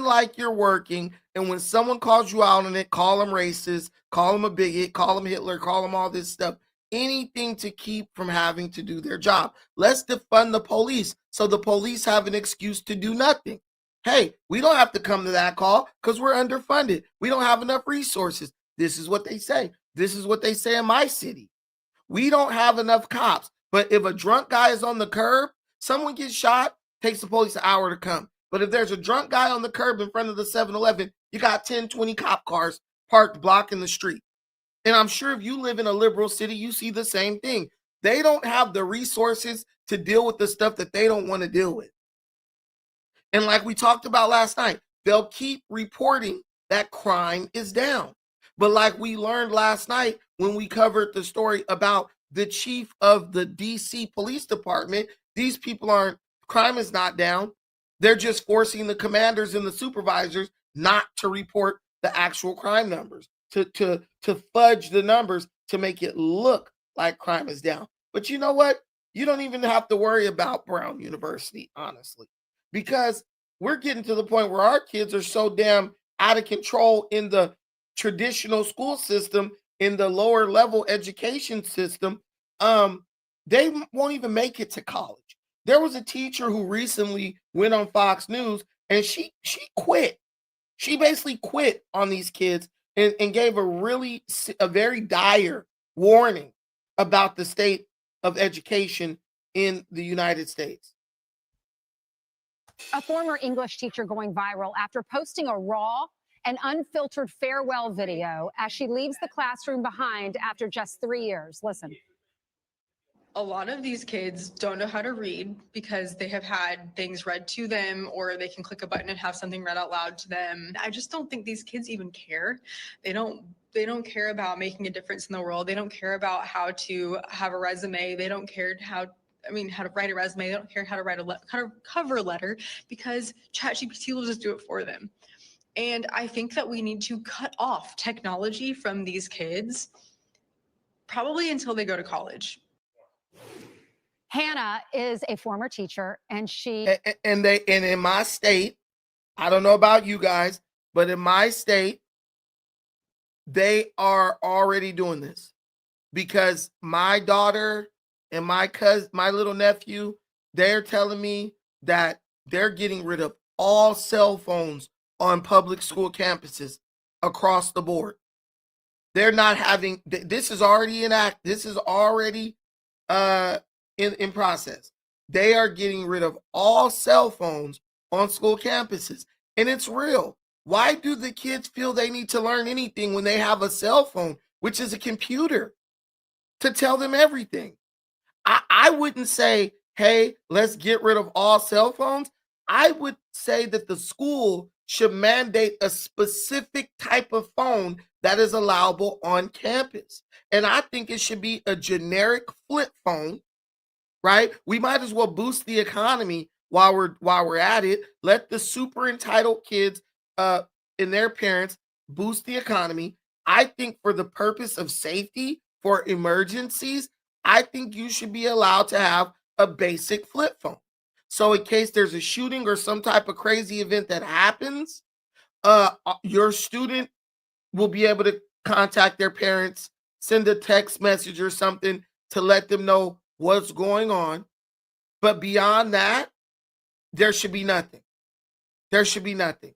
Speaker 1: like you're working, and when someone calls you out on it, call them racist, call them a bigot, call them Hitler, call them all this stuff. Anything to keep from having to do their job. Let's defund the police so the police have an excuse to do nothing. Hey, we don't have to come to that call because we're underfunded. We don't have enough resources. This is what they say. This is what they say in my city. We don't have enough cops. But if a drunk guy is on the curb, someone gets shot, takes the police an hour to come. But if there's a drunk guy on the curb in front of the 7-Eleven, you got 10, 20 cop cars parked blocking the street. And I'm sure if you live in a liberal city, you see the same thing. They don't have the resources to deal with the stuff that they don't want to deal with. And like we talked about last night, they'll keep reporting that crime is down. But like we learned last night when we covered the story about the chief of the DC Police Department, these people crime is not down. They're just forcing the commanders and the supervisors not to report the actual crime numbers, to fudge the numbers to make it look like crime is down. But you know what? You don't even have to worry about Brown University, honestly, because we're getting to the point where our kids are so damn out of control in the traditional school system, in the lower level education system. They won't even make it to college. There was a teacher who recently went on Fox News and she quit. She basically quit on these kids and gave a very dire warning about the state of education in the United States.
Speaker 4: A former English teacher going viral after posting a raw and unfiltered farewell video as she leaves the classroom behind after just 3 years. Listen.
Speaker 5: A lot of these kids don't know how to read because they have had things read to them, or they can click a button and have something read out loud to them. I just don't think these kids even care. They don't care about making a difference in the world. They don't care about how to have a resume. They don't care how to write a resume. They don't care how to write a cover letter because ChatGPT will just do it for them. And I think that we need to cut off technology from these kids probably until they go to college.
Speaker 4: Hannah is a former teacher, and she
Speaker 1: and in my state, I don't know about you guys, but in my state, they are already doing this because my daughter and my cousin, my little nephew, they're telling me that they're getting rid of all cell phones on public school campuses across the board. They're not having, this is already this is already in process. They are getting rid of all cell phones on school campuses. And it's real. Why do the kids feel they need to learn anything when they have a cell phone, which is a computer, to tell them everything? I wouldn't say, hey, let's get rid of all cell phones. I would say that the school should mandate a specific type of phone that is allowable on campus. And I think it should be a generic flip phone, right? We might as well boost the economy while we're at it. Let the super entitled kids and their parents boost the economy. I think for the purpose of safety, for emergencies, I think you should be allowed to have a basic flip phone. So in case there's a shooting or some type of crazy event that happens, your student will be able to contact their parents, send a text message or something to let them know what's going on. But beyond that, there should be nothing. There should be nothing.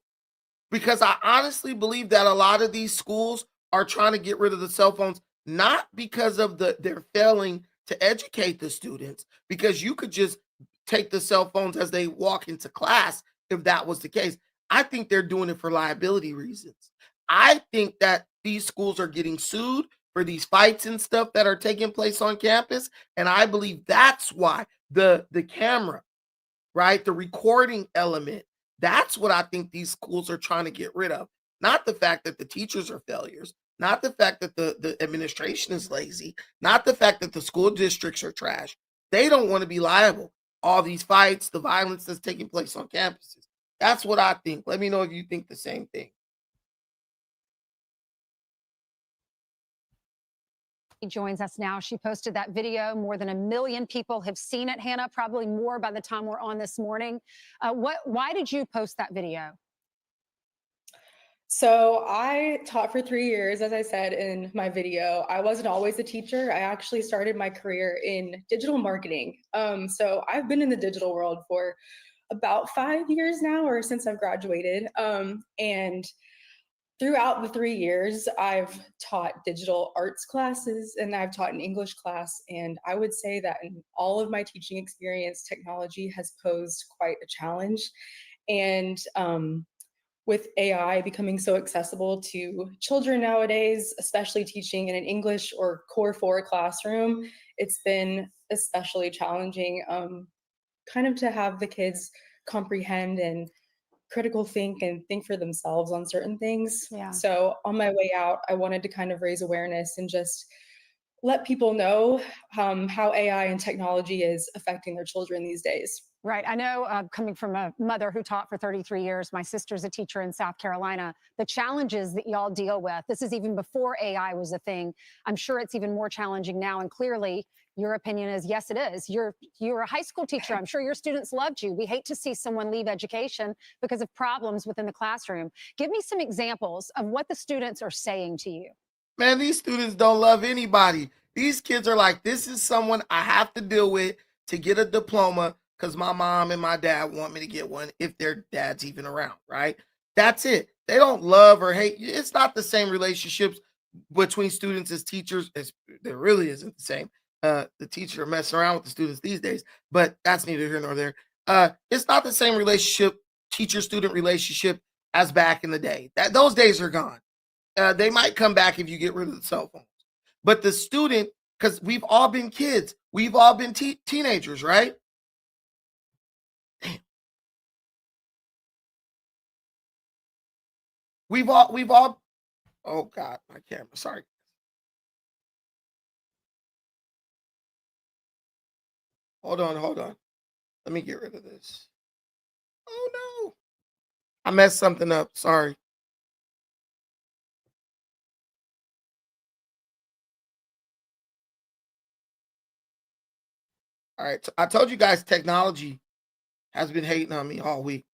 Speaker 1: Because I honestly believe that a lot of these schools are trying to get rid of the cell phones, not because of their failing to educate the students, because you could just take the cell phones as they walk into class if that was the case. I think they're doing it for liability reasons. I think that these schools are getting sued for these fights and stuff that are taking place on campus. And I believe that's why the camera, right? The recording element, that's what I think these schools are trying to get rid of. Not the fact that the teachers are failures, not the fact that the administration is lazy, not the fact that the school districts are trash. They don't want to be liable. All these fights, the violence that's taking place on campuses. That's what I think. Let me know if you think the same thing.
Speaker 4: Joins us now. She posted that video. More than 1 million people have seen it, Hannah, probably more by the time we're on this morning. Why did you post that video?
Speaker 13: So I taught for 3 years, as I said in my video. I wasn't always a teacher. I actually started my career in digital marketing. So I've been in the digital world for about 5 years now, or since I've graduated. And throughout the 3 years, I've taught digital arts classes and I've taught an English class. And I would say that in all of my teaching experience, technology has posed quite a challenge. And with AI becoming so accessible to children nowadays, especially teaching in an English or Core 4 classroom, it's been especially challenging kind of to have the kids comprehend and critical think and think for themselves on certain things.
Speaker 4: Yeah.
Speaker 13: So on my way out, I wanted to kind of raise awareness and just let people know how AI and technology is affecting their children these days.
Speaker 4: Right. I know, coming from a mother who taught for 33 years, my sister's a teacher in South Carolina, the challenges that y'all deal with, this is even before AI was a thing. I'm sure it's even more challenging now. And clearly, Your opinion is yes, it is. You're a high school teacher. I'm sure your students loved you. We hate to see someone leave education because of problems within the classroom. Give me some examples of what the students are saying to you.
Speaker 1: Man, these students don't love anybody. These kids are like, this is someone I have to deal with to get a diploma because my mom and my dad want me to get one if their dad's even around, right? That's it. They don't love or hate. It's not the same relationships between students as teachers. There really isn't the same. The teachers are messing around with the students these days, but that's neither here nor there. It's not the same relationship, teacher-student relationship as back in the day. Those days are gone. They might come back if you get rid of the cell phones. But the student, because we've all been kids, we've all been teenagers, right? Damn. We've all, oh God, my camera, sorry. Hold on. Let me get rid of this. Oh no. I messed something up. Sorry. All right. So I told you guys technology has been hating on me all week.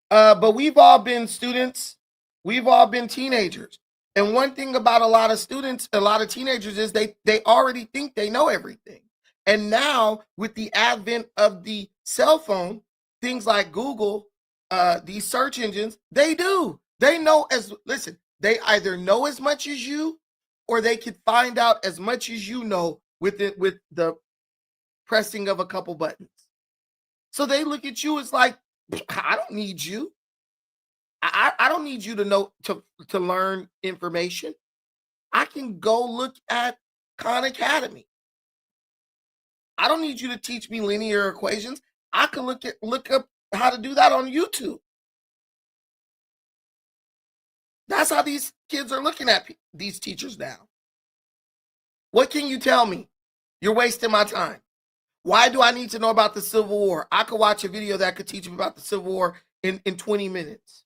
Speaker 1: But we've all been students, we've all been teenagers. And one thing about a lot of students, a lot of teenagers is they already think they know everything. And now with the advent of the cell phone, things like Google, these search engines, they do. They know listen, they either know as much as you or they could find out as much as you know with the pressing of a couple buttons. So they look at you as like, I don't need you. I don't need you to know to learn information. I can go look at Khan Academy. I don't need you to teach me linear equations. I can look up how to do that on YouTube. That's how these kids are looking at these teachers now. What can you tell me? You're wasting my time. Why do I need to know about the Civil War? I could watch a video that could teach me about the Civil War in 20 minutes.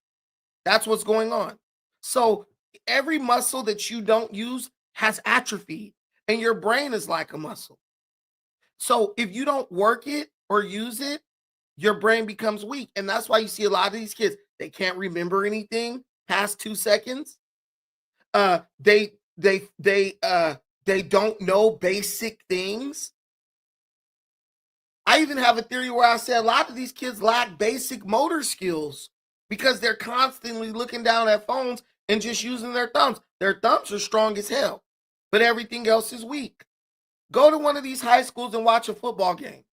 Speaker 1: That's what's going on. So every muscle that you don't use has atrophied, and your brain is like a muscle. So if you don't work it or use it, your brain becomes weak. And that's why you see a lot of these kids, they can't remember anything past 2 seconds. They don't know basic things. I even have a theory where I say a lot of these kids lack basic motor skills because they're constantly looking down at phones and just using their thumbs. Their thumbs are strong as hell, but everything else is weak. Go to one of these high schools and watch a football game.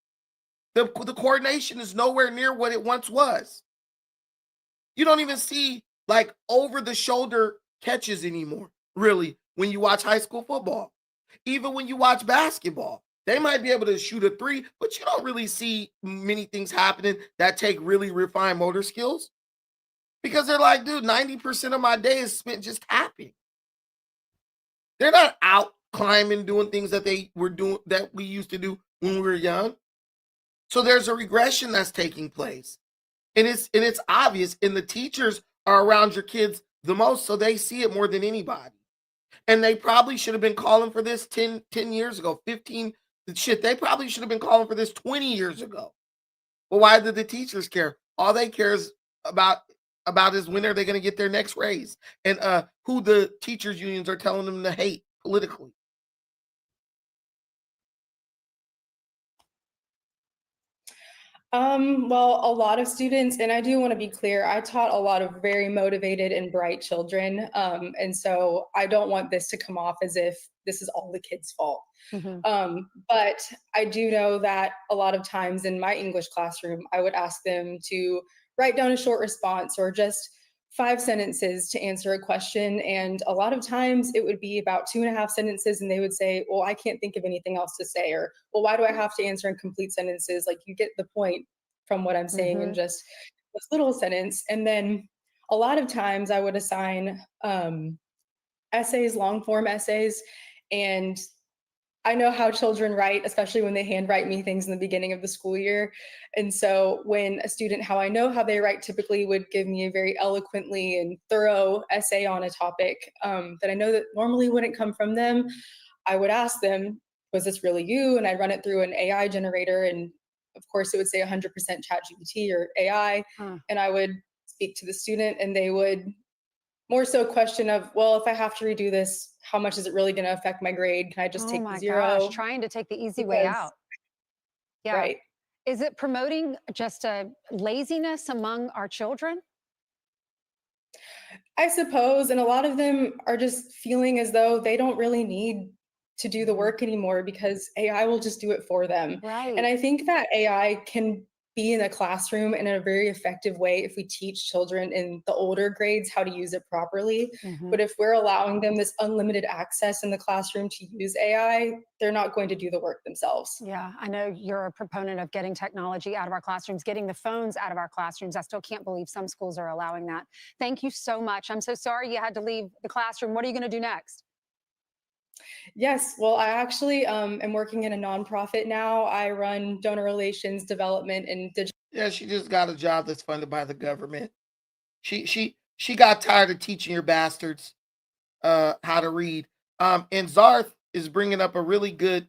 Speaker 1: The coordination is nowhere near what it once was. You don't even see like over the shoulder catches anymore, really, when you watch high school football. Even when you watch basketball, they might be able to shoot a three, but you don't really see many things happening that take really refined motor skills. Because they're like, dude, 90% of my day is spent just tapping. They're not out climbing, doing things that they were doing that we used to do when we were young. So there's a regression that's taking place. And it's obvious, and the teachers are around your kids the most, so they see it more than anybody. And they probably should have been calling for this 10 years ago, 15. Shit, they probably should have been calling for this 20 years ago. But why did the teachers care? All they care is about is when are they going to get their next raise and who the teachers unions are telling them to hate politically.
Speaker 13: Well, a lot of students, and I do want to be clear, I taught a lot of very motivated and bright children. And so I don't want this to come off as if this is all the kids' fault. But I do know that a lot of times in my English classroom, I would ask them to write down a short response or just 5 sentences to answer a question. And a lot of times it would be about 2.5 sentences and they would say, well, I can't think of anything else to say, or, well, why do I have to answer in complete sentences? Like, you get the point from what I'm saying in just this little sentence. And then a lot of times I would assign essays, long form essays, and I know how children write, especially when they handwrite me things in the beginning of the school year. And so when a student, how I know how they write, typically would give me a very eloquently and thorough essay on a topic that I know that normally wouldn't come from them, I would ask them, was this really you? And I'd run it through an AI generator, and of course it would say 100% ChatGPT or AI. And I would speak to the student, and they would more so question of, well, if I have to redo this, how much is it really going to affect my grade? Can I just take the zero?
Speaker 4: Gosh, trying to take the easy way out. Yeah.
Speaker 13: Right.
Speaker 4: Is it promoting just a laziness among our children?
Speaker 13: I suppose, and a lot of them are just feeling as though they don't really need to do the work anymore because AI will just do it for them.
Speaker 4: Right.
Speaker 13: And I think that AI can be in a classroom in a very effective way if we teach children in the older grades how to use it properly. But if we're allowing them this unlimited access in the classroom to use AI, they're not going to do the work themselves.
Speaker 4: Yeah, I know you're a proponent of getting technology out of our classrooms, getting the phones out of our classrooms. I still can't believe some schools are allowing that. Thank you so much. I'm so sorry you had to leave the classroom. What are you going to do next?
Speaker 13: Yes, well, I actually am working in a nonprofit now. I run donor relations, development, and digital.
Speaker 1: Yeah, she just got a job that's funded by the government. She got tired of teaching your bastards how to read. And Zarth is bringing up a really good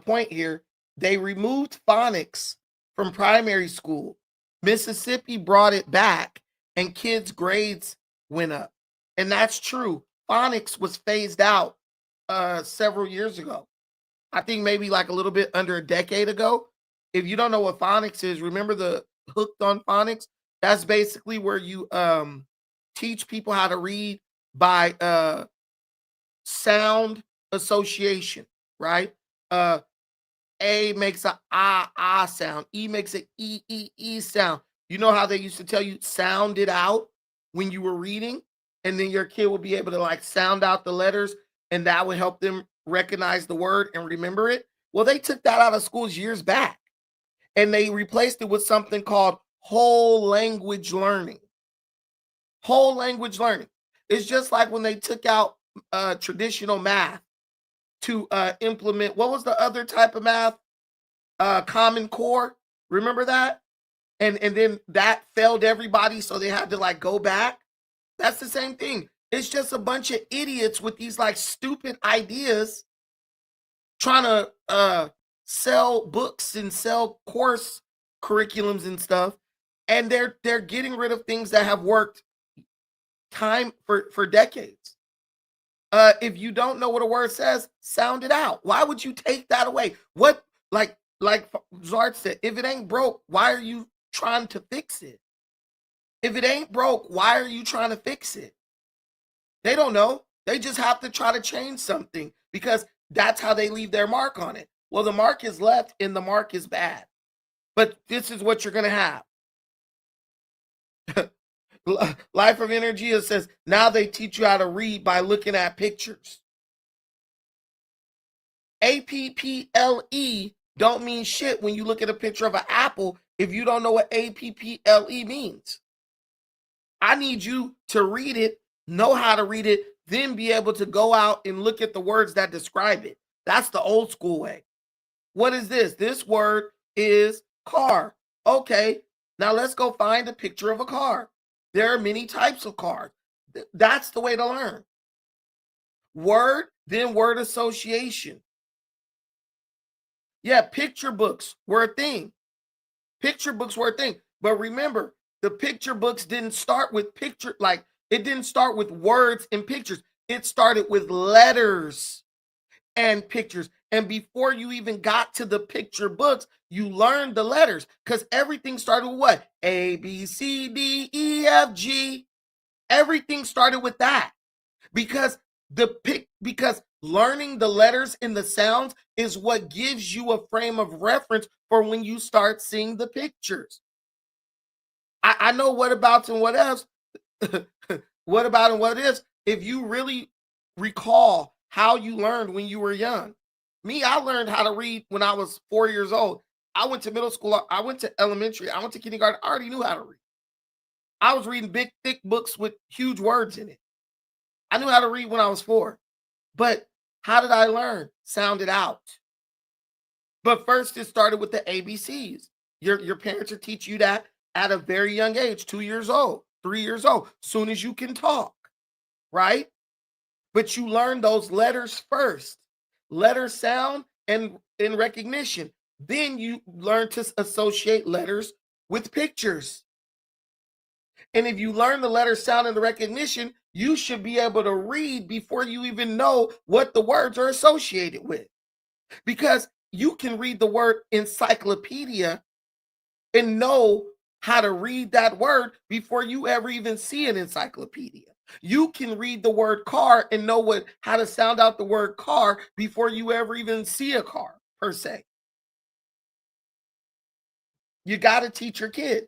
Speaker 1: point here. They removed phonics from primary school. Mississippi brought it back, and kids' grades went up. And that's true. Phonics was phased out several years ago. I think maybe like a little bit under a decade ago. If you don't know what phonics is, remember the Hooked on Phonics? That's basically where you teach people how to read by sound association, right? A makes a ah sound. E makes a e sound. You know how they used to tell you sound it out when you were reading, and then your kid would be able to like sound out the letters, and that would help them recognize the word and remember it. Well, they took that out of schools years back, and they replaced it with something called whole language learning. Whole language learning. It's just like when they took out traditional math to implement, what was the other type of math? Common Core. Remember that? And then that failed everybody, so they had to like go back. That's the same thing. It's just a bunch of idiots with these like stupid ideas trying to sell books and sell course curriculums and stuff, and they're getting rid of things that have worked time for decades. If you don't know what a word says, sound it out. Why would you take that away? What, like Zart said, if it ain't broke, why are you trying to fix it? If it ain't broke, why are you trying to fix it? They don't know. They just have to try to change something because that's how they leave their mark on it. Well, the mark is left and the mark is bad. But this is what you're going to have. Life of Energy says, now they teach you how to read by looking at pictures. APPLE don't mean shit when you look at a picture of an apple if you don't know what APPLE means. I need you to read it, know how to read it, then be able to go out and look at the words that describe it. That's the old school way. What is this? This word is car. Okay, now let's go find a picture of a car. There are many types of cars. That's the way to learn. Word, then word association. Yeah, picture books were a thing. Picture books were a thing. But remember, the picture books didn't start with picture, like it didn't start with words and pictures. It started with letters and pictures. And before you even got to the picture books, you learned the letters because everything started with what? A, B, C, D, E, F, G. Everything started with that because because learning the letters and the sounds is what gives you a frame of reference for when you start seeing the pictures. I know what abouts and what else. What about and what is? If you really recall how you learned when you were young. Me, I learned how to read when I was 4 years old. I went to middle school. I went to elementary. I went to kindergarten. I already knew how to read. I was reading big, thick books with huge words in it. I knew how to read when I was 4. But how did I learn? Sound it out. But first, it started with the ABCs. Your parents will teach you that at a very young age, 2 years old, 3 years old, soon as you can talk, right? But you learn those letters first. Letter sound and in recognition. Then you learn to associate letters with pictures. And if you learn the letter sound and the recognition, you should be able to read before you even know what the words are associated with. Because you can read the word encyclopedia and know how to read that word before you ever even see an encyclopedia. You can read the word car and know how to sound out the word car before you ever even see a car, per se. You got to teach your kids.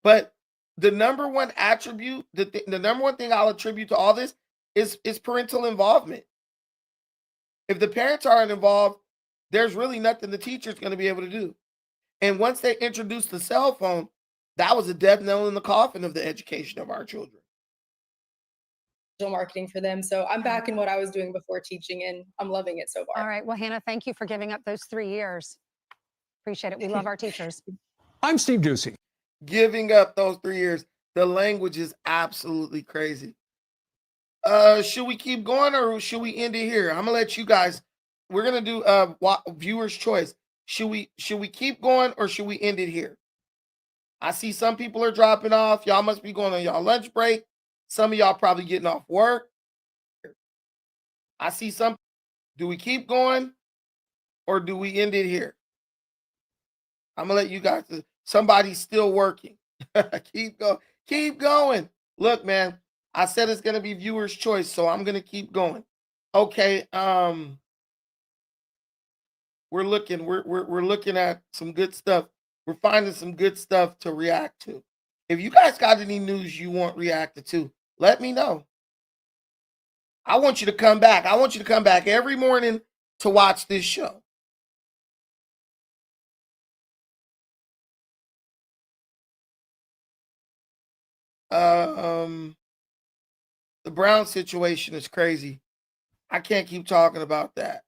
Speaker 1: But the number one attribute, the number one thing I'll attribute to all this is parental involvement. If the parents aren't involved, there's really nothing the teacher's going to be able to do. And once they introduced the cell phone, that was a death knell in the coffin of the education of our children.
Speaker 13: Marketing for them. So I'm back in what I was doing before teaching, and I'm loving it so far.
Speaker 4: All right. Well, Hannah, thank you for giving up those 3 years. Appreciate it. We love our teachers.
Speaker 7: I'm Steve Ducey.
Speaker 1: Giving up those 3 years. The language is absolutely crazy. Should we keep going or should we end it here? I'm gonna let you guys. We're gonna do viewer's choice. Should we keep going or should we end it here? I see some people are dropping off. Y'all must be going on y'all lunch break. Some of y'all probably getting off work. I see some. Do we keep going or do we end it here? I'm gonna let you guys. Somebody's still working. Keep going. Keep going. Look, man. I said it's gonna be viewer's choice, so I'm gonna keep going. Okay. We're looking at some good stuff. We're finding some good stuff to react to. If you guys got any news you want reacted to, let me know. I want you to come back. I want you to come back every morning to watch this show. The Brown situation is crazy. I can't keep talking about that.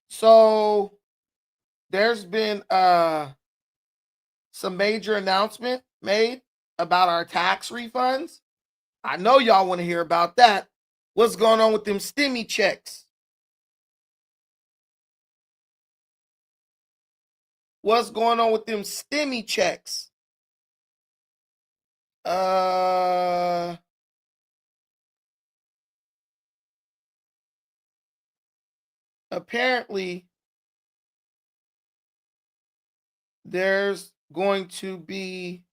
Speaker 1: So there's been some major announcement made about our tax refunds. I know y'all want to hear about that. What's going on with them stimmy checks? What's going on with them stimmy checks? Apparently there's going to be,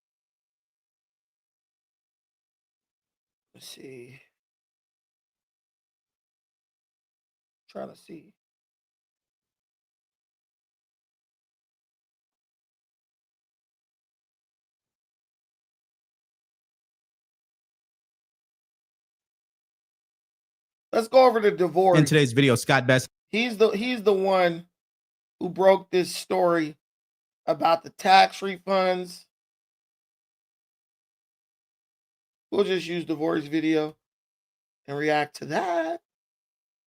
Speaker 1: let's see, trying to see. Let's go over to divorce.
Speaker 20: In today's video, Scott Best.
Speaker 1: He's the one who broke this story about the tax refunds. We'll just use divorce video and react to that.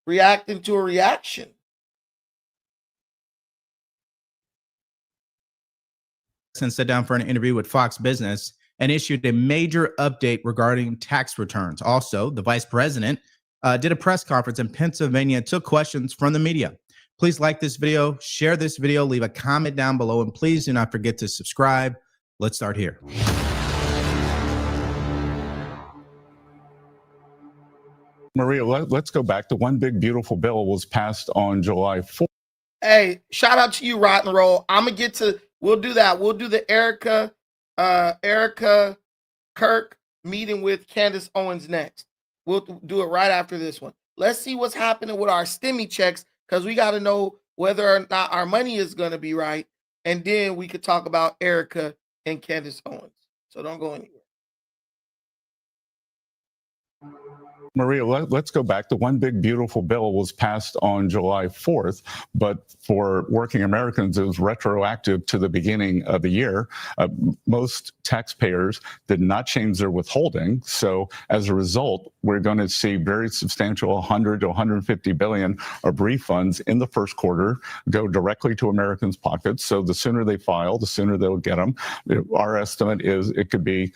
Speaker 1: Reacting to a reaction.
Speaker 20: And sat down for an interview with Fox Business and issued a major update regarding tax returns. Also, the vice president did a press conference in Pennsylvania, took questions from the media. Please like this video, share this video, leave a comment down below, and please do not forget to subscribe. Let's start here.
Speaker 21: Maria, let's go back. The one big beautiful bill was passed on July 4th.
Speaker 1: Hey, shout out to you, Rotten Roll. I'm gonna get to. We'll do that. We'll do the Erica Kirk meeting with Candace Owens next. We'll do it right after this one. Let's see what's happening with our stimmy checks because we got to know whether or not our money is going to be right. And then we could talk about Erica and Candace Owens. So don't go anywhere.
Speaker 21: Maria, let's go back. The one big beautiful bill was passed on July 4th, but for working Americans, it was retroactive to the beginning of the year. Most taxpayers did not change their withholding. So as a result, we're going to see very substantial 100 to 150 billion of refunds in the first quarter go directly to Americans' pockets. So the sooner they file, the sooner they'll get them. Our estimate is it could be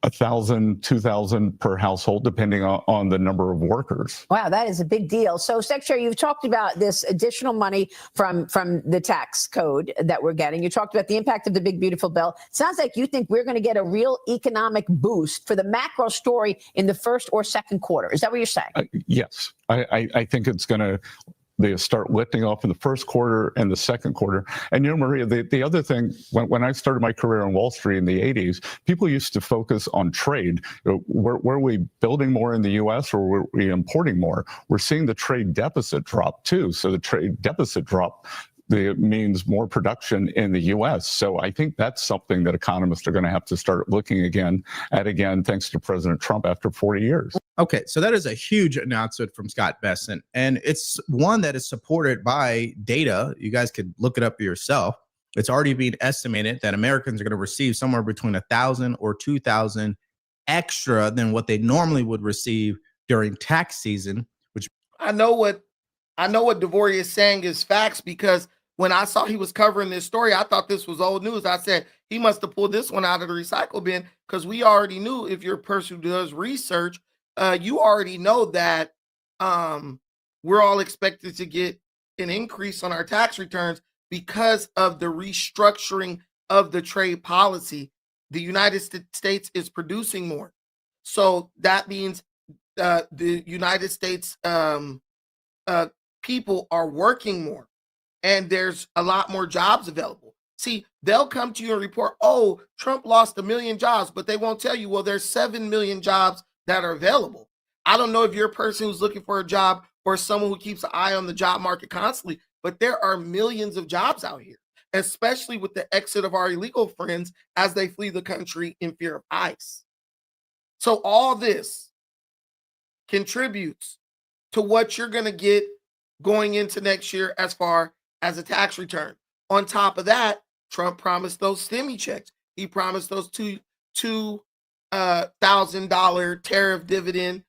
Speaker 21: 1,000, 2,000 per household, depending on the number of workers.
Speaker 6: Wow, that is a big deal. So, Secretary, you've talked about this additional money from the tax code that we're getting. You talked about the impact of the big, beautiful bill. Sounds like you think we're going to get a real economic boost for the macro story in the first or second quarter. Is that what you're saying?
Speaker 21: Yes, I think it's going to. They start lifting off in the first quarter and the second quarter. And Maria, the other thing, when I started my career on Wall Street in the 80s, people used to focus on trade. Were we building more in the U.S. or were we importing more? We're seeing the trade deficit drop too. So the trade deficit drop means more production in the U.S. So I think that's something that economists are going to have to start looking again, thanks to President Trump after 40 years.
Speaker 20: Okay, so that is a huge announcement from Scott Bessent, and it's one that is supported by data. You guys could look it up yourself. It's already being estimated that Americans are going to receive somewhere between 1,000 or 2,000 extra than what they normally would receive during tax season. Which
Speaker 1: I know what Devoria is saying is facts, because when I saw he was covering this story, I thought this was old news. I said he must have pulled this one out of the recycle bin, because we already knew, if you're a person who does research, you already know that we're all expected to get an increase on our tax returns because of the restructuring of the trade policy. The United States is producing more. So that means the United States people are working more, and there's a lot more jobs available. See, they'll come to you and report, oh, Trump lost 1 million jobs, but they won't tell you, well, there's 7 million jobs that are available. I don't know if you're a person who's looking for a job or someone who keeps an eye on the job market constantly, but there are millions of jobs out here, especially with the exit of our illegal friends as they flee the country in fear of ICE. So all this contributes to what you're going to get going into next year as far as a tax return. On top of that, Trump promised those stimmy checks. He promised those $2,000 tariff dividend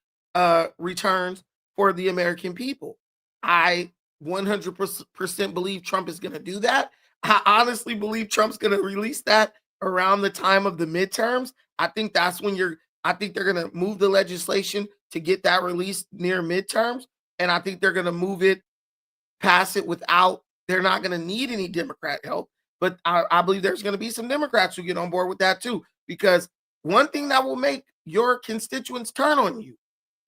Speaker 1: returns for the American people. I 100% believe Trump is going to do that. I honestly believe Trump's going to release that around the time of the midterms. I think that's when I think they're going to move the legislation to get that released near midterms. And I think they're going to pass it without, they're not going to need any Democrat help. But I believe there's going to be some Democrats who get on board with that too. Because one thing that will make your constituents turn on you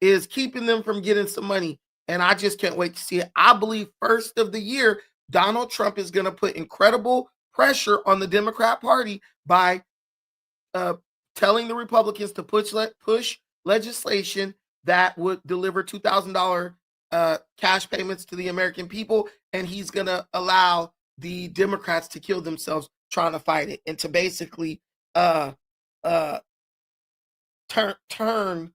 Speaker 1: is keeping them from getting some money. And I just can't wait to see it. I believe first of the year, Donald Trump is going to put incredible pressure on the Democrat Party by telling the Republicans to push legislation that would deliver $2,000 cash payments to the American people. And he's going to allow the Democrats to kill themselves trying to fight it, and to basically turn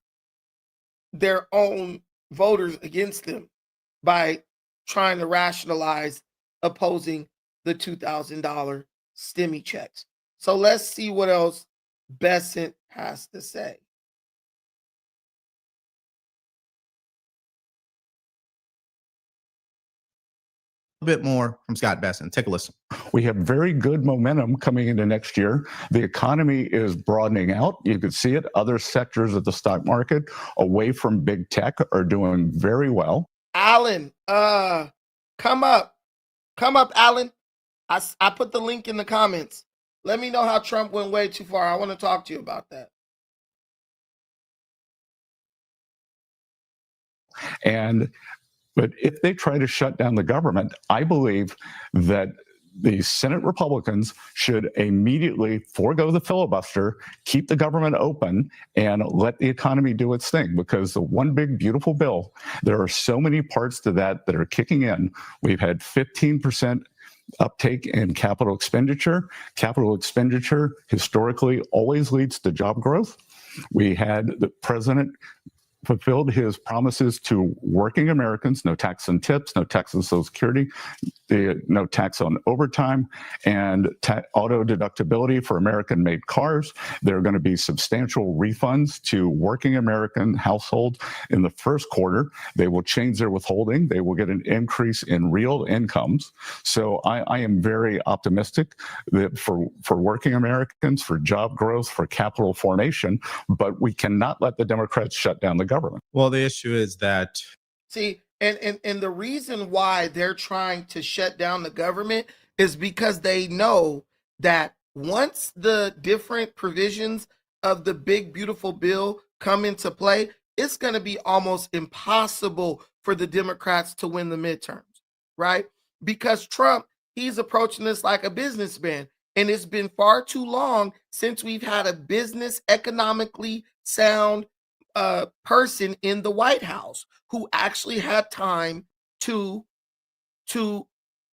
Speaker 1: their own voters against them by trying to rationalize opposing the $2,000 stimmy checks. So let's see what else Bessent has to say.
Speaker 20: A bit more from Scott Bessent. Take a listen.
Speaker 21: We have very good momentum coming into next year. The economy is broadening out. You can see it. Other sectors of the stock market away from big tech are doing very well.
Speaker 1: Alan, come up, Alan. I put the link in the comments. Let me know how Trump went way too far. I want to talk to you about that.
Speaker 21: But if they try to shut down the government, I believe that the Senate Republicans should immediately forego the filibuster, keep the government open, and let the economy do its thing. Because the one big beautiful bill, there are so many parts to that are kicking in. We've had 15% uptake in capital expenditure. Capital expenditure historically always leads to job growth. We had the president fulfilled his promises to working Americans, no tax on tips, no tax on Social Security, no tax on overtime, and auto deductibility for American-made cars. There are going to be substantial refunds to working American households in the first quarter. They will change their withholding. They will get an increase in real incomes. So I am very optimistic that for working Americans, for job growth, for capital formation, but we cannot let the Democrats shut down the government.
Speaker 20: Well, the issue is that
Speaker 1: See, and the reason why they're trying to shut down the government is because they know that once the different provisions of the big beautiful bill come into play, it's going to be almost impossible for the Democrats to win the midterms, right? Because Trump, he's approaching this like a businessman, and it's been far too long since we've had a business economically sound person in the White House who actually had time to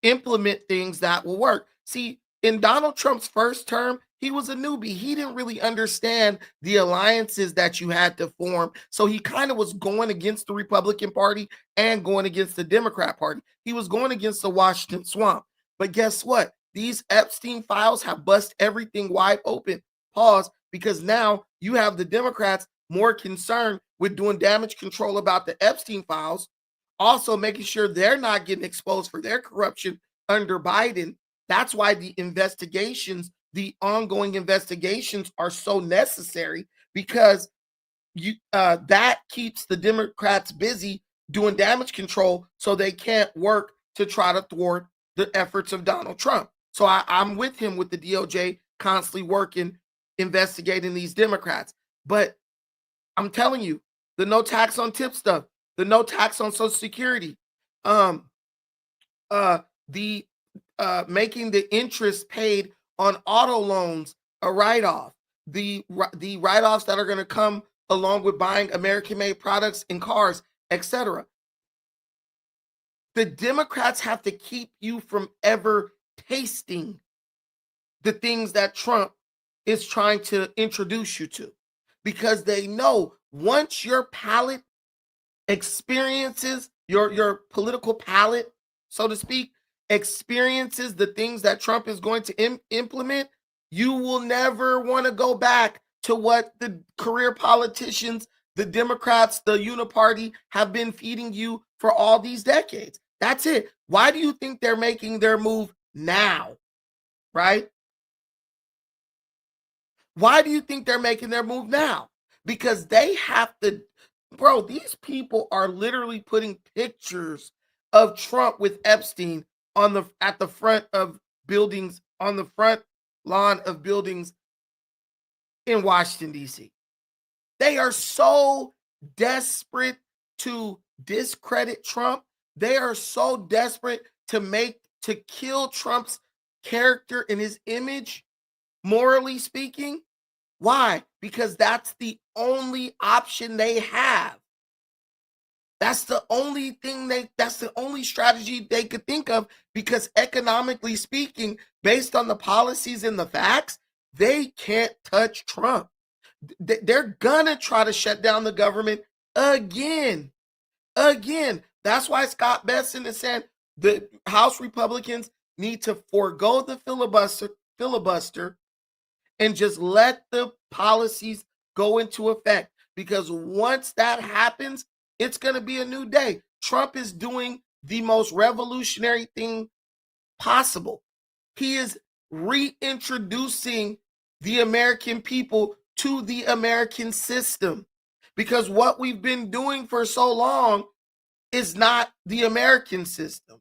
Speaker 1: implement things that will work. See, in Donald Trump's first term, he was a newbie. He didn't really understand the alliances that you had to form. So he kind of was going against the Republican Party and going against the Democrat Party. He was going against the Washington swamp. But guess what? These Epstein files have bust everything wide open. Pause, because now you have the Democrats more concerned with doing damage control about the Epstein files, also making sure they're not getting exposed for their corruption under Biden. That's why the investigations, the ongoing investigations are so necessary, because that keeps the Democrats busy doing damage control so they can't work to try to thwart the efforts of Donald Trump. So I'm with him with the DOJ constantly working, investigating these Democrats. But I'm telling you, the no tax on tip stuff, the no tax on Social Security, the making the interest paid on auto loans a write-off, the write-offs that are going to come along with buying American-made products and cars, etc. The Democrats have to keep you from ever tasting the things that Trump is trying to introduce you to, because they know once your palate experiences, your political palate, so to speak, experiences the things that Trump is going to implement, you will never want to go back to what the career politicians, the Democrats, the Uniparty have been feeding you for all these decades. That's it. Why do you think they're making their move now, right? Why do you think they're making their move now? Because they have to, bro, these people are literally putting pictures of Trump with Epstein at the front of buildings, on the front lawn of buildings in Washington, D.C. They are so desperate to discredit Trump. They are so desperate to kill Trump's character and his image, morally speaking. Why? Because that's the only option they have. That's the only thing that's the only strategy they could think of, because economically speaking, based on the policies and the facts, they can't touch Trump. They're gonna try to shut down the government again. That's why Scott Besson is saying the House Republicans need to forego the filibuster and just let the policies go into effect, because once that happens, it's going to be a new day. Trump is doing the most revolutionary thing possible. He is reintroducing the American people to the American system, because what we've been doing for so long is not the American system.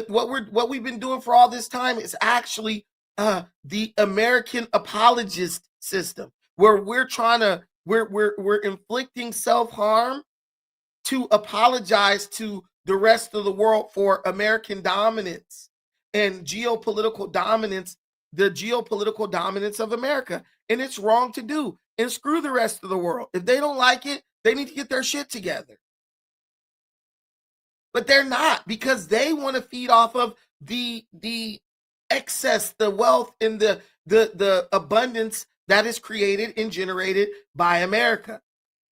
Speaker 1: What we've been doing for all this time is actually the American apologist system, where we're inflicting self-harm to apologize to the rest of the world for American dominance and geopolitical dominance, the geopolitical dominance of America. And it's wrong to do. And screw the rest of the world. If they don't like it, they need to get their shit together. But they're not, because they want to feed off of the excess, the wealth, and the abundance that is created and generated by America.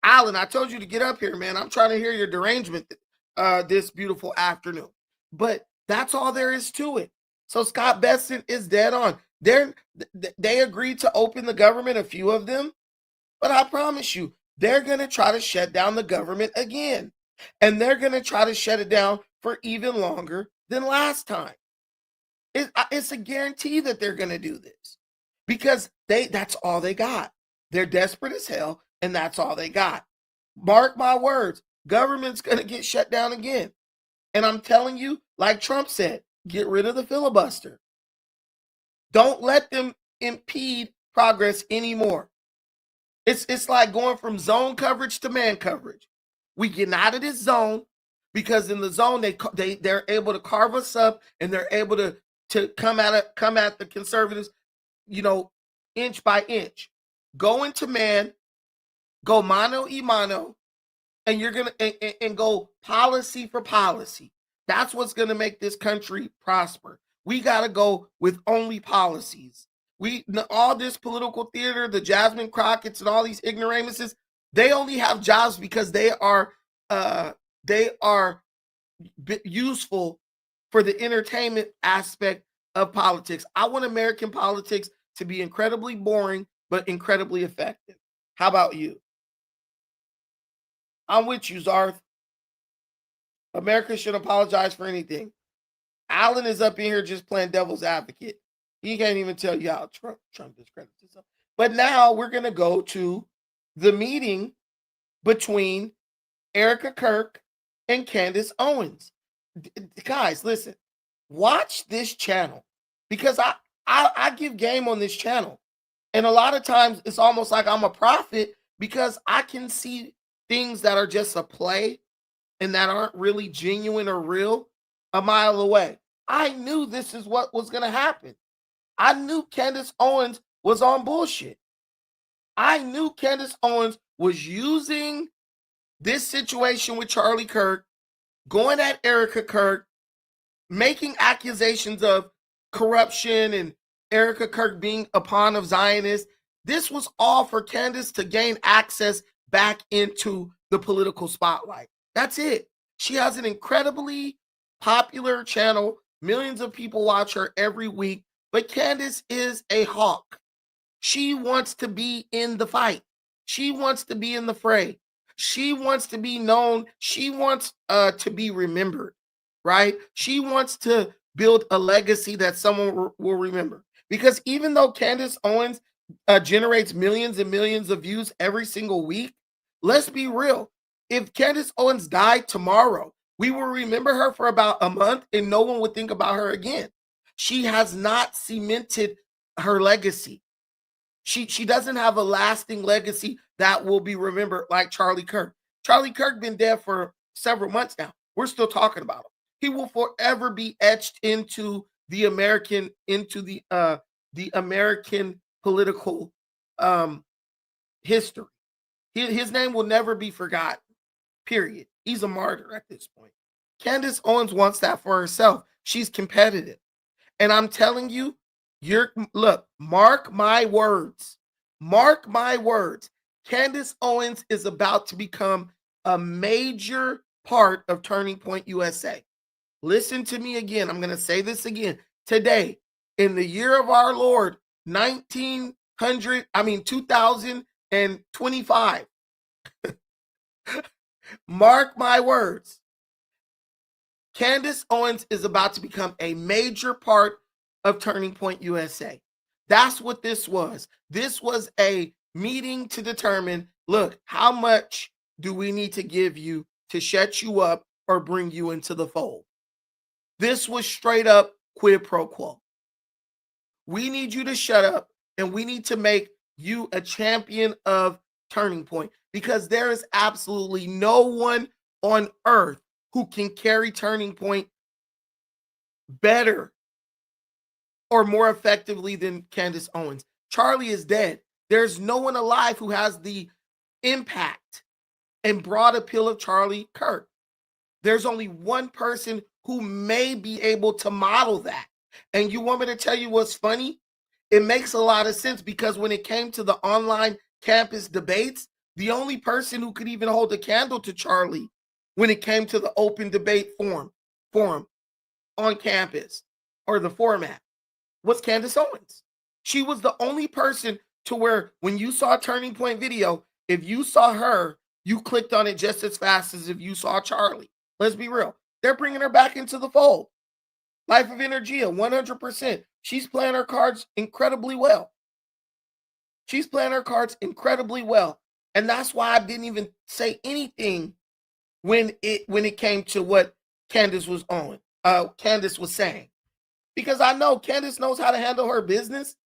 Speaker 1: Alan, I told you to get up here, man. I'm trying to hear your derangement this beautiful afternoon. But that's all there is to it. So Scott Besson is dead on. They agreed to open the government, a few of them, but I promise you, they're going to try to shut down the government again. And they're going to try to shut it down for even longer than last time. It's a guarantee that they're going to do this because that's all they got. They're desperate as hell, and that's all they got. Mark my words, government's going to get shut down again. And I'm telling you, like Trump said, get rid of the filibuster. Don't let them impede progress anymore. It's like going from zone coverage to man coverage. We getting out of this zone because in the zone they're able to carve us up and they're able to come at the conservatives, inch by inch. Go into man, go mano y mano, and you're gonna and go policy for policy. That's what's gonna make this country prosper. We gotta go with only policies. All this political theater, the Jasmine Crockett's and all these ignoramuses, they only have jobs because they are useful for the entertainment aspect of politics. I want American politics to be incredibly boring, but incredibly effective. How about you? I'm with you, Zarth. America should apologize for anything. Alan is up in here just playing devil's advocate. He can't even tell you how Trump discredits himself. But now we're going to go to the meeting between Erica Kirk and Candace Owens. Guys, listen, watch this channel because I give game on this channel. And a lot of times it's almost like I'm a prophet because I can see things that are just a play and that aren't really genuine or real a mile away. I knew this is what was going to happen. I knew Candace Owens was on bullshit. I knew Candace Owens was using this situation with Charlie Kirk, going at Erica Kirk, making accusations of corruption and Erica Kirk being a pawn of Zionists. This was all for Candace to gain access back into the political spotlight. That's it. She has an incredibly popular channel. Millions of people watch her every week. But Candace is a hawk. She wants to be in the fight. She wants to be in the fray. She wants to be known. She wants to be remembered, right? She wants to build a legacy that someone will remember. Because even though Candace Owens generates millions and millions of views every single week, let's be real. If Candace Owens died tomorrow, we will remember her for about a month and no one would think about her again. She has not cemented her legacy. She doesn't have a lasting legacy that will be remembered like Charlie Kirk. Charlie Kirk been dead for several months now. We're still talking about him. He will forever be etched into the American political history. His name will never be forgotten. Period. He's a martyr at this point. Candace Owens wants that for herself. She's competitive. And I'm telling you, look, mark my words. Mark my words. Candace Owens is about to become a major part of Turning Point USA. Listen to me again. I'm going to say this again. Today, in the year of our Lord, 2025. Mark my words. Candace Owens is about to become a major part of Turning Point USA. That's what this was. This was a meeting to determine, look, how much do we need to give you to shut you up or bring you into the fold? This was straight up quid pro quo. We need you to shut up and we need to make you a champion of Turning Point because there is absolutely no one on earth who can carry Turning Point better or more effectively than Candace Owens. Charlie is dead. There's no one alive who has the impact and broad appeal of Charlie Kirk. There's only one person who may be able to model that. And you want me to tell you what's funny? It makes a lot of sense because when it came to the online campus debates, the only person who could even hold a candle to Charlie when it came to the open debate forum on campus, or the format, was Candace Owens. She was the only person to where when you saw a Turning Point video, if you saw her, you clicked on it just as fast as if you saw Charlie. Let's be real. They're bringing her back into the fold. Life of Energia, 100%. She's playing her cards incredibly well. She's playing her cards incredibly well. And that's why I didn't even say anything when it came to what Candace was saying. Because I know Candace knows how to handle her business.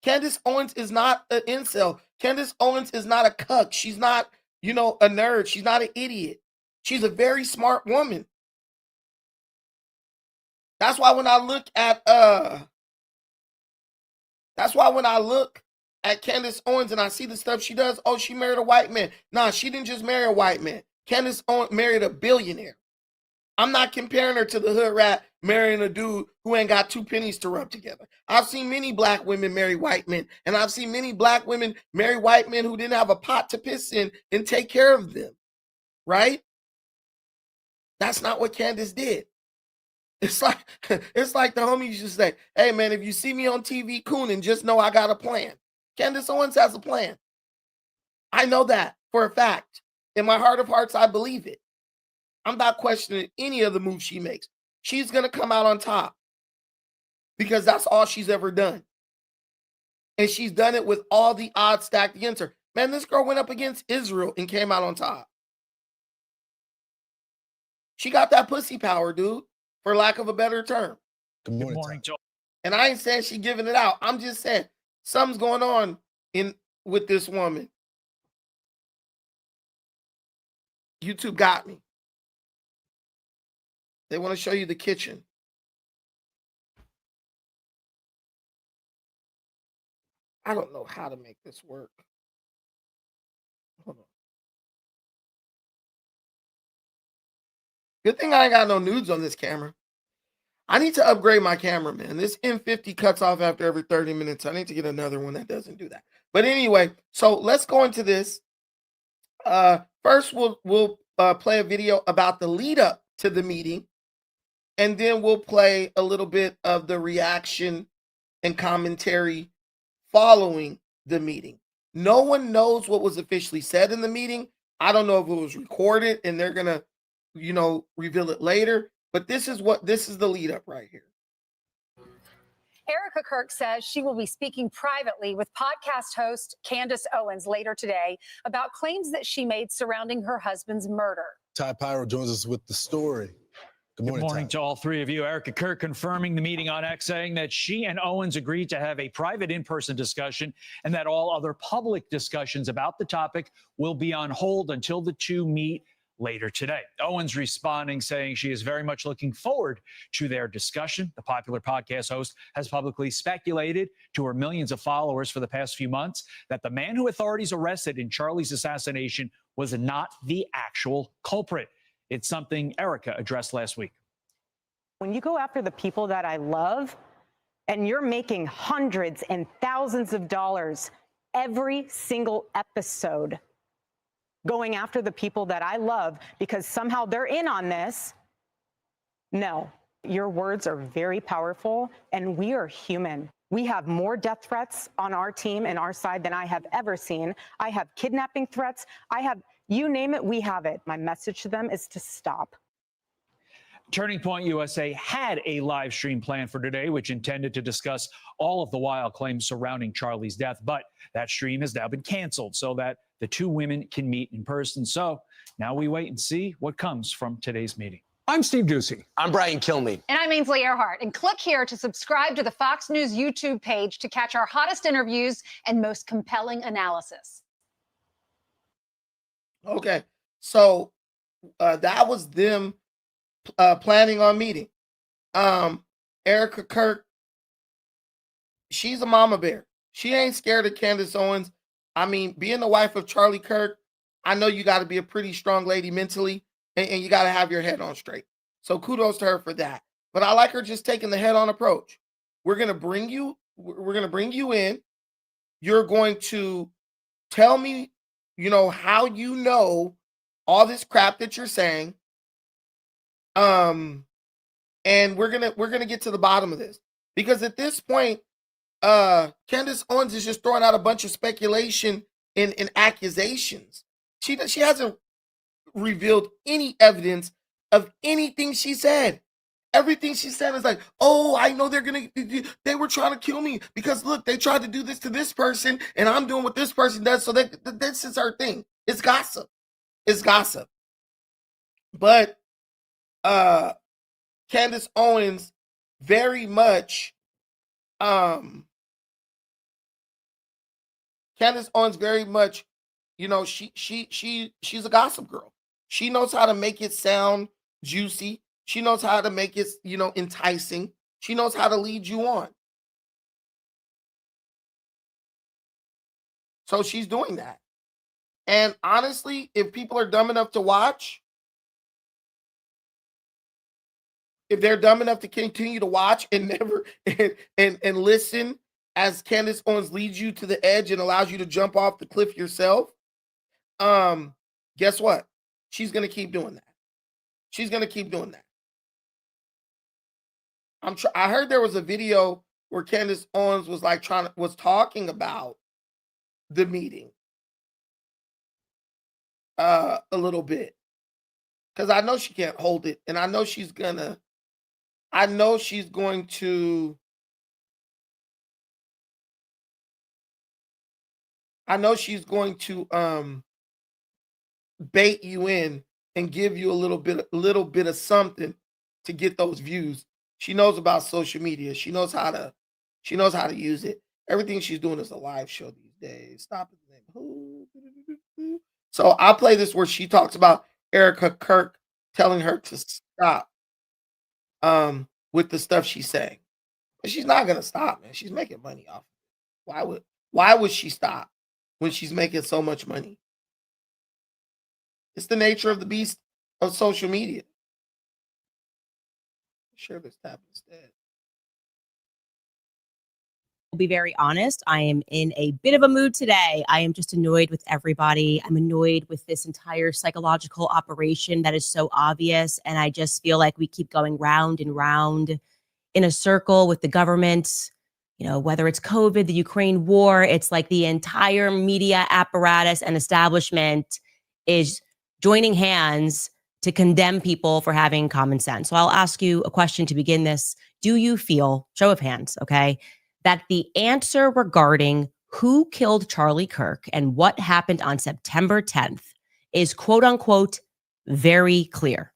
Speaker 1: Candace Owens is not an incel. Candace Owens is not a cuck. She's not, a nerd. She's not an idiot. She's a very smart woman. That's why when I look at Candace Owens and I see the stuff she does, oh, she married a white man. Nah, she didn't just marry a white man. Candace Owens married a billionaire. I'm not comparing her to the hood rat marrying a dude who ain't got 2 pennies to rub together. I've seen many black women marry white men, and I've seen many black women marry white men who didn't have a pot to piss in and take care of them, right? That's not what Candace did. It's like the homies used to say, hey, man, if you see me on TV cooning, just know I got a plan. Candace Owens has a plan. I know that for a fact. In my heart of hearts, I believe it. I'm not questioning any of the moves she makes. She's going to come out on top because that's all she's ever done. And she's done it with all the odds stacked against her. Man, this girl went up against Israel and came out on top. She got that pussy power, dude, for lack of a better term.
Speaker 7: Good morning, Joe.
Speaker 1: And I ain't saying she giving it out. I'm just saying something's going on with this woman. YouTube got me. They want to show you the kitchen. I don't know how to make this work. Hold on. Good thing I ain't got no nudes on this camera. I need to upgrade my camera, man. This M50 cuts off after every 30 minutes. I need to get another one that doesn't do that. But anyway, so let's go into this. First, we'll play a video about the lead up to the meeting. And then we'll play a little bit of the reaction and commentary following the meeting. No one knows what was officially said in the meeting. I don't know if it was recorded and they're going to, reveal it later. But this is the lead up right here.
Speaker 4: Erica Kirk says she will be speaking privately with podcast host Candace Owens later today about claims that she made surrounding her husband's murder.
Speaker 7: Ty Pyro joins us with the story. Good morning
Speaker 10: to all three of you. Erica Kirk confirming the meeting on X, saying that she and Owens agreed to have a private in-person discussion and that all other public discussions about the topic will be on hold until the two meet later today. Owens responding, saying she is very much looking forward to their discussion. The popular podcast host has publicly speculated to her millions of followers for the past few months that the man who authorities arrested in Charlie's assassination was not the actual culprit. It's something Erica addressed last week.
Speaker 19: When you go after the people that I love and you're making hundreds and thousands of dollars every single episode going after the people that I love because somehow they're in on this, no, your words are very powerful and we are human. We have more death threats on our team and our side than I have ever seen. I have kidnapping threats. You name it, we have it. My message to them is to stop.
Speaker 10: Turning Point USA had a live stream planned for today, which intended to discuss all of the wild claims surrounding Charlie's death. But that stream has now been canceled so that the two women can meet in person. So now we wait and see what comes from today's meeting.
Speaker 22: I'm Steve Doocy.
Speaker 23: I'm Brian Kilmeade.
Speaker 4: And I'm Ainsley Earhart. And click here to subscribe to the Fox News YouTube page to catch our hottest interviews and most compelling analysis.
Speaker 1: Okay, so that was them planning on meeting. Erica Kirk, she's a mama bear. She ain't scared of Candace Owens. I mean, being the wife of Charlie Kirk, I know you got to be a pretty strong lady mentally, and you got to have your head on straight. So kudos to her for that. But I like her just taking the head-on approach. We're gonna bring you in. You're going to tell me you know, how you know all this crap that you're saying. And we're gonna get to the bottom of this, because at this point, Candace Owens is just throwing out a bunch of speculation and accusations. She hasn't revealed any evidence of anything she said. Everything she said is like, oh, I know they were trying to kill me because look, they tried to do this to this person and I'm doing what this person does. So this is her thing. It's gossip. It's gossip. But Candace Owens very much, Candace Owens very much, you know, she's a gossip girl. She knows how to make it sound juicy. She knows how to make it, you know, enticing. She knows how to lead you on. So she's doing that. And honestly, if people are dumb enough to watch, if they're dumb enough to continue to watch and never and listen as Candace Owens leads you to the edge and allows you to jump off the cliff yourself, guess what? She's gonna keep doing that. She's gonna keep doing that. I heard there was a video where Candace Owens was like was talking about the meeting a little bit, because I know she can't hold it, and I know she's going to bait you in and give you a little bit of something to get those views. She knows about social media. She knows how to use it. Everything she's doing is a live show these days. Stop it. So I'll play this where she talks about Erica Kirk telling her to stop with the stuff she's saying. But she's not gonna stop, man. She's making money off of it. Why would she stop when she's making so much money? It's the nature of the beast of social media. Share this tab instead.
Speaker 11: I'll be very honest. I am in a bit of a mood today. I am just annoyed with everybody. I'm annoyed with this entire psychological operation that is so obvious. And I just feel like we keep going round and round in a circle with the government. You know, whether it's COVID, the Ukraine war, it's like the entire media apparatus and establishment is joining hands to condemn people for having common sense. So I'll ask you a question to begin this. Do you feel, show of hands, okay, that the answer regarding who killed Charlie Kirk and what happened on September 10th is quote unquote very clear?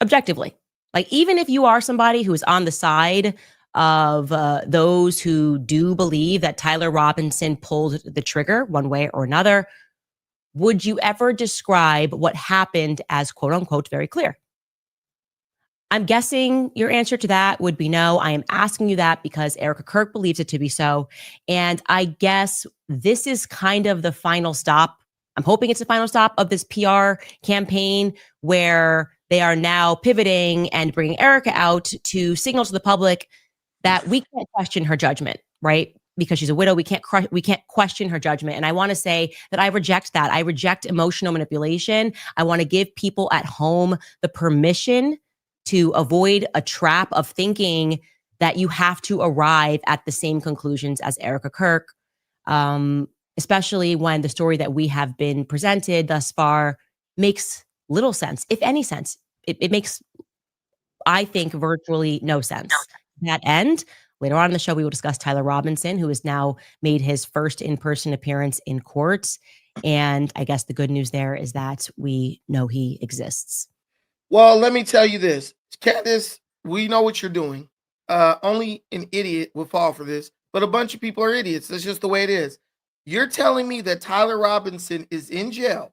Speaker 11: Objectively. Like, even if you are somebody who is on the side of those who do believe that Tyler Robinson pulled the trigger one way or another, would you ever describe what happened as quote unquote very clear? I'm guessing your answer to that would be no. I am asking you that because Erica Kirk believes it to be so. And I guess this is kind of the final stop. I'm hoping it's the final stop of this PR campaign where they are now pivoting and bringing Erica out to signal to the public that we can't question her judgment, right? Because she's a widow, we can't question her judgment. And I want to say that I reject that. I reject emotional manipulation. I want to give people at home the permission to avoid a trap of thinking that you have to arrive at the same conclusions as Erica Kirk, especially when the story that we have been presented thus far makes little sense, if any sense. It makes, I think, virtually no sense. To that end, later on in the show, we will discuss Tyler Robinson, who has now made his first in-person appearance in court. And I guess the good news there is that we know he exists.
Speaker 1: Well, let me tell you this, Candace, we know what you're doing. Only an idiot would fall for this, but a bunch of people are idiots. That's just the way it is. You're telling me that Tyler Robinson is in jail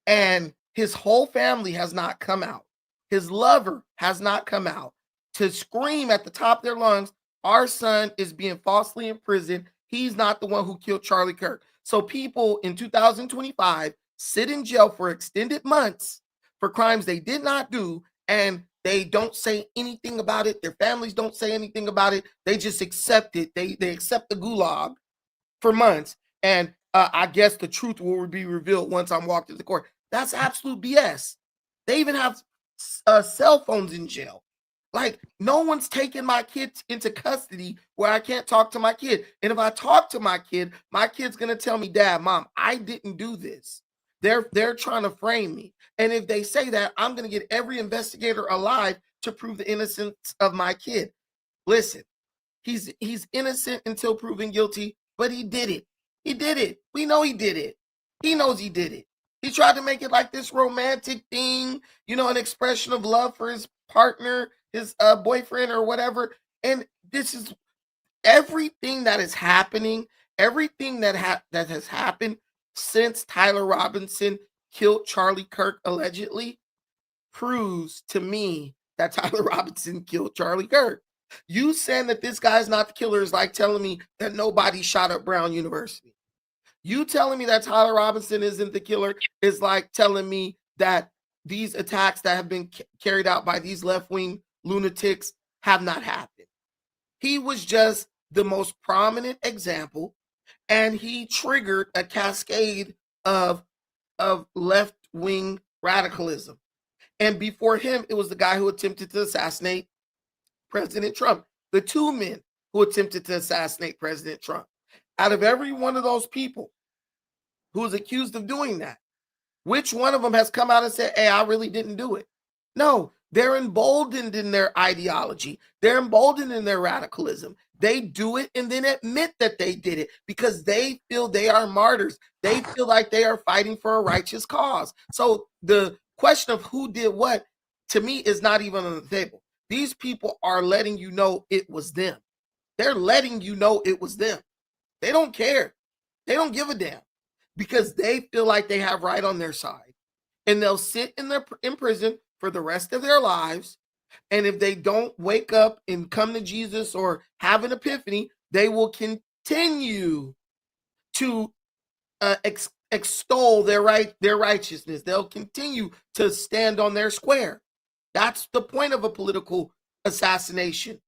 Speaker 1: and his whole family has not come out. His lover has not come out to scream at the top of their lungs, our son is being falsely imprisoned. He's not the one who killed Charlie Kirk. So people in 2025 sit in jail for extended months for crimes they did not do, and they don't say anything about it. Their families don't say anything about it. They just accept it. They accept the gulag for months. And I guess the truth will be revealed once I'm walked into court. That's absolute BS. They even have cell phones in jail. Like, no one's taking my kids into custody where I can't talk to my kid. And if I talk to my kid's gonna tell me, Dad, Mom, I didn't do this. They're trying to frame me. And if they say that, I'm gonna get every investigator alive to prove the innocence of my kid. Listen, he's innocent until proven guilty, but he did it. He did it. We know he did it. He knows he did it. He tried to make it like this romantic thing, an expression of love for his partner, his boyfriend or whatever. And this is everything that is happening, everything that has happened since Tyler Robinson killed Charlie Kirk allegedly proves to me that Tyler Robinson killed Charlie Kirk. You saying that this guy's not the killer is like telling me that nobody shot up Brown University. You telling me that Tyler Robinson isn't the killer is like telling me that these attacks that have been carried out by these left-wing lunatics have not happened. He was just the most prominent example, and he triggered a cascade of left-wing radicalism. And before him, it was the guy who attempted to assassinate President Trump. The two men who attempted to assassinate President Trump. Out of every one of those people who is accused of doing that, which one of them has come out and said, hey, I really didn't do it? No, they're emboldened in their ideology. They're emboldened in their radicalism. They do it and then admit that they did it because they feel they are martyrs. They feel like they are fighting for a righteous cause. So the question of who did what, to me, is not even on the table. These people are letting you know it was them. They're letting you know it was them. They don't care. They don't give a damn because they feel like they have right on their side. And they'll sit in prison for the rest of their lives. And if they don't wake up and come to Jesus or have an epiphany, they will continue to extol their righteousness. They'll continue to stand on their square. That's the point of a political assassination.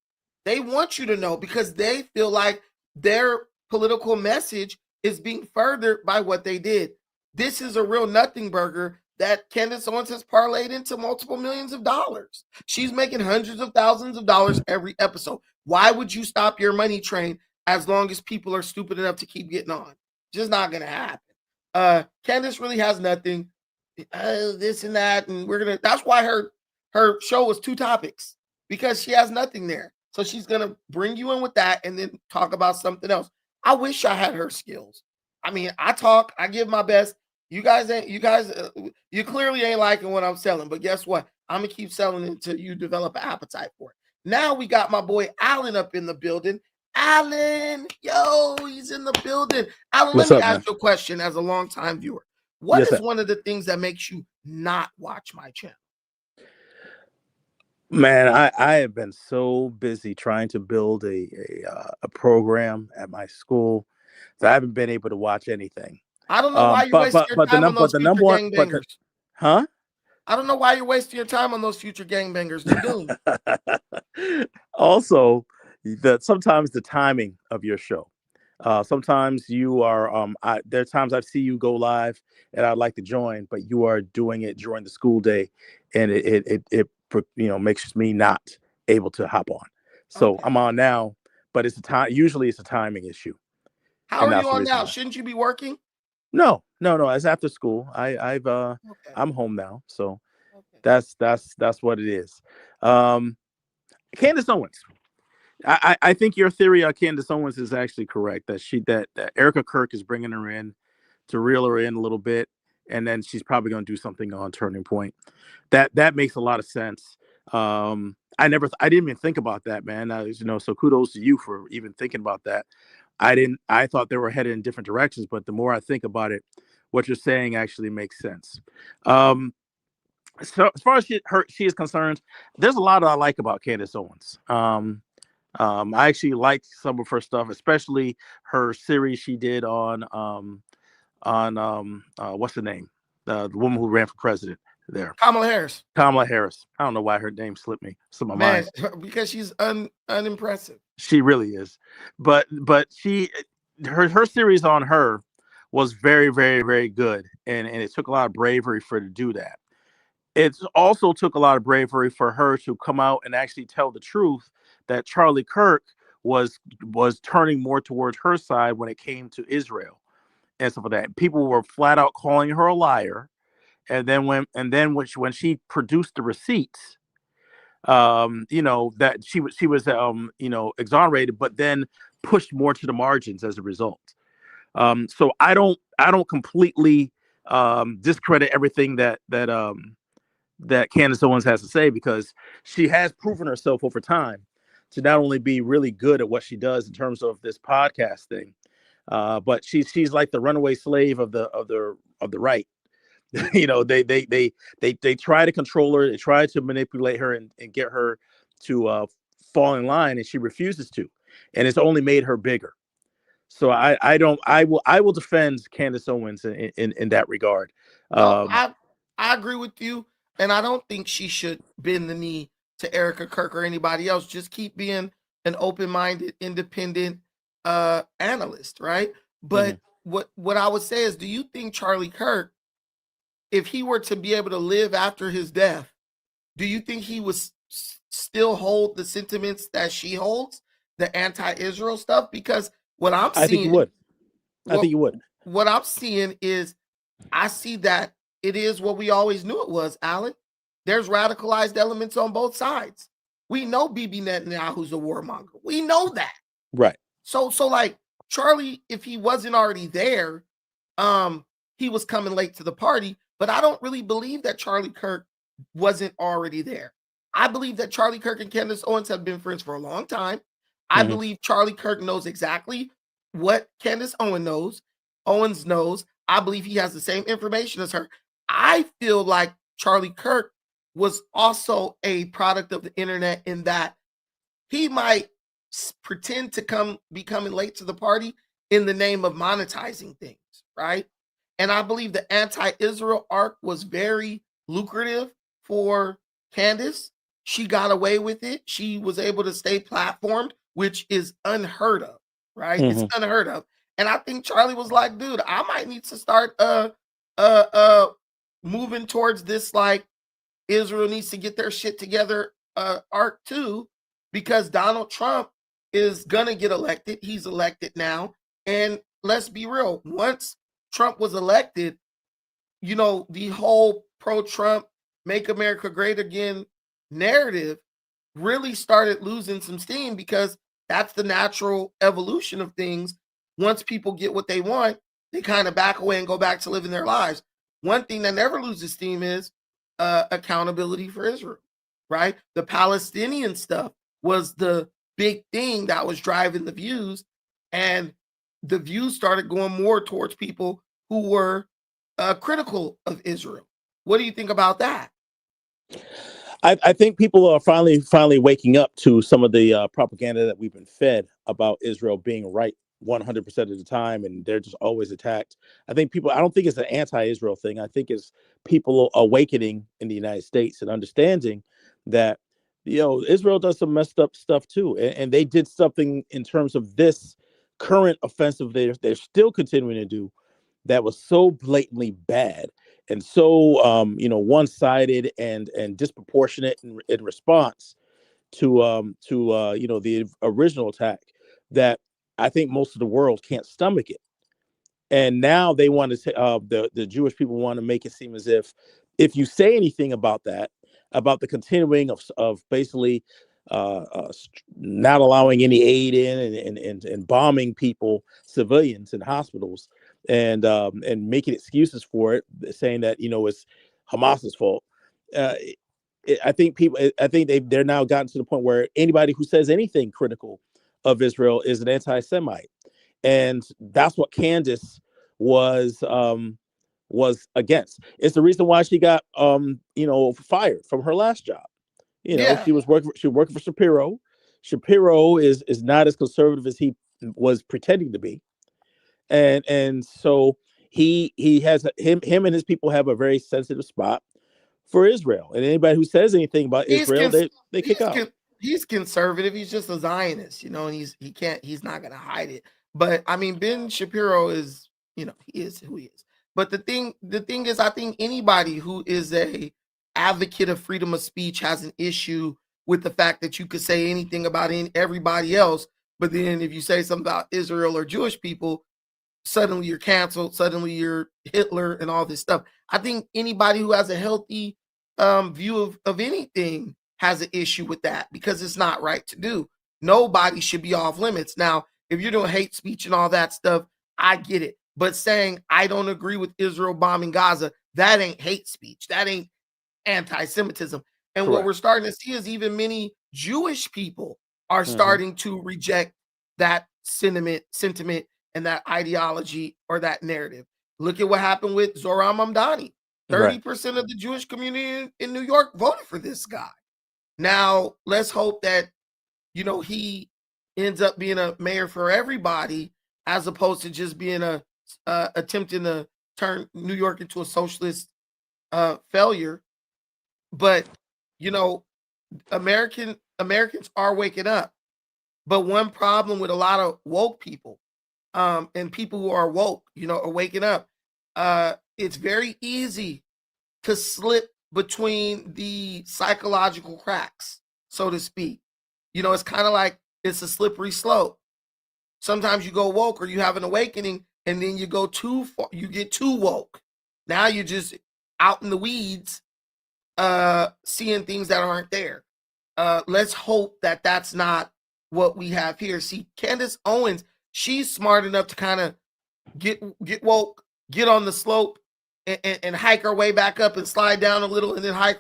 Speaker 1: They want you to know because they feel like their political message is being furthered by what they did. This is a real nothing burger that Candace Owens has parlayed into multiple millions of dollars. She's making hundreds of thousands of dollars every episode. Why would you stop your money train as long as people are stupid enough to keep getting on? Just not going to happen. Candace really has nothing. This and that, and that's why her show was 2 topics, because she has nothing there. So she's going to bring you in with that and then talk about something else. I wish I had her skills. I mean, I talk, I give my best. You clearly ain't liking what I'm selling, but guess what? I'm going to keep selling it until you develop an appetite for it. Now we got my boy Alan up in the building. Alan, he's in the building. Alan, let me ask you a question as a longtime viewer. What is one of the things that makes you not watch my channel?
Speaker 8: Man, I have been so busy trying to build a program at my school that I haven't been able to watch anything.
Speaker 1: I don't know why you're wasting your time on those future gangbangers.
Speaker 8: Huh?
Speaker 1: I don't know why you're wasting your time on those future gangbangers. They're doomed.
Speaker 8: Also, sometimes the timing of your show. Sometimes you are. There are times I see you go live and I'd like to join, but you are doing it during the school day, and it makes me not able to hop on. So I'm on now, but it's usually it's a timing issue.
Speaker 1: How are you on now? Shouldn't you be working?
Speaker 8: No. It's after school. I'm home now, so that's what it is. Candace Owens. I think your theory on Candace Owens is actually correct. That Erica Kirk is bringing her in to reel her in a little bit, and then she's probably going to do something on Turning Point. That makes a lot of sense. I didn't even think about that, man. So kudos to you for even thinking about that. I thought they were headed in different directions, but the more I think about it, what you're saying actually makes sense. So as far as she is concerned, there's a lot I like about Candace Owens. I actually like some of her stuff, especially her series she did on what's the name? The woman who ran for president there.
Speaker 1: Kamala Harris.
Speaker 8: I don't know why her name slipped my mind.
Speaker 1: Because she's unimpressive.
Speaker 8: She really is. But her series on her was very, very, very good. And it took a lot of bravery for her to do that. It also took a lot of bravery for her to come out and actually tell the truth that Charlie Kirk was turning more towards her side when it came to Israel and stuff like that. People were flat out calling her a liar. And then when she produced the receipts, that she was exonerated, but then pushed more to the margins as a result. So I don't completely discredit everything that Candace Owens has to say, because she has proven herself over time to not only be really good at what she does in terms of this podcast thing, but she's like the runaway slave of the right. They try to control her, they try to manipulate her and get her to fall in line, and she refuses to, and it's only made her bigger. So I will defend Candace Owens in that regard.
Speaker 1: No, I agree with you, and I don't think she should bend the knee to Erica Kirk or anybody else. Just keep being an open-minded, independent analyst, right? But what I would say is, do you think Charlie Kirk, if he were to be able to live after his death, do you think he would still hold the sentiments that she holds, the anti-Israel stuff? Because what I'm seeing,
Speaker 8: I think you would. I think you would.
Speaker 1: What I'm seeing is, I see that it is what we always knew it was, Alan. There's radicalized elements on both sides. We know Bibi Netanyahu's a warmonger. We know that.
Speaker 8: Right.
Speaker 1: So like Charlie, if he wasn't already there, he was coming late to the party. But I don't really believe that Charlie Kirk wasn't already there. I believe that Charlie Kirk and Candace Owens have been friends for a long time. I believe Charlie Kirk knows exactly what Candace Owens knows. I believe he has the same information as her. I feel like Charlie Kirk was also a product of the internet, in that he might pretend to be coming late to the party in the name of monetizing things, right? And I believe the anti-Israel arc was very lucrative for Candace. She got away with it. She was able to stay platformed, which is unheard of, right? It's unheard of. And I think Charlie was like, dude, I might need to start moving towards this, like, Israel needs to get their shit together arc too, because Donald Trump is gonna get elected. He's elected now. And let's be real, once Trump was elected, the whole pro-Trump, make America great again narrative really started losing some steam, because that's the natural evolution of things. Once people get what they want, they kind of back away and go back to living their lives. One thing that never loses steam is accountability for Israel, right? The Palestinian stuff was the big thing that was driving the views, and the views started going more towards people who were critical of Israel. What do you think about that?
Speaker 8: I think people are finally waking up to some of the propaganda that we've been fed about Israel being right 100% of the time, and they're just always attacked. I don't think it's an anti-Israel thing. I think it's people awakening in the United States and understanding that Israel does some messed up stuff too, and they did something in terms of this current offensive they're still continuing to do that was so blatantly bad and so one-sided and disproportionate in response to the original attack, that I think most of the world can't stomach it. And now they want to say, the Jewish people want to make it seem as if you say anything about that, about the continuing of basically not allowing any aid in and bombing people, civilians in hospitals, and making excuses for it, saying that it's Hamas's fault. I think they're now gotten to the point where anybody who says anything critical of Israel is an anti-Semite, and that's what Candace was against. It's the reason why she got fired from her last job. She was working for Shapiro. Shapiro is not as conservative as he was pretending to be, and so he has him and his people have a very sensitive spot for Israel, and anybody who says anything about Israel, they kick out.
Speaker 1: He's conservative. He's just a Zionist, and he's not going to hide it. But I mean, Ben Shapiro is he is who he is. But the thing is, I think anybody who is a advocate of freedom of speech has an issue with the fact that you could say anything about everybody else, but then if you say something about Israel or Jewish people, suddenly you're canceled, suddenly you're Hitler and all this stuff. I think anybody who has a healthy view of anything has an issue with that because it's not right to do. Nobody should be off limits. Now, if you're doing hate speech and all that stuff, I get it. But saying I don't agree with Israel bombing Gaza, that ain't hate speech. That ain't anti-Semitism. And what
Speaker 8: Correct.
Speaker 1: we're starting to see is even many Jewish people are starting to reject that sentiment and that ideology or that narrative. Look at what happened with Zohran Mamdani. 30% of the Jewish community in New York voted for this guy. Now, let's hope that, he ends up being a mayor for everybody as opposed to just being attempting to turn New York into a socialist failure. But, Americans are waking up. But one problem with a lot of woke people and people who are woke, are waking up. It's very easy to slip between the psychological cracks, so to speak. It's kind of like it's a slippery slope. Sometimes you go woke or you have an awakening and then you go too far, you get too woke. Now you're just out in the weeds, seeing things that aren't there. Let's hope that that's not what we have here. See, Candace Owens, she's smart enough to kind of get woke, get on the slope, and hike her way back up and slide down a little, and then hike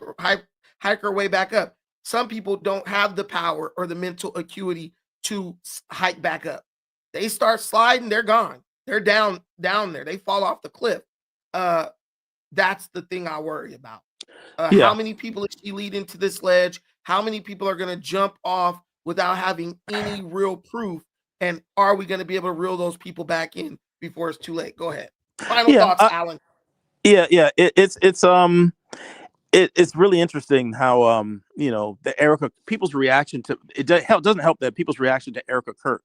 Speaker 1: her way back up. Some people don't have the power or the mental acuity to hike back up. They start sliding, they're gone. They're down there. They fall off the cliff. That's the thing I worry about. How many people is she leading to this ledge? How many people are going to jump off without having any real proof? And are we going to be able to reel those people back in before it's too late? Go ahead. Final thoughts, Alan.
Speaker 8: It's really interesting how the people's reaction to it doesn't help that people's reaction to Erica Kirk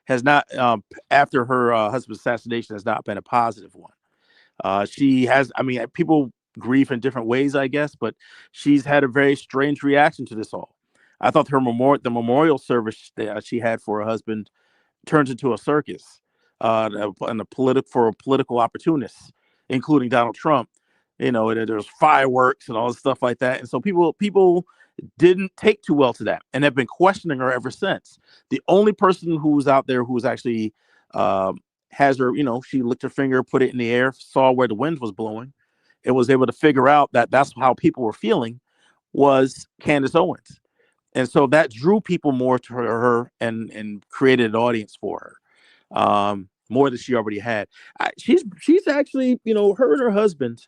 Speaker 8: has not after her husband's assassination has not been a positive one. She has, people grieve in different ways, I guess, but she's had a very strange reaction to this all. I thought the memorial service that she had for her husband turns into a circus and for political opportunists, including Donald Trump. There's fireworks and all this stuff like that, and so people didn't take too well to that, and have been questioning her ever since. The only person who's out there who's actually has her, she licked her finger, put it in the air, saw where the wind was blowing, and was able to figure out that that's how people were feeling, was Candace Owens. And so that drew people more to her and created an audience for her, more than she already had. She's actually, her and her husband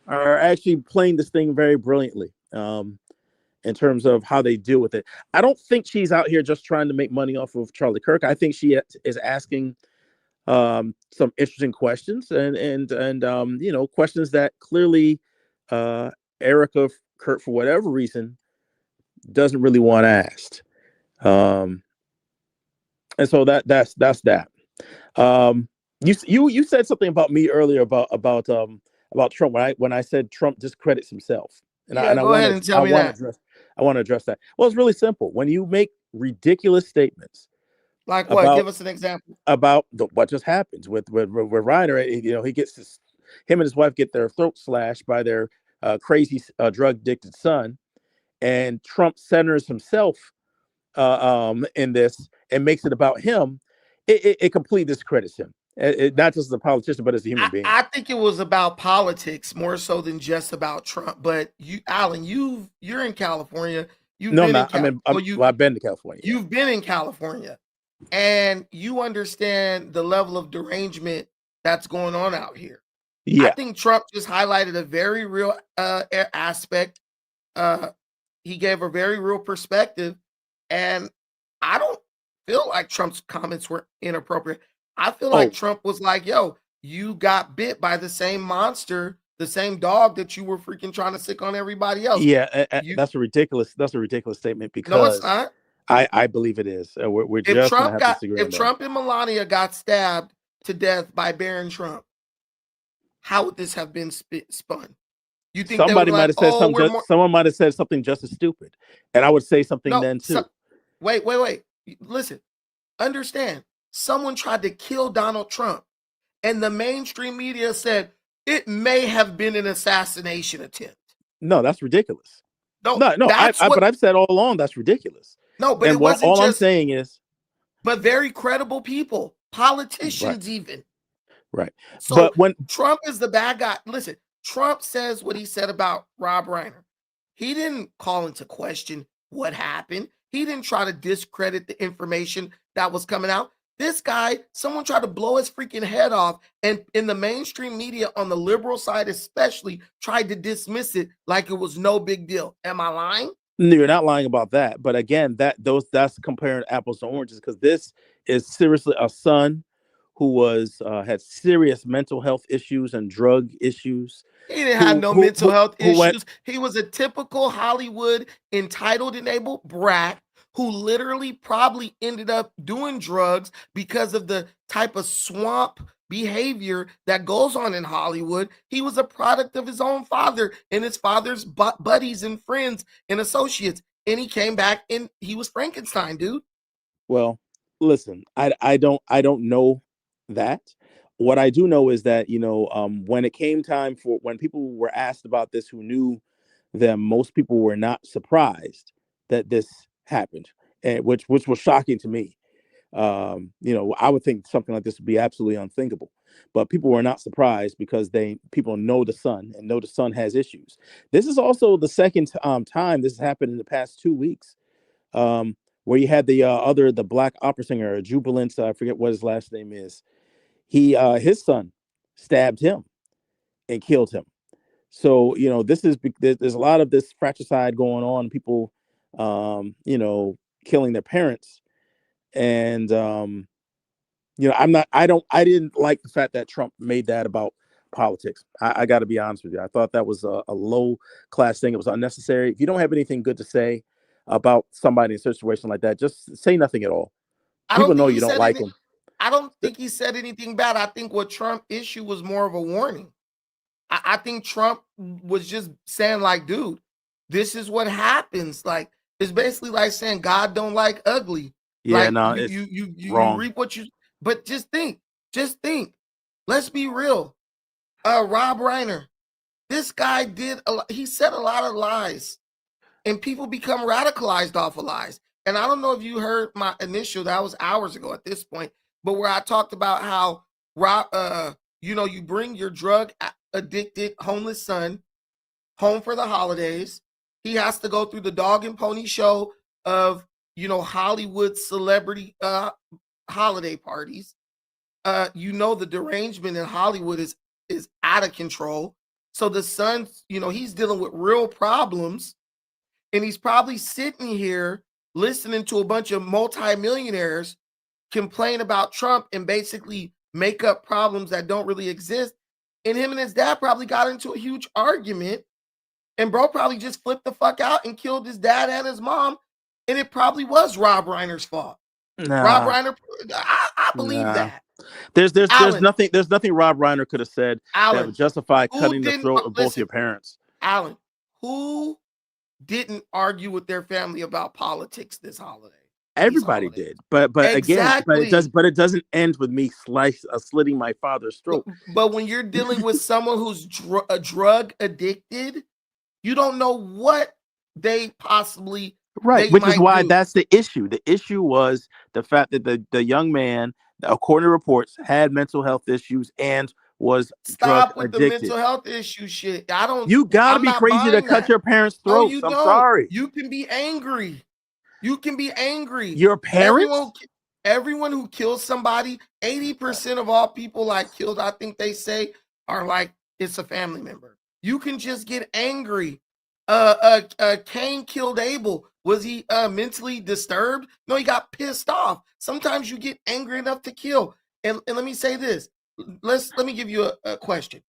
Speaker 8: are actually playing this thing very brilliantly in terms of how they deal with it. I don't think she's out here just trying to make money off of Charlie Kirk. I think she is asking some interesting questions and questions that clearly Erica Kirk, for whatever reason, doesn't really want asked. And so that's that. You said something about me earlier about Trump when I said Trump discredits himself. I want to address that. Well, it's really simple. When you make ridiculous statements,
Speaker 1: like what? Give us an example
Speaker 8: about what just happens with Reiner. Him and his wife get their throat slashed by their crazy drug addicted son, and Trump centers himself in this and makes it about him. It completely discredits him. Not just as a politician, but as a human being.
Speaker 1: I think it was about politics more so than just about Trump. But Alan, you're in California.
Speaker 8: I've been to California.
Speaker 1: You've been in California, and you understand the level of derangement that's going on out here.
Speaker 8: Yeah.
Speaker 1: I think Trump just highlighted a very real aspect. He gave a very real perspective, and I don't feel like Trump's comments were inappropriate. I feel like Trump was like, yo, you got bit by the same monster, the same dog that you were freaking trying to sick on everybody else.
Speaker 8: Yeah, that's a ridiculous statement because
Speaker 1: no, it's not.
Speaker 8: I believe it is. We're just going to have to disagree on that.
Speaker 1: If Trump and Melania got stabbed to death by Barron Trump, how would this have been spun? You think they would
Speaker 8: Somebody
Speaker 1: be
Speaker 8: might
Speaker 1: like,
Speaker 8: have said
Speaker 1: oh,
Speaker 8: something.
Speaker 1: we're more.
Speaker 8: Someone might have said something just as stupid, and I would say something
Speaker 1: No,
Speaker 8: then too.
Speaker 1: wait. Listen, understand. Someone tried to kill Donald Trump, and the mainstream media said it may have been an assassination attempt.
Speaker 8: No, that's ridiculous.
Speaker 1: No,
Speaker 8: No.
Speaker 1: that's what.
Speaker 8: But I've said all along that's ridiculous.
Speaker 1: No, but
Speaker 8: And
Speaker 1: it wasn't
Speaker 8: all I'm
Speaker 1: just.
Speaker 8: saying is,
Speaker 1: But very credible people, politicians even.
Speaker 8: right.
Speaker 1: So
Speaker 8: But when
Speaker 1: Trump is the bad guy. Listen, Trump says what he said about Rob Reiner. He didn't call into question what happened. He didn't try to discredit the information that was coming out. This guy, someone tried to blow his freaking head off, and in the mainstream media, on the liberal side especially, tried to dismiss it like it was no big deal. Am I lying?
Speaker 8: No, you're not lying about that. But again, that's comparing apples to oranges, because this is seriously a son who was had serious mental health issues and drug issues.
Speaker 1: He didn't have no mental health issues. He was a typical Hollywood entitled, enabled brat who literally probably ended up doing drugs because of the type of swamp behavior that goes on in Hollywood. He was a product of his own father and his father's buddies and friends and associates. And he came back and he was Frankenstein, dude.
Speaker 8: Well, listen, I don't know that. What I do know is that, when it came time when people were asked about this who knew them, most people were not surprised that this happened, and which was shocking to me. I would think something like this would be absolutely unthinkable, but people were not surprised because people know the son and know the son has issues. This is also the second time this has happened in the past 2 weeks, where you had the black opera singer, Jubilant, I forget what his last name is. His son stabbed him and killed him. So, there's a lot of this fratricide going on, people, killing their parents. And, I didn't like the fact that Trump made that about politics. I got to be honest with you. I thought that was a low class thing. It was unnecessary. If you don't have anything good to say about somebody in a situation like that, just say nothing at all. People know you don't like him.
Speaker 1: I don't think he said anything bad. I think what Trump issue was more of a warning. I think Trump was just saying, like, dude, this is what happens. Like, it's basically like saying God don't like ugly.
Speaker 8: Yeah,
Speaker 1: like,
Speaker 8: no,
Speaker 1: you
Speaker 8: wrong.
Speaker 1: reap what you. But just think. Let's be real. Rob Reiner, this guy he said a lot of lies, and people become radicalized off of lies. And I don't know if you heard my initial, that was hours ago at this point, but where I talked about how you bring your drug addicted homeless son home for the holidays. He has to go through the dog and pony show of Hollywood celebrity holiday parties. The derangement in Hollywood is out of control. So the son, he's dealing with real problems, and he's probably sitting here listening to a bunch of multimillionaires complain about Trump and basically make up problems that don't really exist. And him and his dad probably got into a huge argument, and bro probably just flipped the fuck out and killed his dad and his mom. And it probably was Rob Reiner's fault.
Speaker 8: Nah,
Speaker 1: Rob Reiner, I believe that.
Speaker 8: There's nothing Rob Reiner could have said that would justify cutting the throat of both your parents.
Speaker 1: Alan, who didn't argue with their family about politics this holiday?
Speaker 8: Everybody did, but
Speaker 1: Exactly.
Speaker 8: again, but it doesn't end with me slitting my father's throat.
Speaker 1: But when you're dealing with someone who's drug addicted, you don't know what they possibly
Speaker 8: Which is why
Speaker 1: do.
Speaker 8: that's the issue. The issue was the fact that the young man, according to reports, had mental health issues and was
Speaker 1: Stop
Speaker 8: drug
Speaker 1: with
Speaker 8: addicted.
Speaker 1: the mental health issue shit.
Speaker 8: You gotta be crazy to cut your parents' throats. I'm sorry.
Speaker 1: You can be angry. You can be angry.
Speaker 8: Your parents?
Speaker 1: Everyone who kills somebody, 80% of all people like killed, I think they say, are like, it's a family member. You can just get angry. Cain killed Abel. Was he mentally disturbed? No, he got pissed off. Sometimes you get angry enough to kill. And let me say this. Let me give you a question.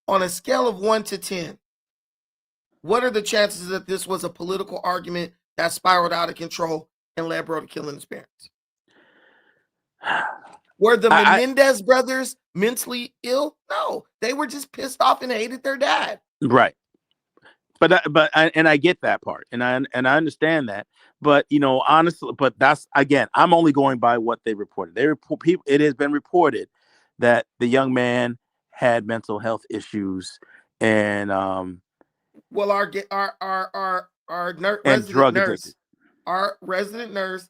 Speaker 1: On a scale of 1 to 10, what are the chances that this was a political argument that spiraled out of control and led bro to killing his parents? Were the Menendez brothers mentally ill? No, they were just pissed off and hated their dad.
Speaker 8: Right. And I get that part, and I understand that, but honestly, but that's, again, I'm only going by what they reported. It has been reported that the young man had mental health issues, and
Speaker 1: well, our resident nurse,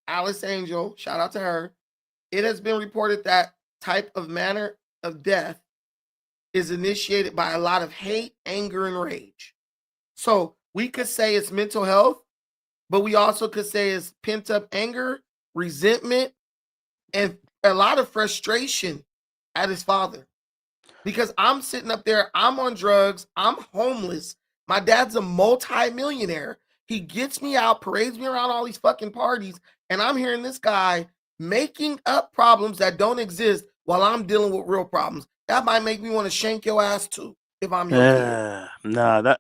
Speaker 1: Alice Angel, shout out to her. It has been reported that type of manner of death is initiated by a lot of hate, anger, and rage. So we could say it's mental health, but we also could say it's pent up anger, resentment, and a lot of frustration at his father. Because I'm sitting up there, I'm on drugs, I'm homeless. My dad's a multi-millionaire. He gets me out, parades me around all these fucking parties, and I'm hearing this guy making up problems that don't exist while I'm dealing with real problems. That might make me want to shank your ass too. If I'm your kid.
Speaker 8: No,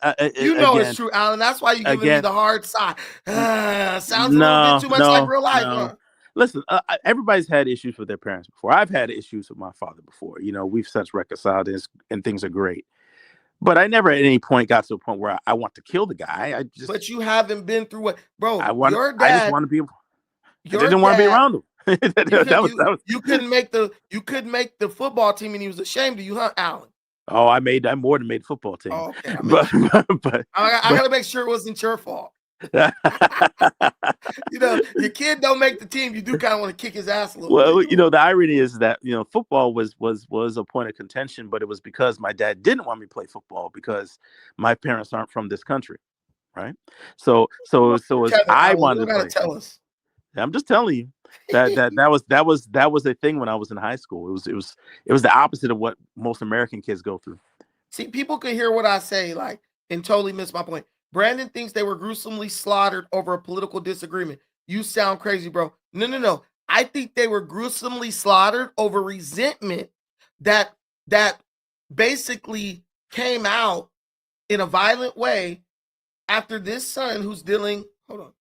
Speaker 1: It's true, Alan. That's why you're giving me the hard side. Sounds a little bit too much like real life. Huh?
Speaker 8: Listen, everybody's had issues with their parents before. I've had issues with my father before. We've since reconciled, and things are great. But I never at any point got to a point where I want to kill the guy.
Speaker 1: But you haven't been through what, bro?
Speaker 8: Your dad. I just want to be. I didn't want to be around him.
Speaker 1: You couldn't make the football team, and he was ashamed of you, huh, Alan?
Speaker 8: Oh, I more than made the football team.
Speaker 1: Oh, okay.
Speaker 8: But
Speaker 1: I got to make sure it wasn't your fault. Your kid don't make the team. You do kind of want to kick his ass a little bit.
Speaker 8: The irony is that football was a point of contention, but it was because my dad didn't want me to play football because my parents aren't from this country, right? So I wanted to play.
Speaker 1: Tell us.
Speaker 8: I'm just telling you that was a thing when I was in high school. It was the opposite of what most American kids go through.
Speaker 1: See, people can hear what I say, and totally miss my point. Brandon thinks they were gruesomely slaughtered over a political disagreement. You sound crazy, bro. No. I think they were gruesomely slaughtered over resentment that basically came out in a violent way after this son who's dealing. Hold on.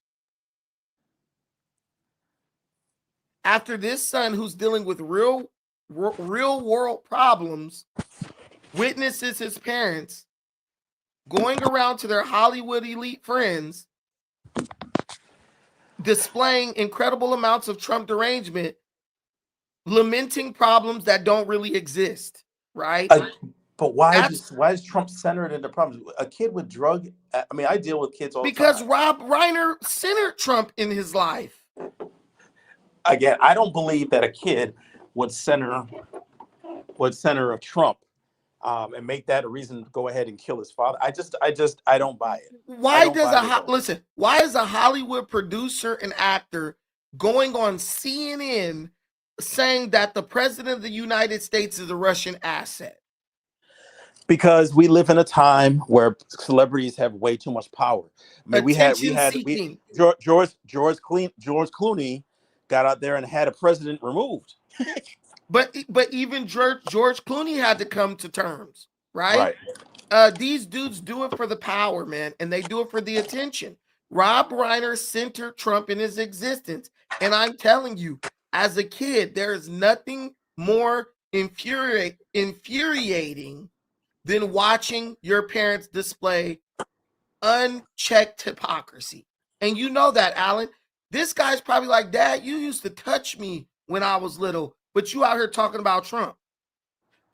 Speaker 1: After this son who's dealing with real world problems witnesses his parents going around to their Hollywood elite friends displaying incredible amounts of Trump derangement, lamenting problems that don't really exist, right?
Speaker 8: But why is Trump centered into problems? A kid with I deal with kids all the time.
Speaker 1: Because Rob Reiner centered Trump in his life.
Speaker 8: Again, I don't believe that a kid would center a Trump and make that a reason to go ahead and kill his father. I don't buy it.
Speaker 1: Why is a Hollywood producer and actor going on CNN saying that the president of the United States is a Russian asset?
Speaker 8: Because we live in a time where celebrities have way too much power. We had George Clooney got out there and had a president removed.
Speaker 1: But even George Clooney had to come to terms, right? These dudes do it for the power, man, and they do it for the attention. Rob Reiner centered Trump in his existence, and I'm telling you, as a kid, there is nothing more infuriating than watching your parents display unchecked hypocrisy. And you know that, Alan. This guy's probably like, Dad, you used to touch me when I was little, but you out here talking about Trump.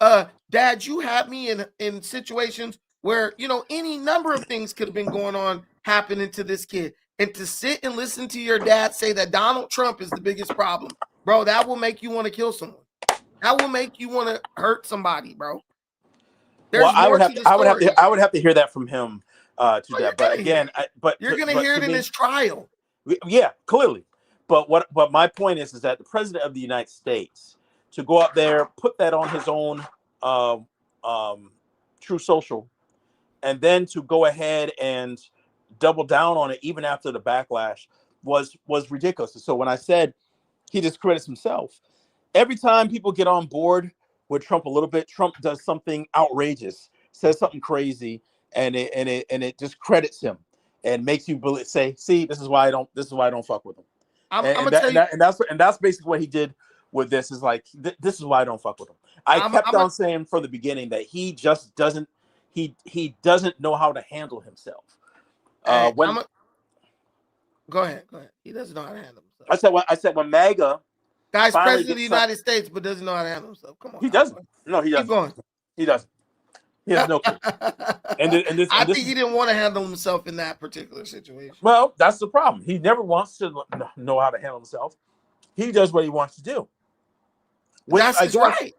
Speaker 1: Dad, you had me in situations where, any number of things could have been going on happening to this kid. And to sit and listen to your dad say that Donald Trump is the biggest problem, bro, that will make you want to kill someone. That will make you want to hurt somebody, bro.
Speaker 8: I would have to hear that from him to that. But again,
Speaker 1: you're going to hear it in his trial.
Speaker 8: Yeah, clearly. But my point is that the president of the United States, to go up there, put that on his own True Social, and then to go ahead and double down on it even after the backlash was ridiculous. So when I said he discredits himself, every time people get on board with Trump a little bit, Trump does something outrageous, says something crazy, and it discredits him and makes you say, see, this is why I don't fuck with him.
Speaker 1: I'm gonna tell you,
Speaker 8: and that's basically what he did with this is like this is why I don't fuck with him. I kept on saying from the beginning that he just doesn't he doesn't know how to handle himself.
Speaker 1: Hey, go ahead. He doesn't know how to handle himself.
Speaker 8: I said when MAGA
Speaker 1: guy's president of the United States, but doesn't know how to handle himself. Come on.
Speaker 8: He doesn't. No, he doesn't.
Speaker 1: Keep going.
Speaker 8: He doesn't. He has no clue.
Speaker 1: I think he didn't want to handle himself in that particular situation.
Speaker 8: Well, that's the problem. He never wants to know how to handle himself. He does what he wants to do.
Speaker 1: That's right.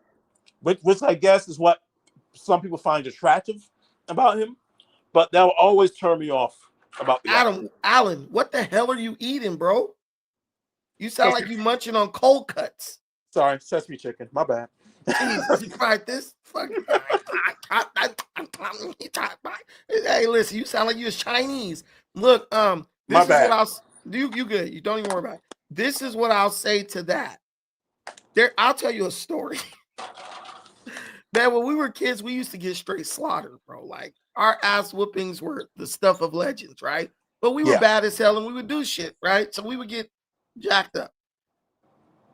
Speaker 8: Which I guess is what some people find attractive about him, but that will always turn me off about the
Speaker 1: Alan, what the hell are you eating, bro? You sound like you munching on cold cuts.
Speaker 8: Sorry, sesame chicken. My bad.
Speaker 1: Jesus Christ, this fucking. Hey, listen, you sound like you was Chinese. Look, this
Speaker 8: My
Speaker 1: is
Speaker 8: bad.
Speaker 1: what I'll do. You good? You don't even worry about it. This is what I'll say to that. I'll tell you a story. Man, when we were kids, we used to get straight slaughtered, bro. Like our ass whoopings were the stuff of legends, right? But we were bad as hell, and we would do shit, right? So we would get jacked up.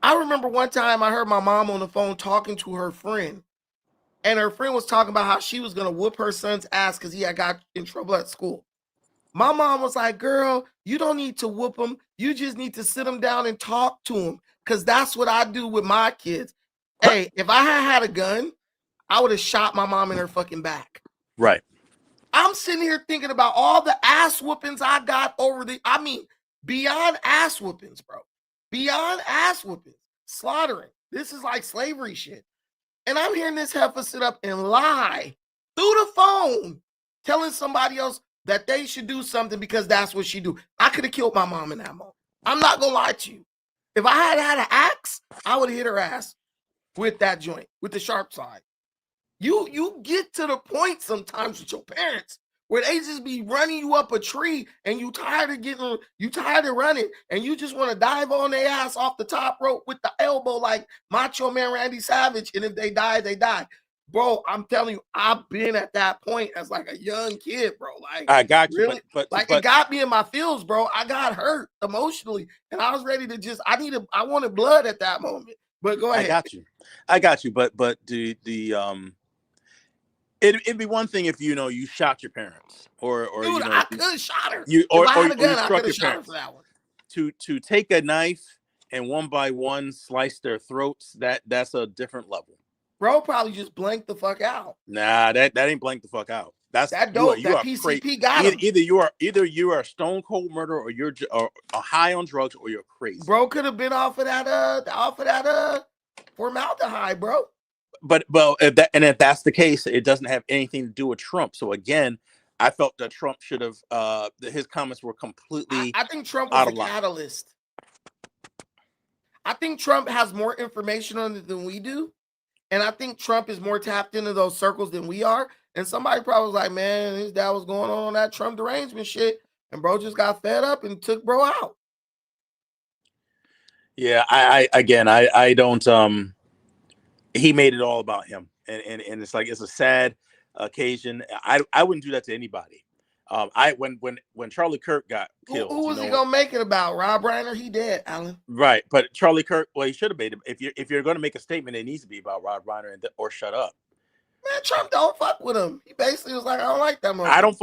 Speaker 1: I remember one time I heard my mom on the phone talking to her friend, and her friend was talking about how she was going to whoop her son's ass because he had got in trouble at school. My mom was like, girl, you don't need to whoop him. You just need to sit him down and talk to him because that's what I do with my kids. Hey, if I had a gun, I would have shot my mom in her fucking back.
Speaker 8: Right.
Speaker 1: I'm sitting here thinking about all the ass whoopings I got beyond ass whoopings, bro. Beyond ass whoopings, slaughtering. This is like slavery shit. And I'm hearing this heifer sit up and lie through the phone, telling somebody else that they should do something because that's what she do. I could have killed my mom in that moment. I'm not gonna lie to you. If I had an axe, I would have hit her ass with that joint, with the sharp side. You get to the point sometimes with your parents where they just be running you up a tree and you tired of running and you just want to dive on their ass off the top rope with the elbow like Macho Man Randy Savage, and if they die, they die. Bro, I'm telling you, I've been at that point as like a young kid, bro. Like
Speaker 8: I got you,
Speaker 1: really,
Speaker 8: but
Speaker 1: it got me in my feels, bro. I got hurt emotionally, and I was ready to I wanted blood at that moment. But go ahead.
Speaker 8: I got you. But it'd be one thing if you shot your parents or
Speaker 1: dude, I could have shot her.
Speaker 8: If
Speaker 1: I had a gun, I could have shot her for that one.
Speaker 8: To take a knife and one by one slice their throats, that's a different level.
Speaker 1: Bro, probably just blanked the fuck out.
Speaker 8: Nah, that ain't blank the fuck out. That's
Speaker 1: that dope. That PCP got him.
Speaker 8: Either you are a stone cold murderer or you're high on drugs or you're crazy.
Speaker 1: Bro could have been off of that formaldehyde, bro.
Speaker 8: But if that's the case, it doesn't have anything to do with Trump. So again, I felt that Trump should have his comments were completely.
Speaker 1: I think Trump was the catalyst. I think Trump has more information on it than we do. And I think Trump is more tapped into those circles than we are. And somebody probably was like, man, his dad was going on that Trump derangement shit. And bro just got fed up and took bro out.
Speaker 8: Yeah, I don't. He made it all about him. And it's like, it's a sad occasion. I wouldn't do that to anybody. When Charlie Kirk got killed,
Speaker 1: who was he gonna make it about? Rob Reiner? He dead, Alan.
Speaker 8: Right, but Charlie Kirk, well, he should have made it. If you're going to make a statement, it needs to be about Rob Reiner or shut up.
Speaker 1: Man, Trump don't fuck with him. He basically was like, I don't like that movie.
Speaker 8: I don't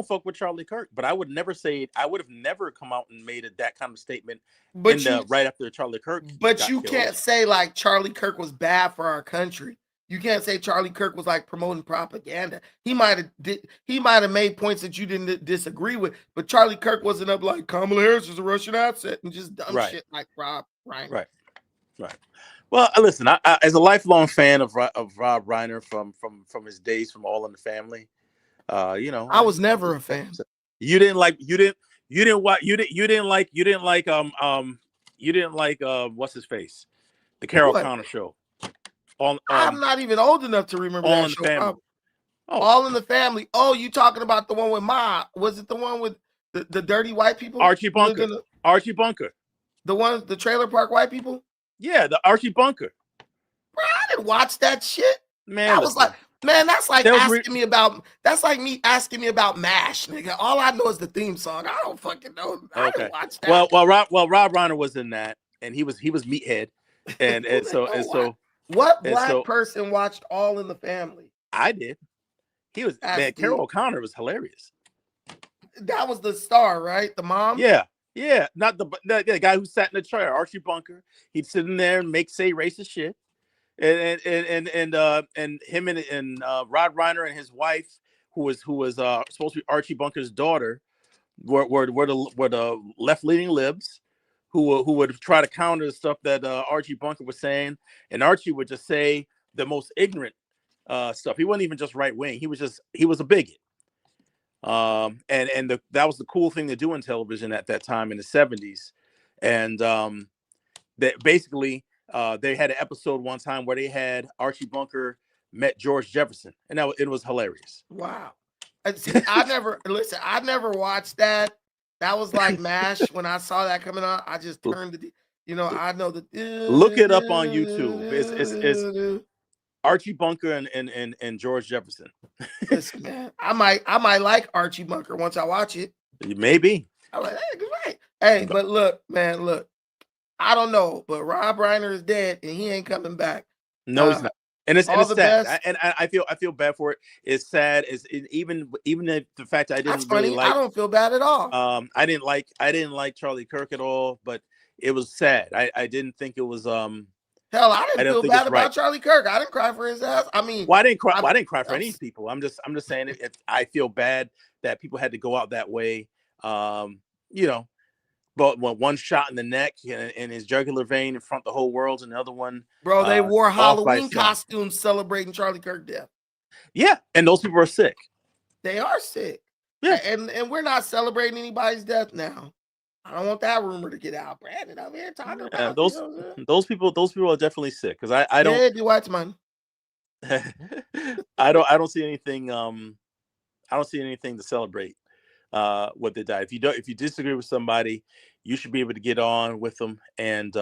Speaker 8: fuck with Charlie Kirk, but I would never say I would have never come out and made that kind of statement. Right after Charlie Kirk.
Speaker 1: But you can't say like Charlie Kirk was bad for our country. You can't say Charlie Kirk was like promoting propaganda. He might have made points that you didn't disagree with, but Charlie Kirk wasn't up like Kamala Harris is a Russian asset and just dumb shit like Rob Reiner.
Speaker 8: Right. Well, listen, I as a lifelong fan of Rob Reiner from his days from All in the Family,
Speaker 1: I was never a fan.
Speaker 8: You didn't like what's his face, the Carol Connor show.
Speaker 1: I'm not even old enough to remember that show. All in the Family. Oh, you talking about the one with Ma? Was it the one with the dirty white people?
Speaker 8: Archie Bunker. Archie Bunker.
Speaker 1: The trailer park white people?
Speaker 8: Yeah, the Archie Bunker.
Speaker 1: Bro, I didn't watch that shit.
Speaker 8: Man,
Speaker 1: I was like, man, that's like me asking me about MASH, nigga. All I know is the theme song. I don't fucking know. I didn't watch that.
Speaker 8: Well, Rob Reiner was in that, and he was Meathead. and
Speaker 1: Who they
Speaker 8: so
Speaker 1: don't
Speaker 8: and
Speaker 1: watch?
Speaker 8: so
Speaker 1: What
Speaker 8: and
Speaker 1: black
Speaker 8: so
Speaker 1: person watched All in the Family?
Speaker 8: I did. He was
Speaker 1: That's
Speaker 8: man. Carol
Speaker 1: deep.
Speaker 8: O'Connor was hilarious.
Speaker 1: That was the star, right? The mom.
Speaker 8: Yeah, yeah. Not the guy who sat in the chair, Archie Bunker. He'd sit in there and say racist shit. And him and Rod Reiner and his wife, who was supposed to be Archie Bunker's daughter, were the left leaning libs, who would try to counter the stuff that Archie Bunker was saying, and Archie would just say the most ignorant stuff. He wasn't even just right wing. He was a bigot. That was the cool thing to do in television at that time in the 70s, and that basically they had an episode one time where they had Archie Bunker met George Jefferson, and it was hilarious.
Speaker 1: Wow. See, I never watched that. That was like MASH. When I saw that coming on, I just turned the, I know that.
Speaker 8: Look it up on YouTube. It's Archie Bunker and George Jefferson.
Speaker 1: Listen, man, I might like Archie Bunker once I watch it.
Speaker 8: Maybe.
Speaker 1: I'm like, hey, right. Hey, but look, man, I don't know, but Rob Reiner is dead and he ain't coming back.
Speaker 8: No, he's not. And it's sad.
Speaker 1: Best.
Speaker 8: I feel bad for it. It's sad. Even if the fact I didn't really like.
Speaker 1: I don't feel bad at all.
Speaker 8: I didn't like Charlie Kirk at all, but it was sad. I didn't think it was
Speaker 1: Hell, I didn't feel bad about Charlie Kirk. I didn't cry for his ass. I mean,
Speaker 8: I didn't cry for any people. I'm just saying it. I feel bad that people had to go out that way. But one shot in the neck and his jugular vein in front of the whole world, and the other one.
Speaker 1: Bro, they wore Halloween costumes celebrating Charlie Kirk death.
Speaker 8: Yeah, and those people are sick.
Speaker 1: They are sick.
Speaker 8: Yeah,
Speaker 1: and we're not celebrating anybody's death now. I don't want that rumor to get out. Brandon over here talking about
Speaker 8: those people are definitely sick because I don't.
Speaker 1: Yeah, do watch man.
Speaker 8: I don't see anything. I don't see anything to celebrate. What they died. If you disagree with somebody, you should be able to get on with them and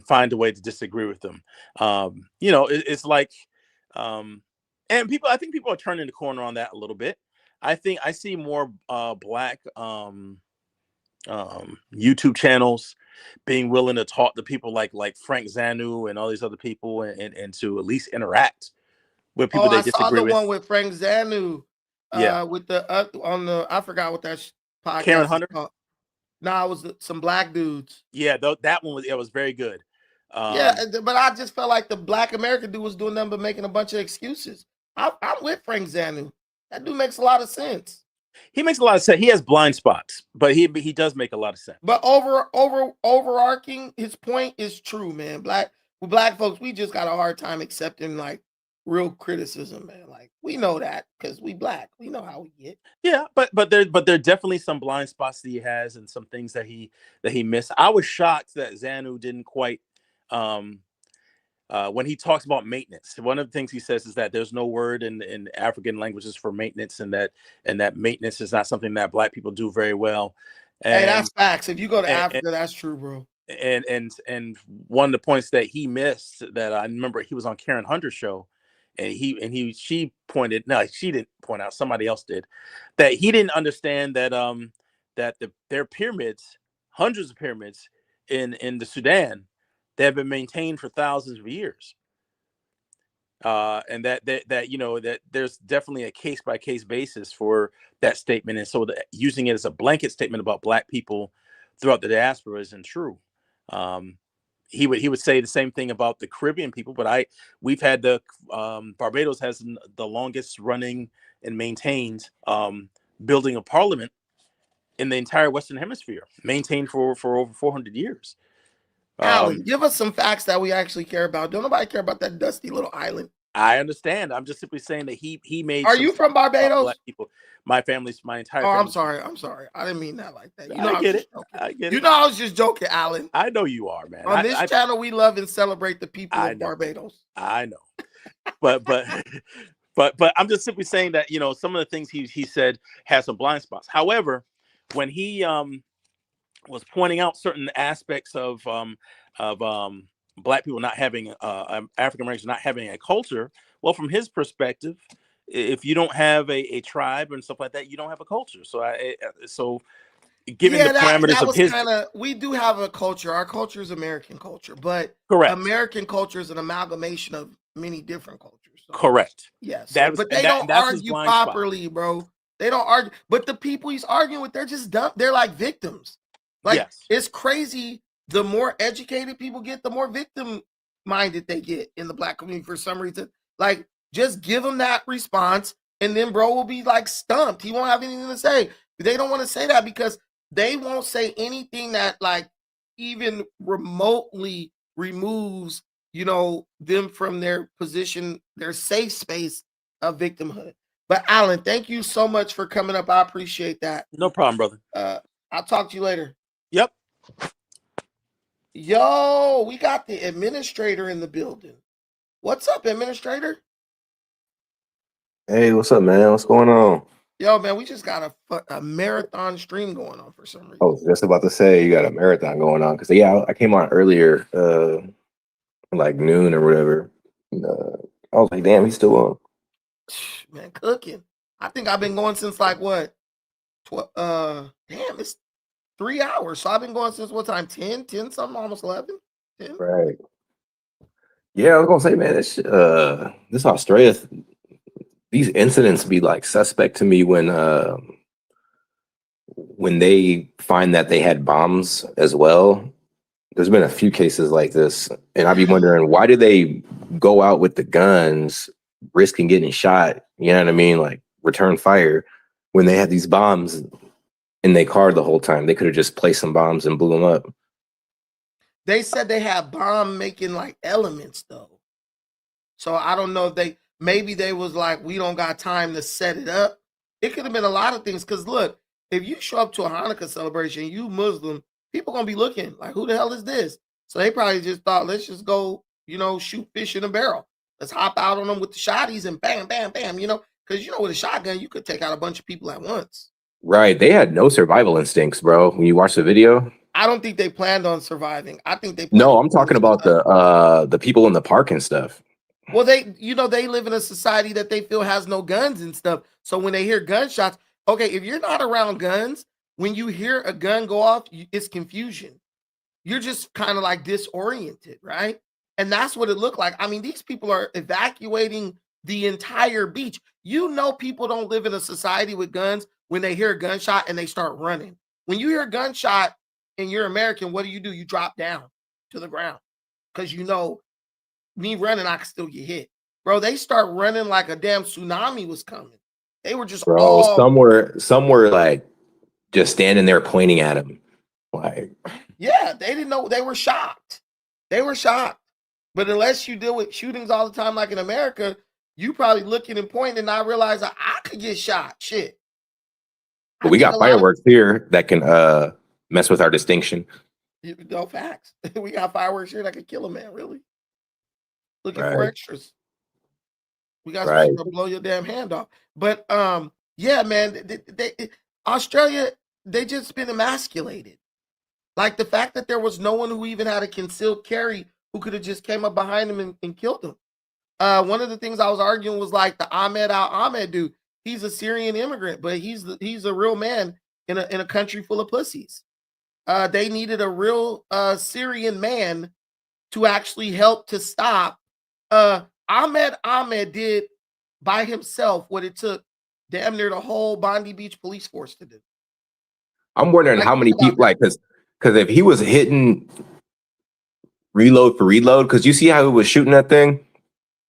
Speaker 8: find a way to disagree with them. It's like, and I think people are turning the corner on that a little bit. I think I see more black YouTube channels being willing to talk to people like Frank Zanu and all these other people and to at least interact with people they disagree with.
Speaker 1: I saw the one with Frank Zanu.
Speaker 8: Yeah,
Speaker 1: with the I forgot what that podcast.
Speaker 8: Karen Hunter.
Speaker 1: No, it was some black dudes.
Speaker 8: Yeah, that one was very good.
Speaker 1: But I just felt like the Black American dude was doing nothing but making a bunch of excuses. I'm with Frank Zanu. That dude makes a lot of sense.
Speaker 8: He makes a lot of sense. He has blind spots, but he does make a lot of sense.
Speaker 1: But overarching, his point is true, man. Black folks, we just got a hard time accepting like real criticism, man. Like we know that because we black, we know how we get.
Speaker 8: Yeah, but there are definitely some blind spots that he has and some things that he missed. I was shocked that Zanu didn't quite when he talks about maintenance. One of the things he says is that there's no word in African languages for maintenance, and that maintenance is not something that black people do very well.
Speaker 1: Hey, that's facts. If you go to Africa, that's true, bro.
Speaker 8: And one of the points that he missed that I remember, he was on Karen Hunter's show. And she pointed, no, she didn't point out, somebody else did, that he didn't understand that their pyramids, hundreds of pyramids in the Sudan, they have been maintained for thousands of years. And that there's definitely a case by case basis for that statement. And so using it as a blanket statement about black people throughout the diaspora isn't true. He would say the same thing about the Caribbean people, but we've had Barbados has the longest running and maintained building of parliament in the entire Western Hemisphere, maintained for over 400 years.
Speaker 1: Alan, give us some facts that we actually care about. Don't nobody care about that dusty little island.
Speaker 8: I understand. I'm just simply saying that he made.
Speaker 1: Are you from Barbados?
Speaker 8: Black people. My entire.
Speaker 1: Oh,
Speaker 8: family.
Speaker 1: I'm sorry. I didn't mean that like that.
Speaker 8: I get it.
Speaker 1: You know, I was just joking, Alan.
Speaker 8: I know you are, man.
Speaker 1: On this channel, we love and celebrate the people of Barbados.
Speaker 8: I know, but I'm just simply saying that some of the things he said has some blind spots. However, when he was pointing out certain aspects of black people not having African Americans not having a culture, well, from his perspective, if you don't have a tribe and stuff like that, you don't have a culture. So given the parameters
Speaker 1: that
Speaker 8: of
Speaker 1: was
Speaker 8: his.
Speaker 1: kind of, we do have a culture. Our culture is American culture, but
Speaker 8: Correct.
Speaker 1: American culture is an amalgamation of many different cultures. So,
Speaker 8: Correct.
Speaker 1: yeah. So,
Speaker 8: That was,
Speaker 1: but they
Speaker 8: and
Speaker 1: don't
Speaker 8: that's his
Speaker 1: argue
Speaker 8: blind spot.
Speaker 1: properly, bro. They don't argue. But the people he's arguing with, they're just dumb. They're like victims. Like,
Speaker 8: Yes.
Speaker 1: it's crazy. The more educated people get, the more victim minded they get in the black community for some reason. Like, just give them that response, and then bro will be like stumped. He won't have anything to say. They don't want to say that because they won't say anything that like even remotely removes, you know, them from their position, their safe space of victimhood. But Alan, thank you so much for coming up. I appreciate that.
Speaker 8: No problem, brother.
Speaker 1: I'll talk to you later.
Speaker 8: Yep.
Speaker 1: Yo, we got the administrator in the building. What's up, administrator?
Speaker 12: Hey, what's up, man? What's going on?
Speaker 1: Yo, man, we just got a marathon stream going on for some reason.
Speaker 12: I was just about to say you got a marathon going on because yeah, I came on earlier, like noon or whatever. And, I was like, damn, he's still on.
Speaker 1: Man, cooking. I think I've been going since like what? Damn, it's 3 hours. So I've been going since what time? 10 something, almost 11. 10?
Speaker 12: Right. Yeah, I was gonna say, man, this Australia, these incidents be like suspect to me when they find that they had bombs as well. There's been a few cases like this, and I'd be wondering, why do they go out with the guns, risking getting shot? You know what I mean? Like return fire when they had these bombs in their car the whole time. They could have just placed some bombs and blew them up.
Speaker 1: They said they have bomb making like elements though. So I don't know if maybe they was like, we don't got time to set it up. It could have been a lot of things. Cause look, if you show up to a Hanukkah celebration, you Muslim, people gonna be looking like, who the hell is this? So they probably just thought, let's just go, you know, shoot fish in a barrel. Let's hop out on them with the shotties and bam, bam, bam, you know, because you know, with a shotgun, you could take out a bunch of people at once.
Speaker 12: Right. They had no survival instincts, bro. When you watch the video.
Speaker 1: I don't think they planned on surviving. I think they
Speaker 12: No, I'm talking about the people in the park and stuff.
Speaker 1: Well, they live in a society that they feel has no guns and stuff. So when they hear gunshots, okay, if you're not around guns, when you hear a gun go off, it's confusion. You're just kind of like disoriented, right? And that's what it looked like. I mean, these people are evacuating the entire beach. You know, people don't live in a society with guns when they hear a gunshot and they start running. When you hear a gunshot and you're American, what do? You drop down to the ground because you know, me running, I could still get hit. Bro, they start running like a damn tsunami was coming. They were just
Speaker 12: some were like just standing there pointing at him. Like,
Speaker 1: yeah, they didn't know. They were shocked. They were shocked. But unless you deal with shootings all the time, like in America, you probably looking and pointing and not realize that I could get shot. Shit.
Speaker 12: but we got fireworks here that can mess with our distinction.
Speaker 1: No facts. We got fireworks here that could kill a man, really. Looking for
Speaker 12: Right.
Speaker 1: extras. We got
Speaker 12: Right.
Speaker 1: to blow your damn hand off. But yeah, man, Australia, they just been emasculated. Like the fact that there was no one who even had a concealed carry who could have just came up behind him and killed him. One of the things I was arguing was like the Ahmed Al-Ahmed dude. He's a Syrian immigrant, but he's a real man in a country full of pussies. They needed a real Syrian man to actually help to stop. Ahmed did by himself what it took damn near the whole Bondi Beach police force to do.
Speaker 12: I'm wondering how many people, like, because if he was hitting reload for reload, because you see how he was shooting that thing?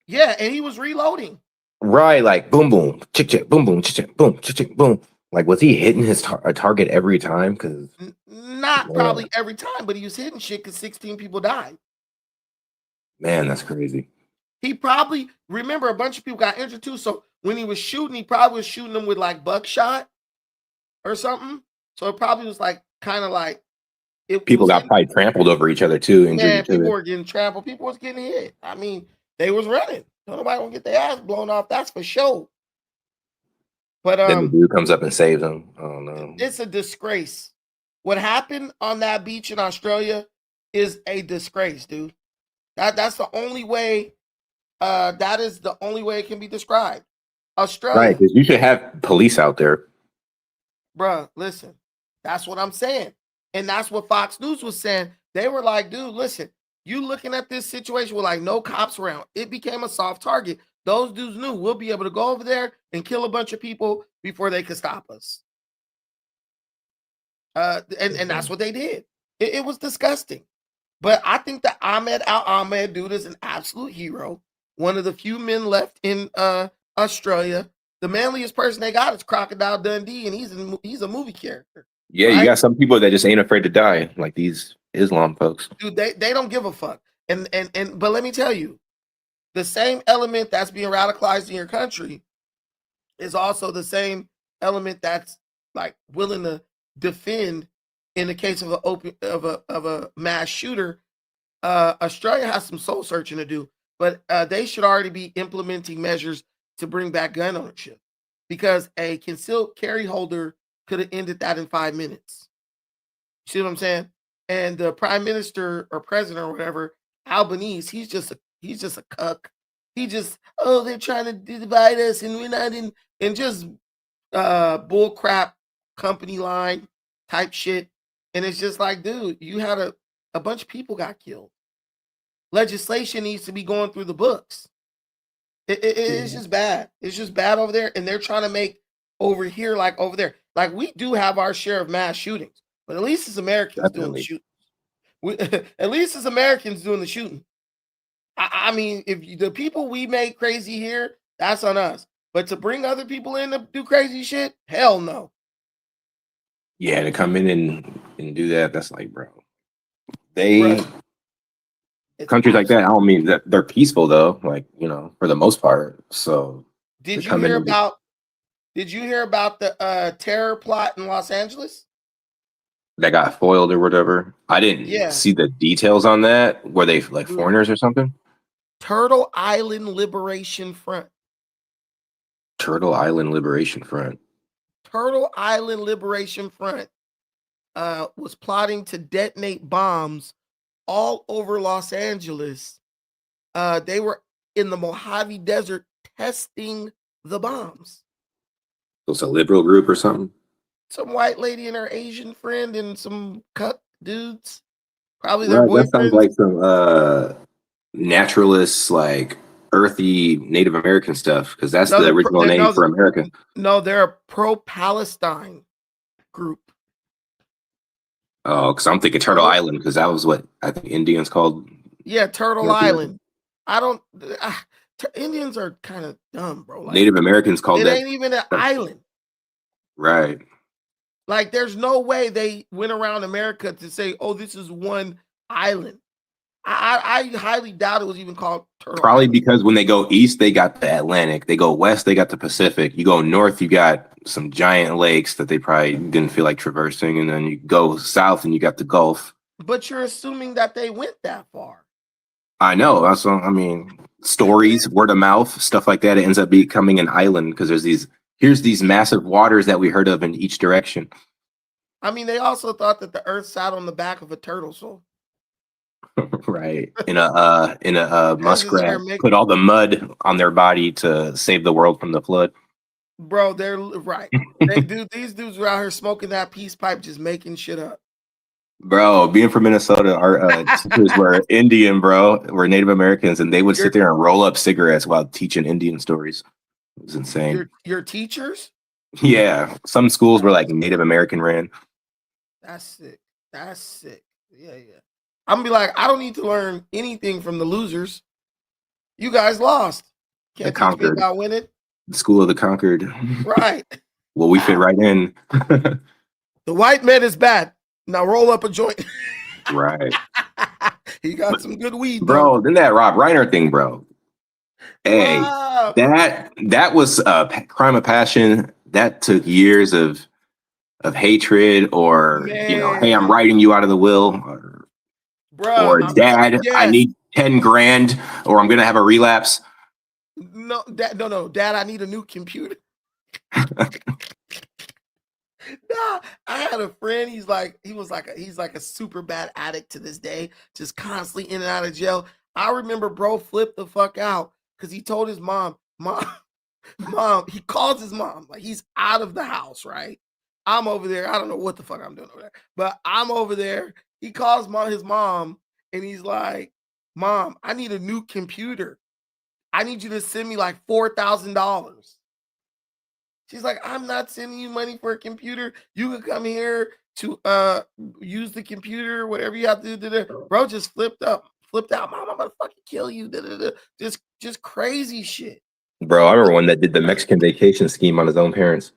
Speaker 1: Yeah, and he was reloading.
Speaker 12: Right, like boom, boom, chick, chick, boom, boom, chick, chick, boom, chick, chick, boom. Like, was he hitting his target every time? Because
Speaker 1: Not probably every time, but he was hitting shit because 16 people died.
Speaker 12: man, that's crazy.
Speaker 1: He probably, remember, a bunch of people got injured too. So when he was shooting, he probably was shooting them with like buckshot or something. So it probably was like kind of like
Speaker 12: People got probably trampled over each other too, injured
Speaker 1: yeah,
Speaker 12: each
Speaker 1: people
Speaker 12: other.
Speaker 1: were getting trampled. People was getting hit. I mean, they was running. Nobody gonna get their ass blown off. That's for sure. But
Speaker 12: Then the dude comes up and saves him. I don't know.
Speaker 1: it's a disgrace. What happened on that beach in Australia is a disgrace, dude. That's the only way. That is the only way it can be described. Australia,
Speaker 12: Right, because you should have police out there.
Speaker 1: bruh, listen. That's what I'm saying. And that's what Fox News was saying. They were like, dude, listen, you looking at this situation with like no cops around. It became a soft target. Those dudes knew we'll be able to go over there and kill a bunch of people before they could stop us. And that's what they did. It was disgusting. But I think that Ahmed Al-Ahmed dude is an absolute hero. One of the few men left in Australia. The manliest person they got is Crocodile Dundee, and he's a movie character.
Speaker 12: Yeah,
Speaker 1: right?
Speaker 12: you got some people that just ain't afraid to die, like these Islam folks.
Speaker 1: Dude, they don't give a fuck. And but let me tell you, the same element that's being radicalized in your country is also the same element that's like willing to defend in the case of a mass shooter. Australia has some soul searching to do, but they should already be implementing measures to bring back gun ownership, because a concealed carry holder could have ended that in 5 minutes. See what I'm saying? And the prime minister or president or whatever, Albanese, he's just a cuck. He just, oh, they're trying to divide us and we're not in, and just bull crap company line type shit. And it's just like, dude, you had a bunch of people got killed. Legislation needs to be going through the books. It's just bad. It's just bad over there. And they're trying to make over here like over there. Like, we do have our share of mass shootings, but at least it's Americans doing the shooting. At least it's Americans doing the shooting. I mean, if the people we made crazy here, that's on us. But to bring other people in to do crazy shit, hell no.
Speaker 12: Yeah, to come in and do that, that's like, bro. They countries like that, I don't mean that they're peaceful though, like, you know, for the most part. So
Speaker 1: did you hear about the terror plot in Los Angeles?
Speaker 12: That got foiled or whatever? I didn't see the details on that. Were they like foreigners or something?
Speaker 1: Turtle Island Liberation Front.
Speaker 12: Turtle Island Liberation Front.
Speaker 1: Turtle Island Liberation Front was plotting to detonate bombs all over Los Angeles. They were in the Mojave Desert testing the bombs.
Speaker 12: So it's a liberal group or something?
Speaker 1: Some white lady and her Asian friend and some cuck dudes. Probably their
Speaker 12: Right, that sounds
Speaker 1: boyfriends.
Speaker 12: like some naturalist, like earthy Native American stuff, because that's the original name for America.
Speaker 1: No, they're a pro-Palestine group.
Speaker 12: Oh, because I'm thinking Turtle Island, because that was what I think Indians called.
Speaker 1: Yeah, Turtle Island. I don't. Indians are kind of dumb, bro. Like,
Speaker 12: Native Americans called
Speaker 1: it
Speaker 12: that.
Speaker 1: ain't even an island.
Speaker 12: Right.
Speaker 1: Like, there's no way they went around America to say, "Oh, this is one island." I highly doubt it was even called Turtle
Speaker 12: Probably
Speaker 1: Island.
Speaker 12: because when they go east, they got the Atlantic. They go west, they got the Pacific. You go north, you got some giant lakes that they probably didn't feel like traversing. And then you go south and you got the Gulf.
Speaker 1: But you're assuming that they went that far.
Speaker 12: I know. That's what, I mean, stories, word of mouth, stuff like that. It ends up becoming an island because here's these massive waters that we heard of in each direction.
Speaker 1: I mean, they also thought that the earth sat on the back of a turtle, so.
Speaker 12: Right. In a muskrat, put all the mud on their body to save the world from the flood.
Speaker 1: Bro, they're right. These dudes were out here smoking that peace pipe, just making shit up.
Speaker 12: Bro, being from Minnesota, our teachers were Indian, bro. We're Native Americans, and they would sit there and roll up cigarettes while teaching Indian stories. It was insane.
Speaker 1: Your teachers?
Speaker 12: Yeah. Some schools were like Native American ran.
Speaker 1: That's sick. That's sick. Yeah. I'm gonna be like, I don't need to learn anything from the losers. You guys lost. Can't teach me about winning.
Speaker 12: The school of the conquered.
Speaker 1: Right.
Speaker 12: Well, we fit right in.
Speaker 1: The white man is bad. Now roll up a joint.
Speaker 12: Right.
Speaker 1: He got some good weed,
Speaker 12: bro. Then that Rob Reiner thing, bro. Hey,
Speaker 1: wow.
Speaker 12: that was a crime of passion. That took years of hatred, or you know, hey, I'm writing you out of the will, or Dad, I need 10 grand, or I'm gonna have a relapse.
Speaker 1: No, Dad, I need a new computer. Nah, I had a friend. He's like a super bad addict to this day, just constantly in and out of jail. I remember bro flipped the fuck out because he told his mom, he calls his mom, like he's out of the house, right? I'm over there. I don't know what the fuck I'm doing over there, but I'm over there. He calls his mom and he's like, Mom, I need a new computer. I need you to send me like $4,000. She's like, I'm not sending you money for a computer. You could come here to use the computer, whatever you have to do. Bro just flipped out. Mom, I'm gonna fucking kill you. Just crazy shit.
Speaker 12: Bro, I remember one that did the Mexican vacation scheme on his own parents.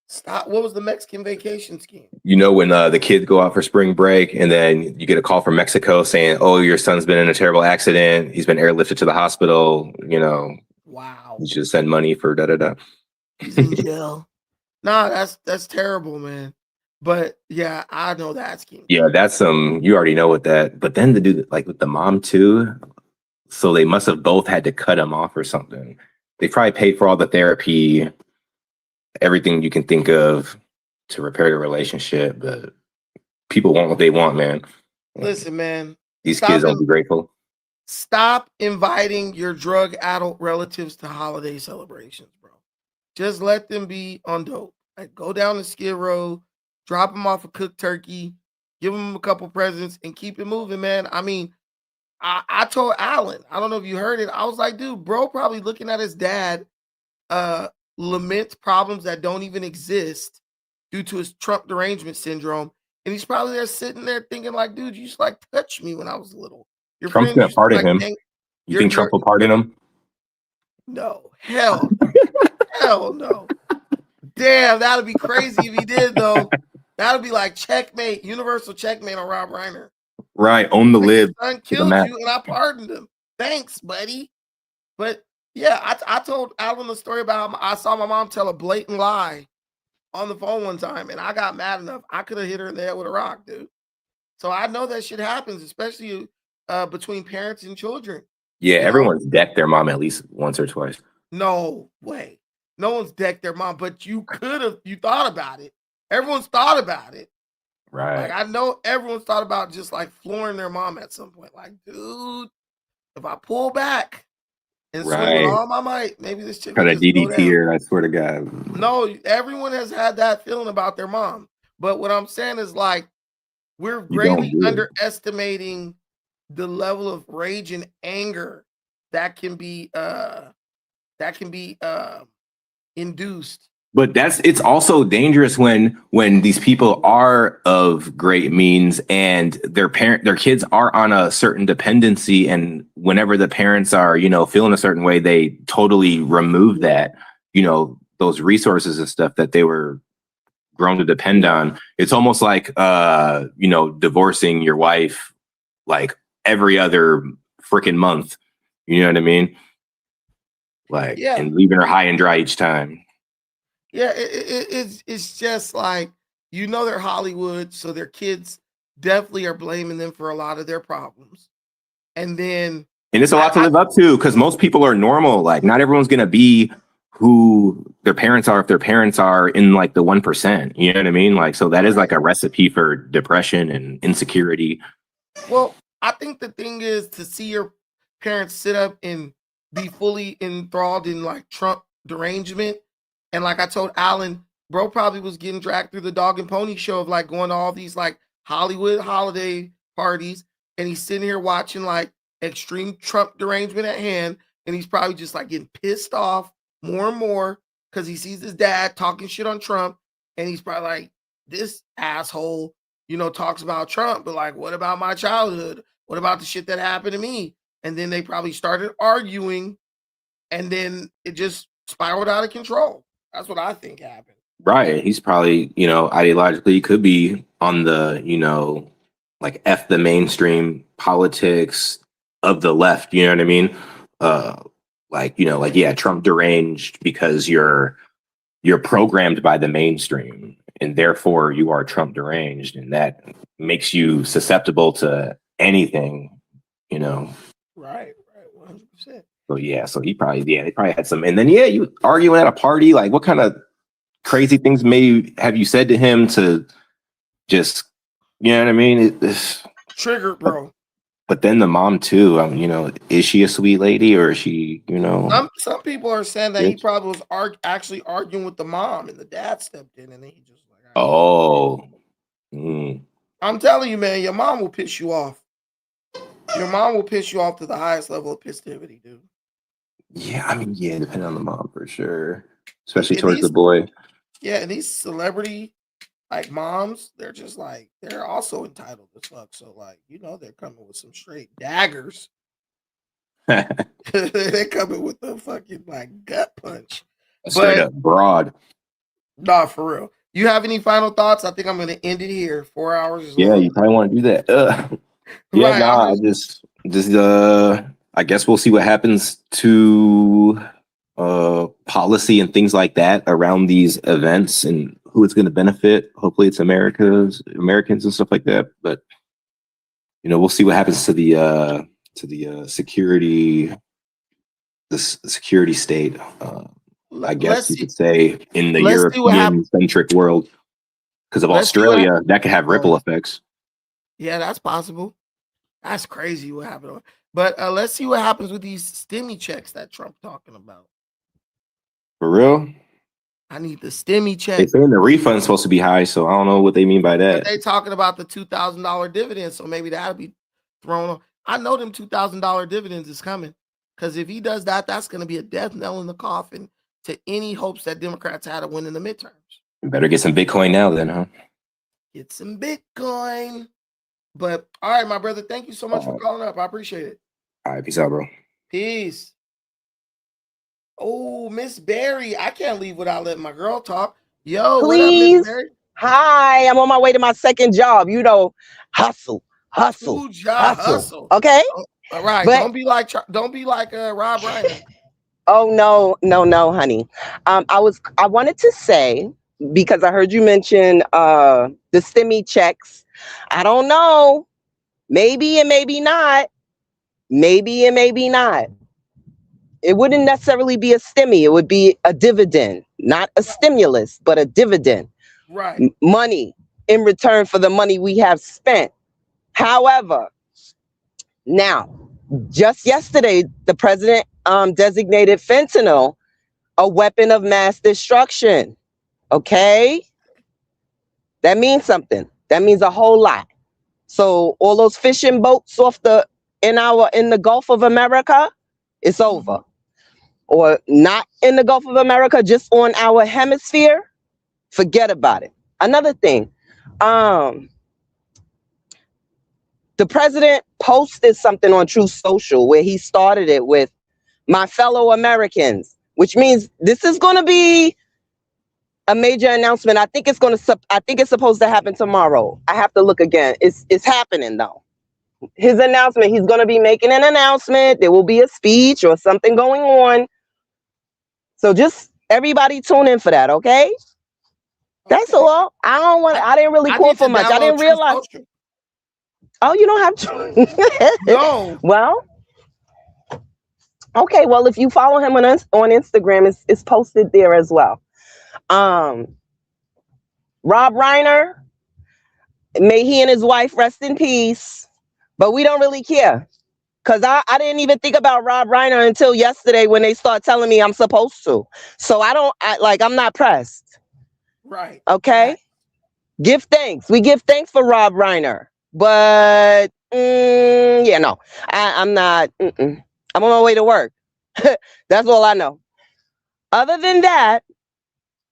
Speaker 1: Stop. What was the Mexican vacation scheme?
Speaker 12: You know, when the kids go out for spring break and then you get a call from Mexico saying, oh, your son's been in a terrible accident. He's been airlifted to the hospital. You know,
Speaker 1: wow.
Speaker 12: You should send money for da-da-da.
Speaker 1: He's in jail. Nah, that's terrible, man. But yeah, I know that scheme.
Speaker 12: Yeah, that's you already know what that. But then to do like with the mom too, so they must have both had to cut him off or something. They probably paid for all the therapy, everything you can think of to repair the relationship. But people want what they want, man.
Speaker 1: Listen, man.
Speaker 12: These kids don't be grateful.
Speaker 1: Stop inviting your drug-addled relatives to holiday celebrations, bro. Just let them be on dope. Like, go down to Skid Row, drop them off a cooked turkey, give them a couple presents, and keep it moving, man. I mean, I told Alan, I don't know if you heard it. I was like, dude, bro, probably looking at his dad lament problems that don't even exist due to his Trump derangement syndrome. And he's probably there sitting there thinking like, dude, you used to like touch me when I was little. Your
Speaker 12: Trump's
Speaker 1: friends
Speaker 12: gonna
Speaker 1: used to,
Speaker 12: pardon
Speaker 1: like,
Speaker 12: him. You think Trump will pardon him?
Speaker 1: No, hell, hell no. Damn, that'd be crazy if he did, though. That'd be like checkmate, universal checkmate on Rob Reiner.
Speaker 12: Right, own the lid.
Speaker 1: Your son killed you, and I pardoned him. Thanks, buddy. But yeah, I told Alan the story about how I saw my mom tell a blatant lie on the phone one time, and I got mad enough. I could have hit her in the head with a rock, dude. So I know that shit happens, especially between parents and children.
Speaker 12: Yeah, everyone's decked their mom at least once or twice.
Speaker 1: No way. No one's decked their mom, but you could have. You thought about it. Everyone's thought about it.
Speaker 12: Right.
Speaker 1: Like, I know everyone's thought about just like flooring their mom at some point. Like, dude, if I pull back and swing with all my might, maybe this chick
Speaker 12: Got
Speaker 1: will
Speaker 12: a
Speaker 1: just go
Speaker 12: DDT
Speaker 1: down.
Speaker 12: her, I swear to God.
Speaker 1: No, everyone has had that feeling about their mom. But what I'm saying is, like, we're greatly underestimating the level of rage and anger that can be induced.
Speaker 12: But it's also dangerous when these people are of great means and their kids are on a certain dependency, and whenever the parents are, feeling a certain way, they totally remove that, those resources and stuff that they were grown to depend on. It's almost like divorcing your wife like every other freaking month. You know what I mean? Like,
Speaker 1: Yeah.
Speaker 12: and leaving her high and dry each time.
Speaker 1: Yeah, it's just like, they're Hollywood, so their kids definitely are blaming them for a lot of their problems. And
Speaker 12: it's a lot to live up to, because most people are normal. Like, not everyone's gonna be who their parents are if their parents are in like the 1%. You know what I mean? Like, so that is like a recipe for depression and insecurity.
Speaker 1: Well, I think the thing is to see your parents sit up and be fully enthralled in like Trump derangement. And like I told Alan, bro probably was getting dragged through the dog and pony show of like going to all these like Hollywood holiday parties. And he's sitting here watching like extreme Trump derangement at hand. And he's probably just like getting pissed off more and more because he sees his dad talking shit on Trump. And he's probably like, this asshole, talks about Trump. But like, what about my childhood? What about the shit that happened to me? And then they probably started arguing. And then it just spiraled out of control. That's what I think happened.
Speaker 12: Right. He's probably, ideologically could be on the, like F the mainstream politics of the left. You know what I mean? Trump deranged because you're programmed by the mainstream, and therefore you are Trump deranged, and that makes you susceptible to anything,
Speaker 1: Right, 100%.
Speaker 12: So they probably had some, and then you arguing at a party, like what kind of crazy things have you said to him to just, you know what I mean?
Speaker 1: Triggered, bro.
Speaker 12: But then the mom too, is she a sweet lady, or is she,
Speaker 1: Some people are saying that he probably was actually arguing with the mom, and the dad stepped in, and then he just like,
Speaker 12: Oh. Mm.
Speaker 1: I'm telling you, man, your mom will piss you off. Your mom will piss you off to the highest level of festivity, dude.
Speaker 12: Yeah, I mean, yeah, depending on the mom for sure, especially
Speaker 1: And
Speaker 12: towards the
Speaker 1: these,
Speaker 12: boy.
Speaker 1: yeah, and these celebrity like moms, they're just like they're also entitled as fuck. So like, they're coming with some straight daggers. They're coming with the fucking like gut punch.
Speaker 12: Straight
Speaker 1: But
Speaker 12: up broad.
Speaker 1: nah, for real. You have any final thoughts? I think I'm gonna end it here. 4 hours is
Speaker 12: Yeah,
Speaker 1: long.
Speaker 12: you probably want to do that. Yeah,
Speaker 1: Right.
Speaker 12: nah,
Speaker 1: I'm just
Speaker 12: I guess we'll see what happens to policy and things like that around these events and who it's going to benefit. Hopefully it's Americans and stuff like that. But we'll see what happens to the security, the security state. I guess
Speaker 1: let's
Speaker 12: you
Speaker 1: see.
Speaker 12: could say in the
Speaker 1: Let's see what happens.
Speaker 12: European-centric world, because of
Speaker 1: Let's see what
Speaker 12: Australia, that could have ripple effects.
Speaker 1: Yeah, that's possible. That's crazy what happened. But let's see what happens with these stimmy checks that Trump talking about.
Speaker 12: For real?
Speaker 1: I need the stimmy
Speaker 12: They
Speaker 1: check.
Speaker 12: saying the refund's supposed to be high, so I don't know what they mean by
Speaker 1: But
Speaker 12: that.
Speaker 1: they talking about the $2,000 dividends, so maybe that'll be thrown on. I know them $2,000 dividends is coming, because if he does that, that's going to be a death knell in the coffin to any hopes that Democrats had to win in the midterms.
Speaker 12: Better get some Bitcoin now, then, huh?
Speaker 1: Get some Bitcoin. But all right, my brother, thank you so much for calling up. I appreciate it.
Speaker 12: All right, peace out, bro.
Speaker 1: Peace. Oh, Miss Barry, I can't leave without letting my girl talk. Yo, what up, Miss
Speaker 16: Please.
Speaker 1: Barry?
Speaker 16: Hi, I'm on my way to my second job. Hustle.
Speaker 1: Two job hustle.
Speaker 16: Okay.
Speaker 1: All right.
Speaker 16: But-
Speaker 1: don't be like Rob Reiner.
Speaker 16: Oh no, honey. I wanted to say, because I heard you mention the stimmy checks. I don't know. Maybe and maybe not. Maybe and maybe not. It wouldn't necessarily be a stimmy. It would be a dividend, not a stimulus, but a dividend.
Speaker 1: Right.
Speaker 16: Money in return for the money we have spent. However, now, just yesterday, the president designated fentanyl a weapon of mass destruction. Okay? That means something. That means a whole lot. So all those fishing boats in the Gulf of America, it's over. Or not in the Gulf of America, just on our hemisphere, forget about it. Another thing, the president posted something on Truth Social where he started it with my fellow Americans, which means this is going to be a major announcement. I think it's supposed to happen tomorrow. I have to look again. It's happening though. His announcement, he's going to be making an announcement. There will be a speech or something going on. So just everybody tune in for that, okay? That's all. I didn't really call for much. I didn't realize. Oh, you don't have to.
Speaker 1: No.
Speaker 16: Well, okay. Well, if you follow him on Instagram, it's posted there as well. Rob Reiner, may he and his wife rest in peace. But we don't really care. Because I didn't even think about Rob Reiner until yesterday when they start telling me I'm supposed to. So I'm not pressed.
Speaker 1: Right.
Speaker 16: Okay? Right. Give thanks. We give thanks for Rob Reiner. But, no. I'm not. I'm on my way to work. That's all I know. Other than that,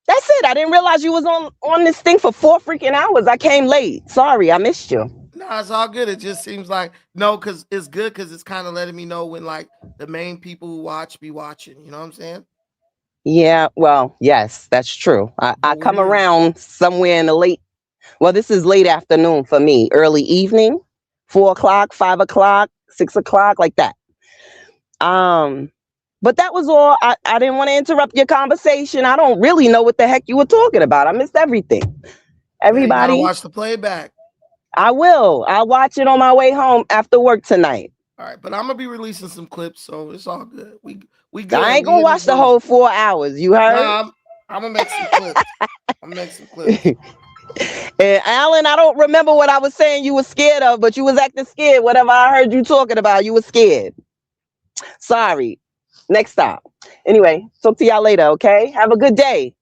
Speaker 16: that's it. I didn't realize you was on this thing for 4 freaking hours. I came late. Sorry, I missed you.
Speaker 1: No, it's all good. It just seems like because it's good because it's kind of letting me know when like the main people who watch be watching. You know what I'm saying?
Speaker 16: Yeah, well, yes, that's true. I come around somewhere in the this is late afternoon for me, early evening, 4 o'clock, 5 o'clock, 6 o'clock, like that. But that was all. I didn't want to interrupt your conversation. I don't really know what the heck you were talking about. I missed everything. Everybody,
Speaker 1: you gotta watch the playback.
Speaker 16: I will. I'll watch it on my way home after work tonight.
Speaker 1: All right, but I'm gonna be releasing some clips, so it's all good. We good.
Speaker 16: I ain't gonna watch the whole 4 hours. You heard?
Speaker 1: Nah, I'm gonna make some clips. I'm gonna make some clips.
Speaker 16: And Alan, I don't remember what I was saying you were scared of, but you was acting scared. Whatever I heard you talking about, you were scared. Sorry. Next stop. Anyway, talk to y'all later, okay? Have a good day.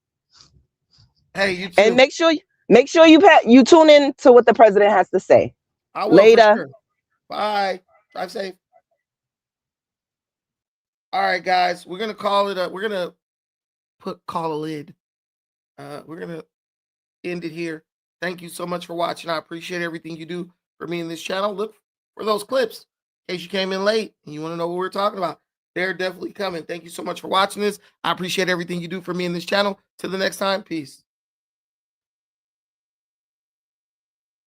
Speaker 1: Hey, you too.
Speaker 16: And make Make sure you tune in to what the president has to say.
Speaker 1: I will.
Speaker 16: Later.
Speaker 1: For sure. Bye. Drive safe. All right, guys. We're gonna call it. We're gonna call a lid. We're gonna end it here. Thank you so much for watching. I appreciate everything you do for me in this channel. Look for those clips in case you came in late and you want to know what we're talking about. They're definitely coming. Thank you so much for watching this. I appreciate everything you do for me in this channel. Till the next time, peace.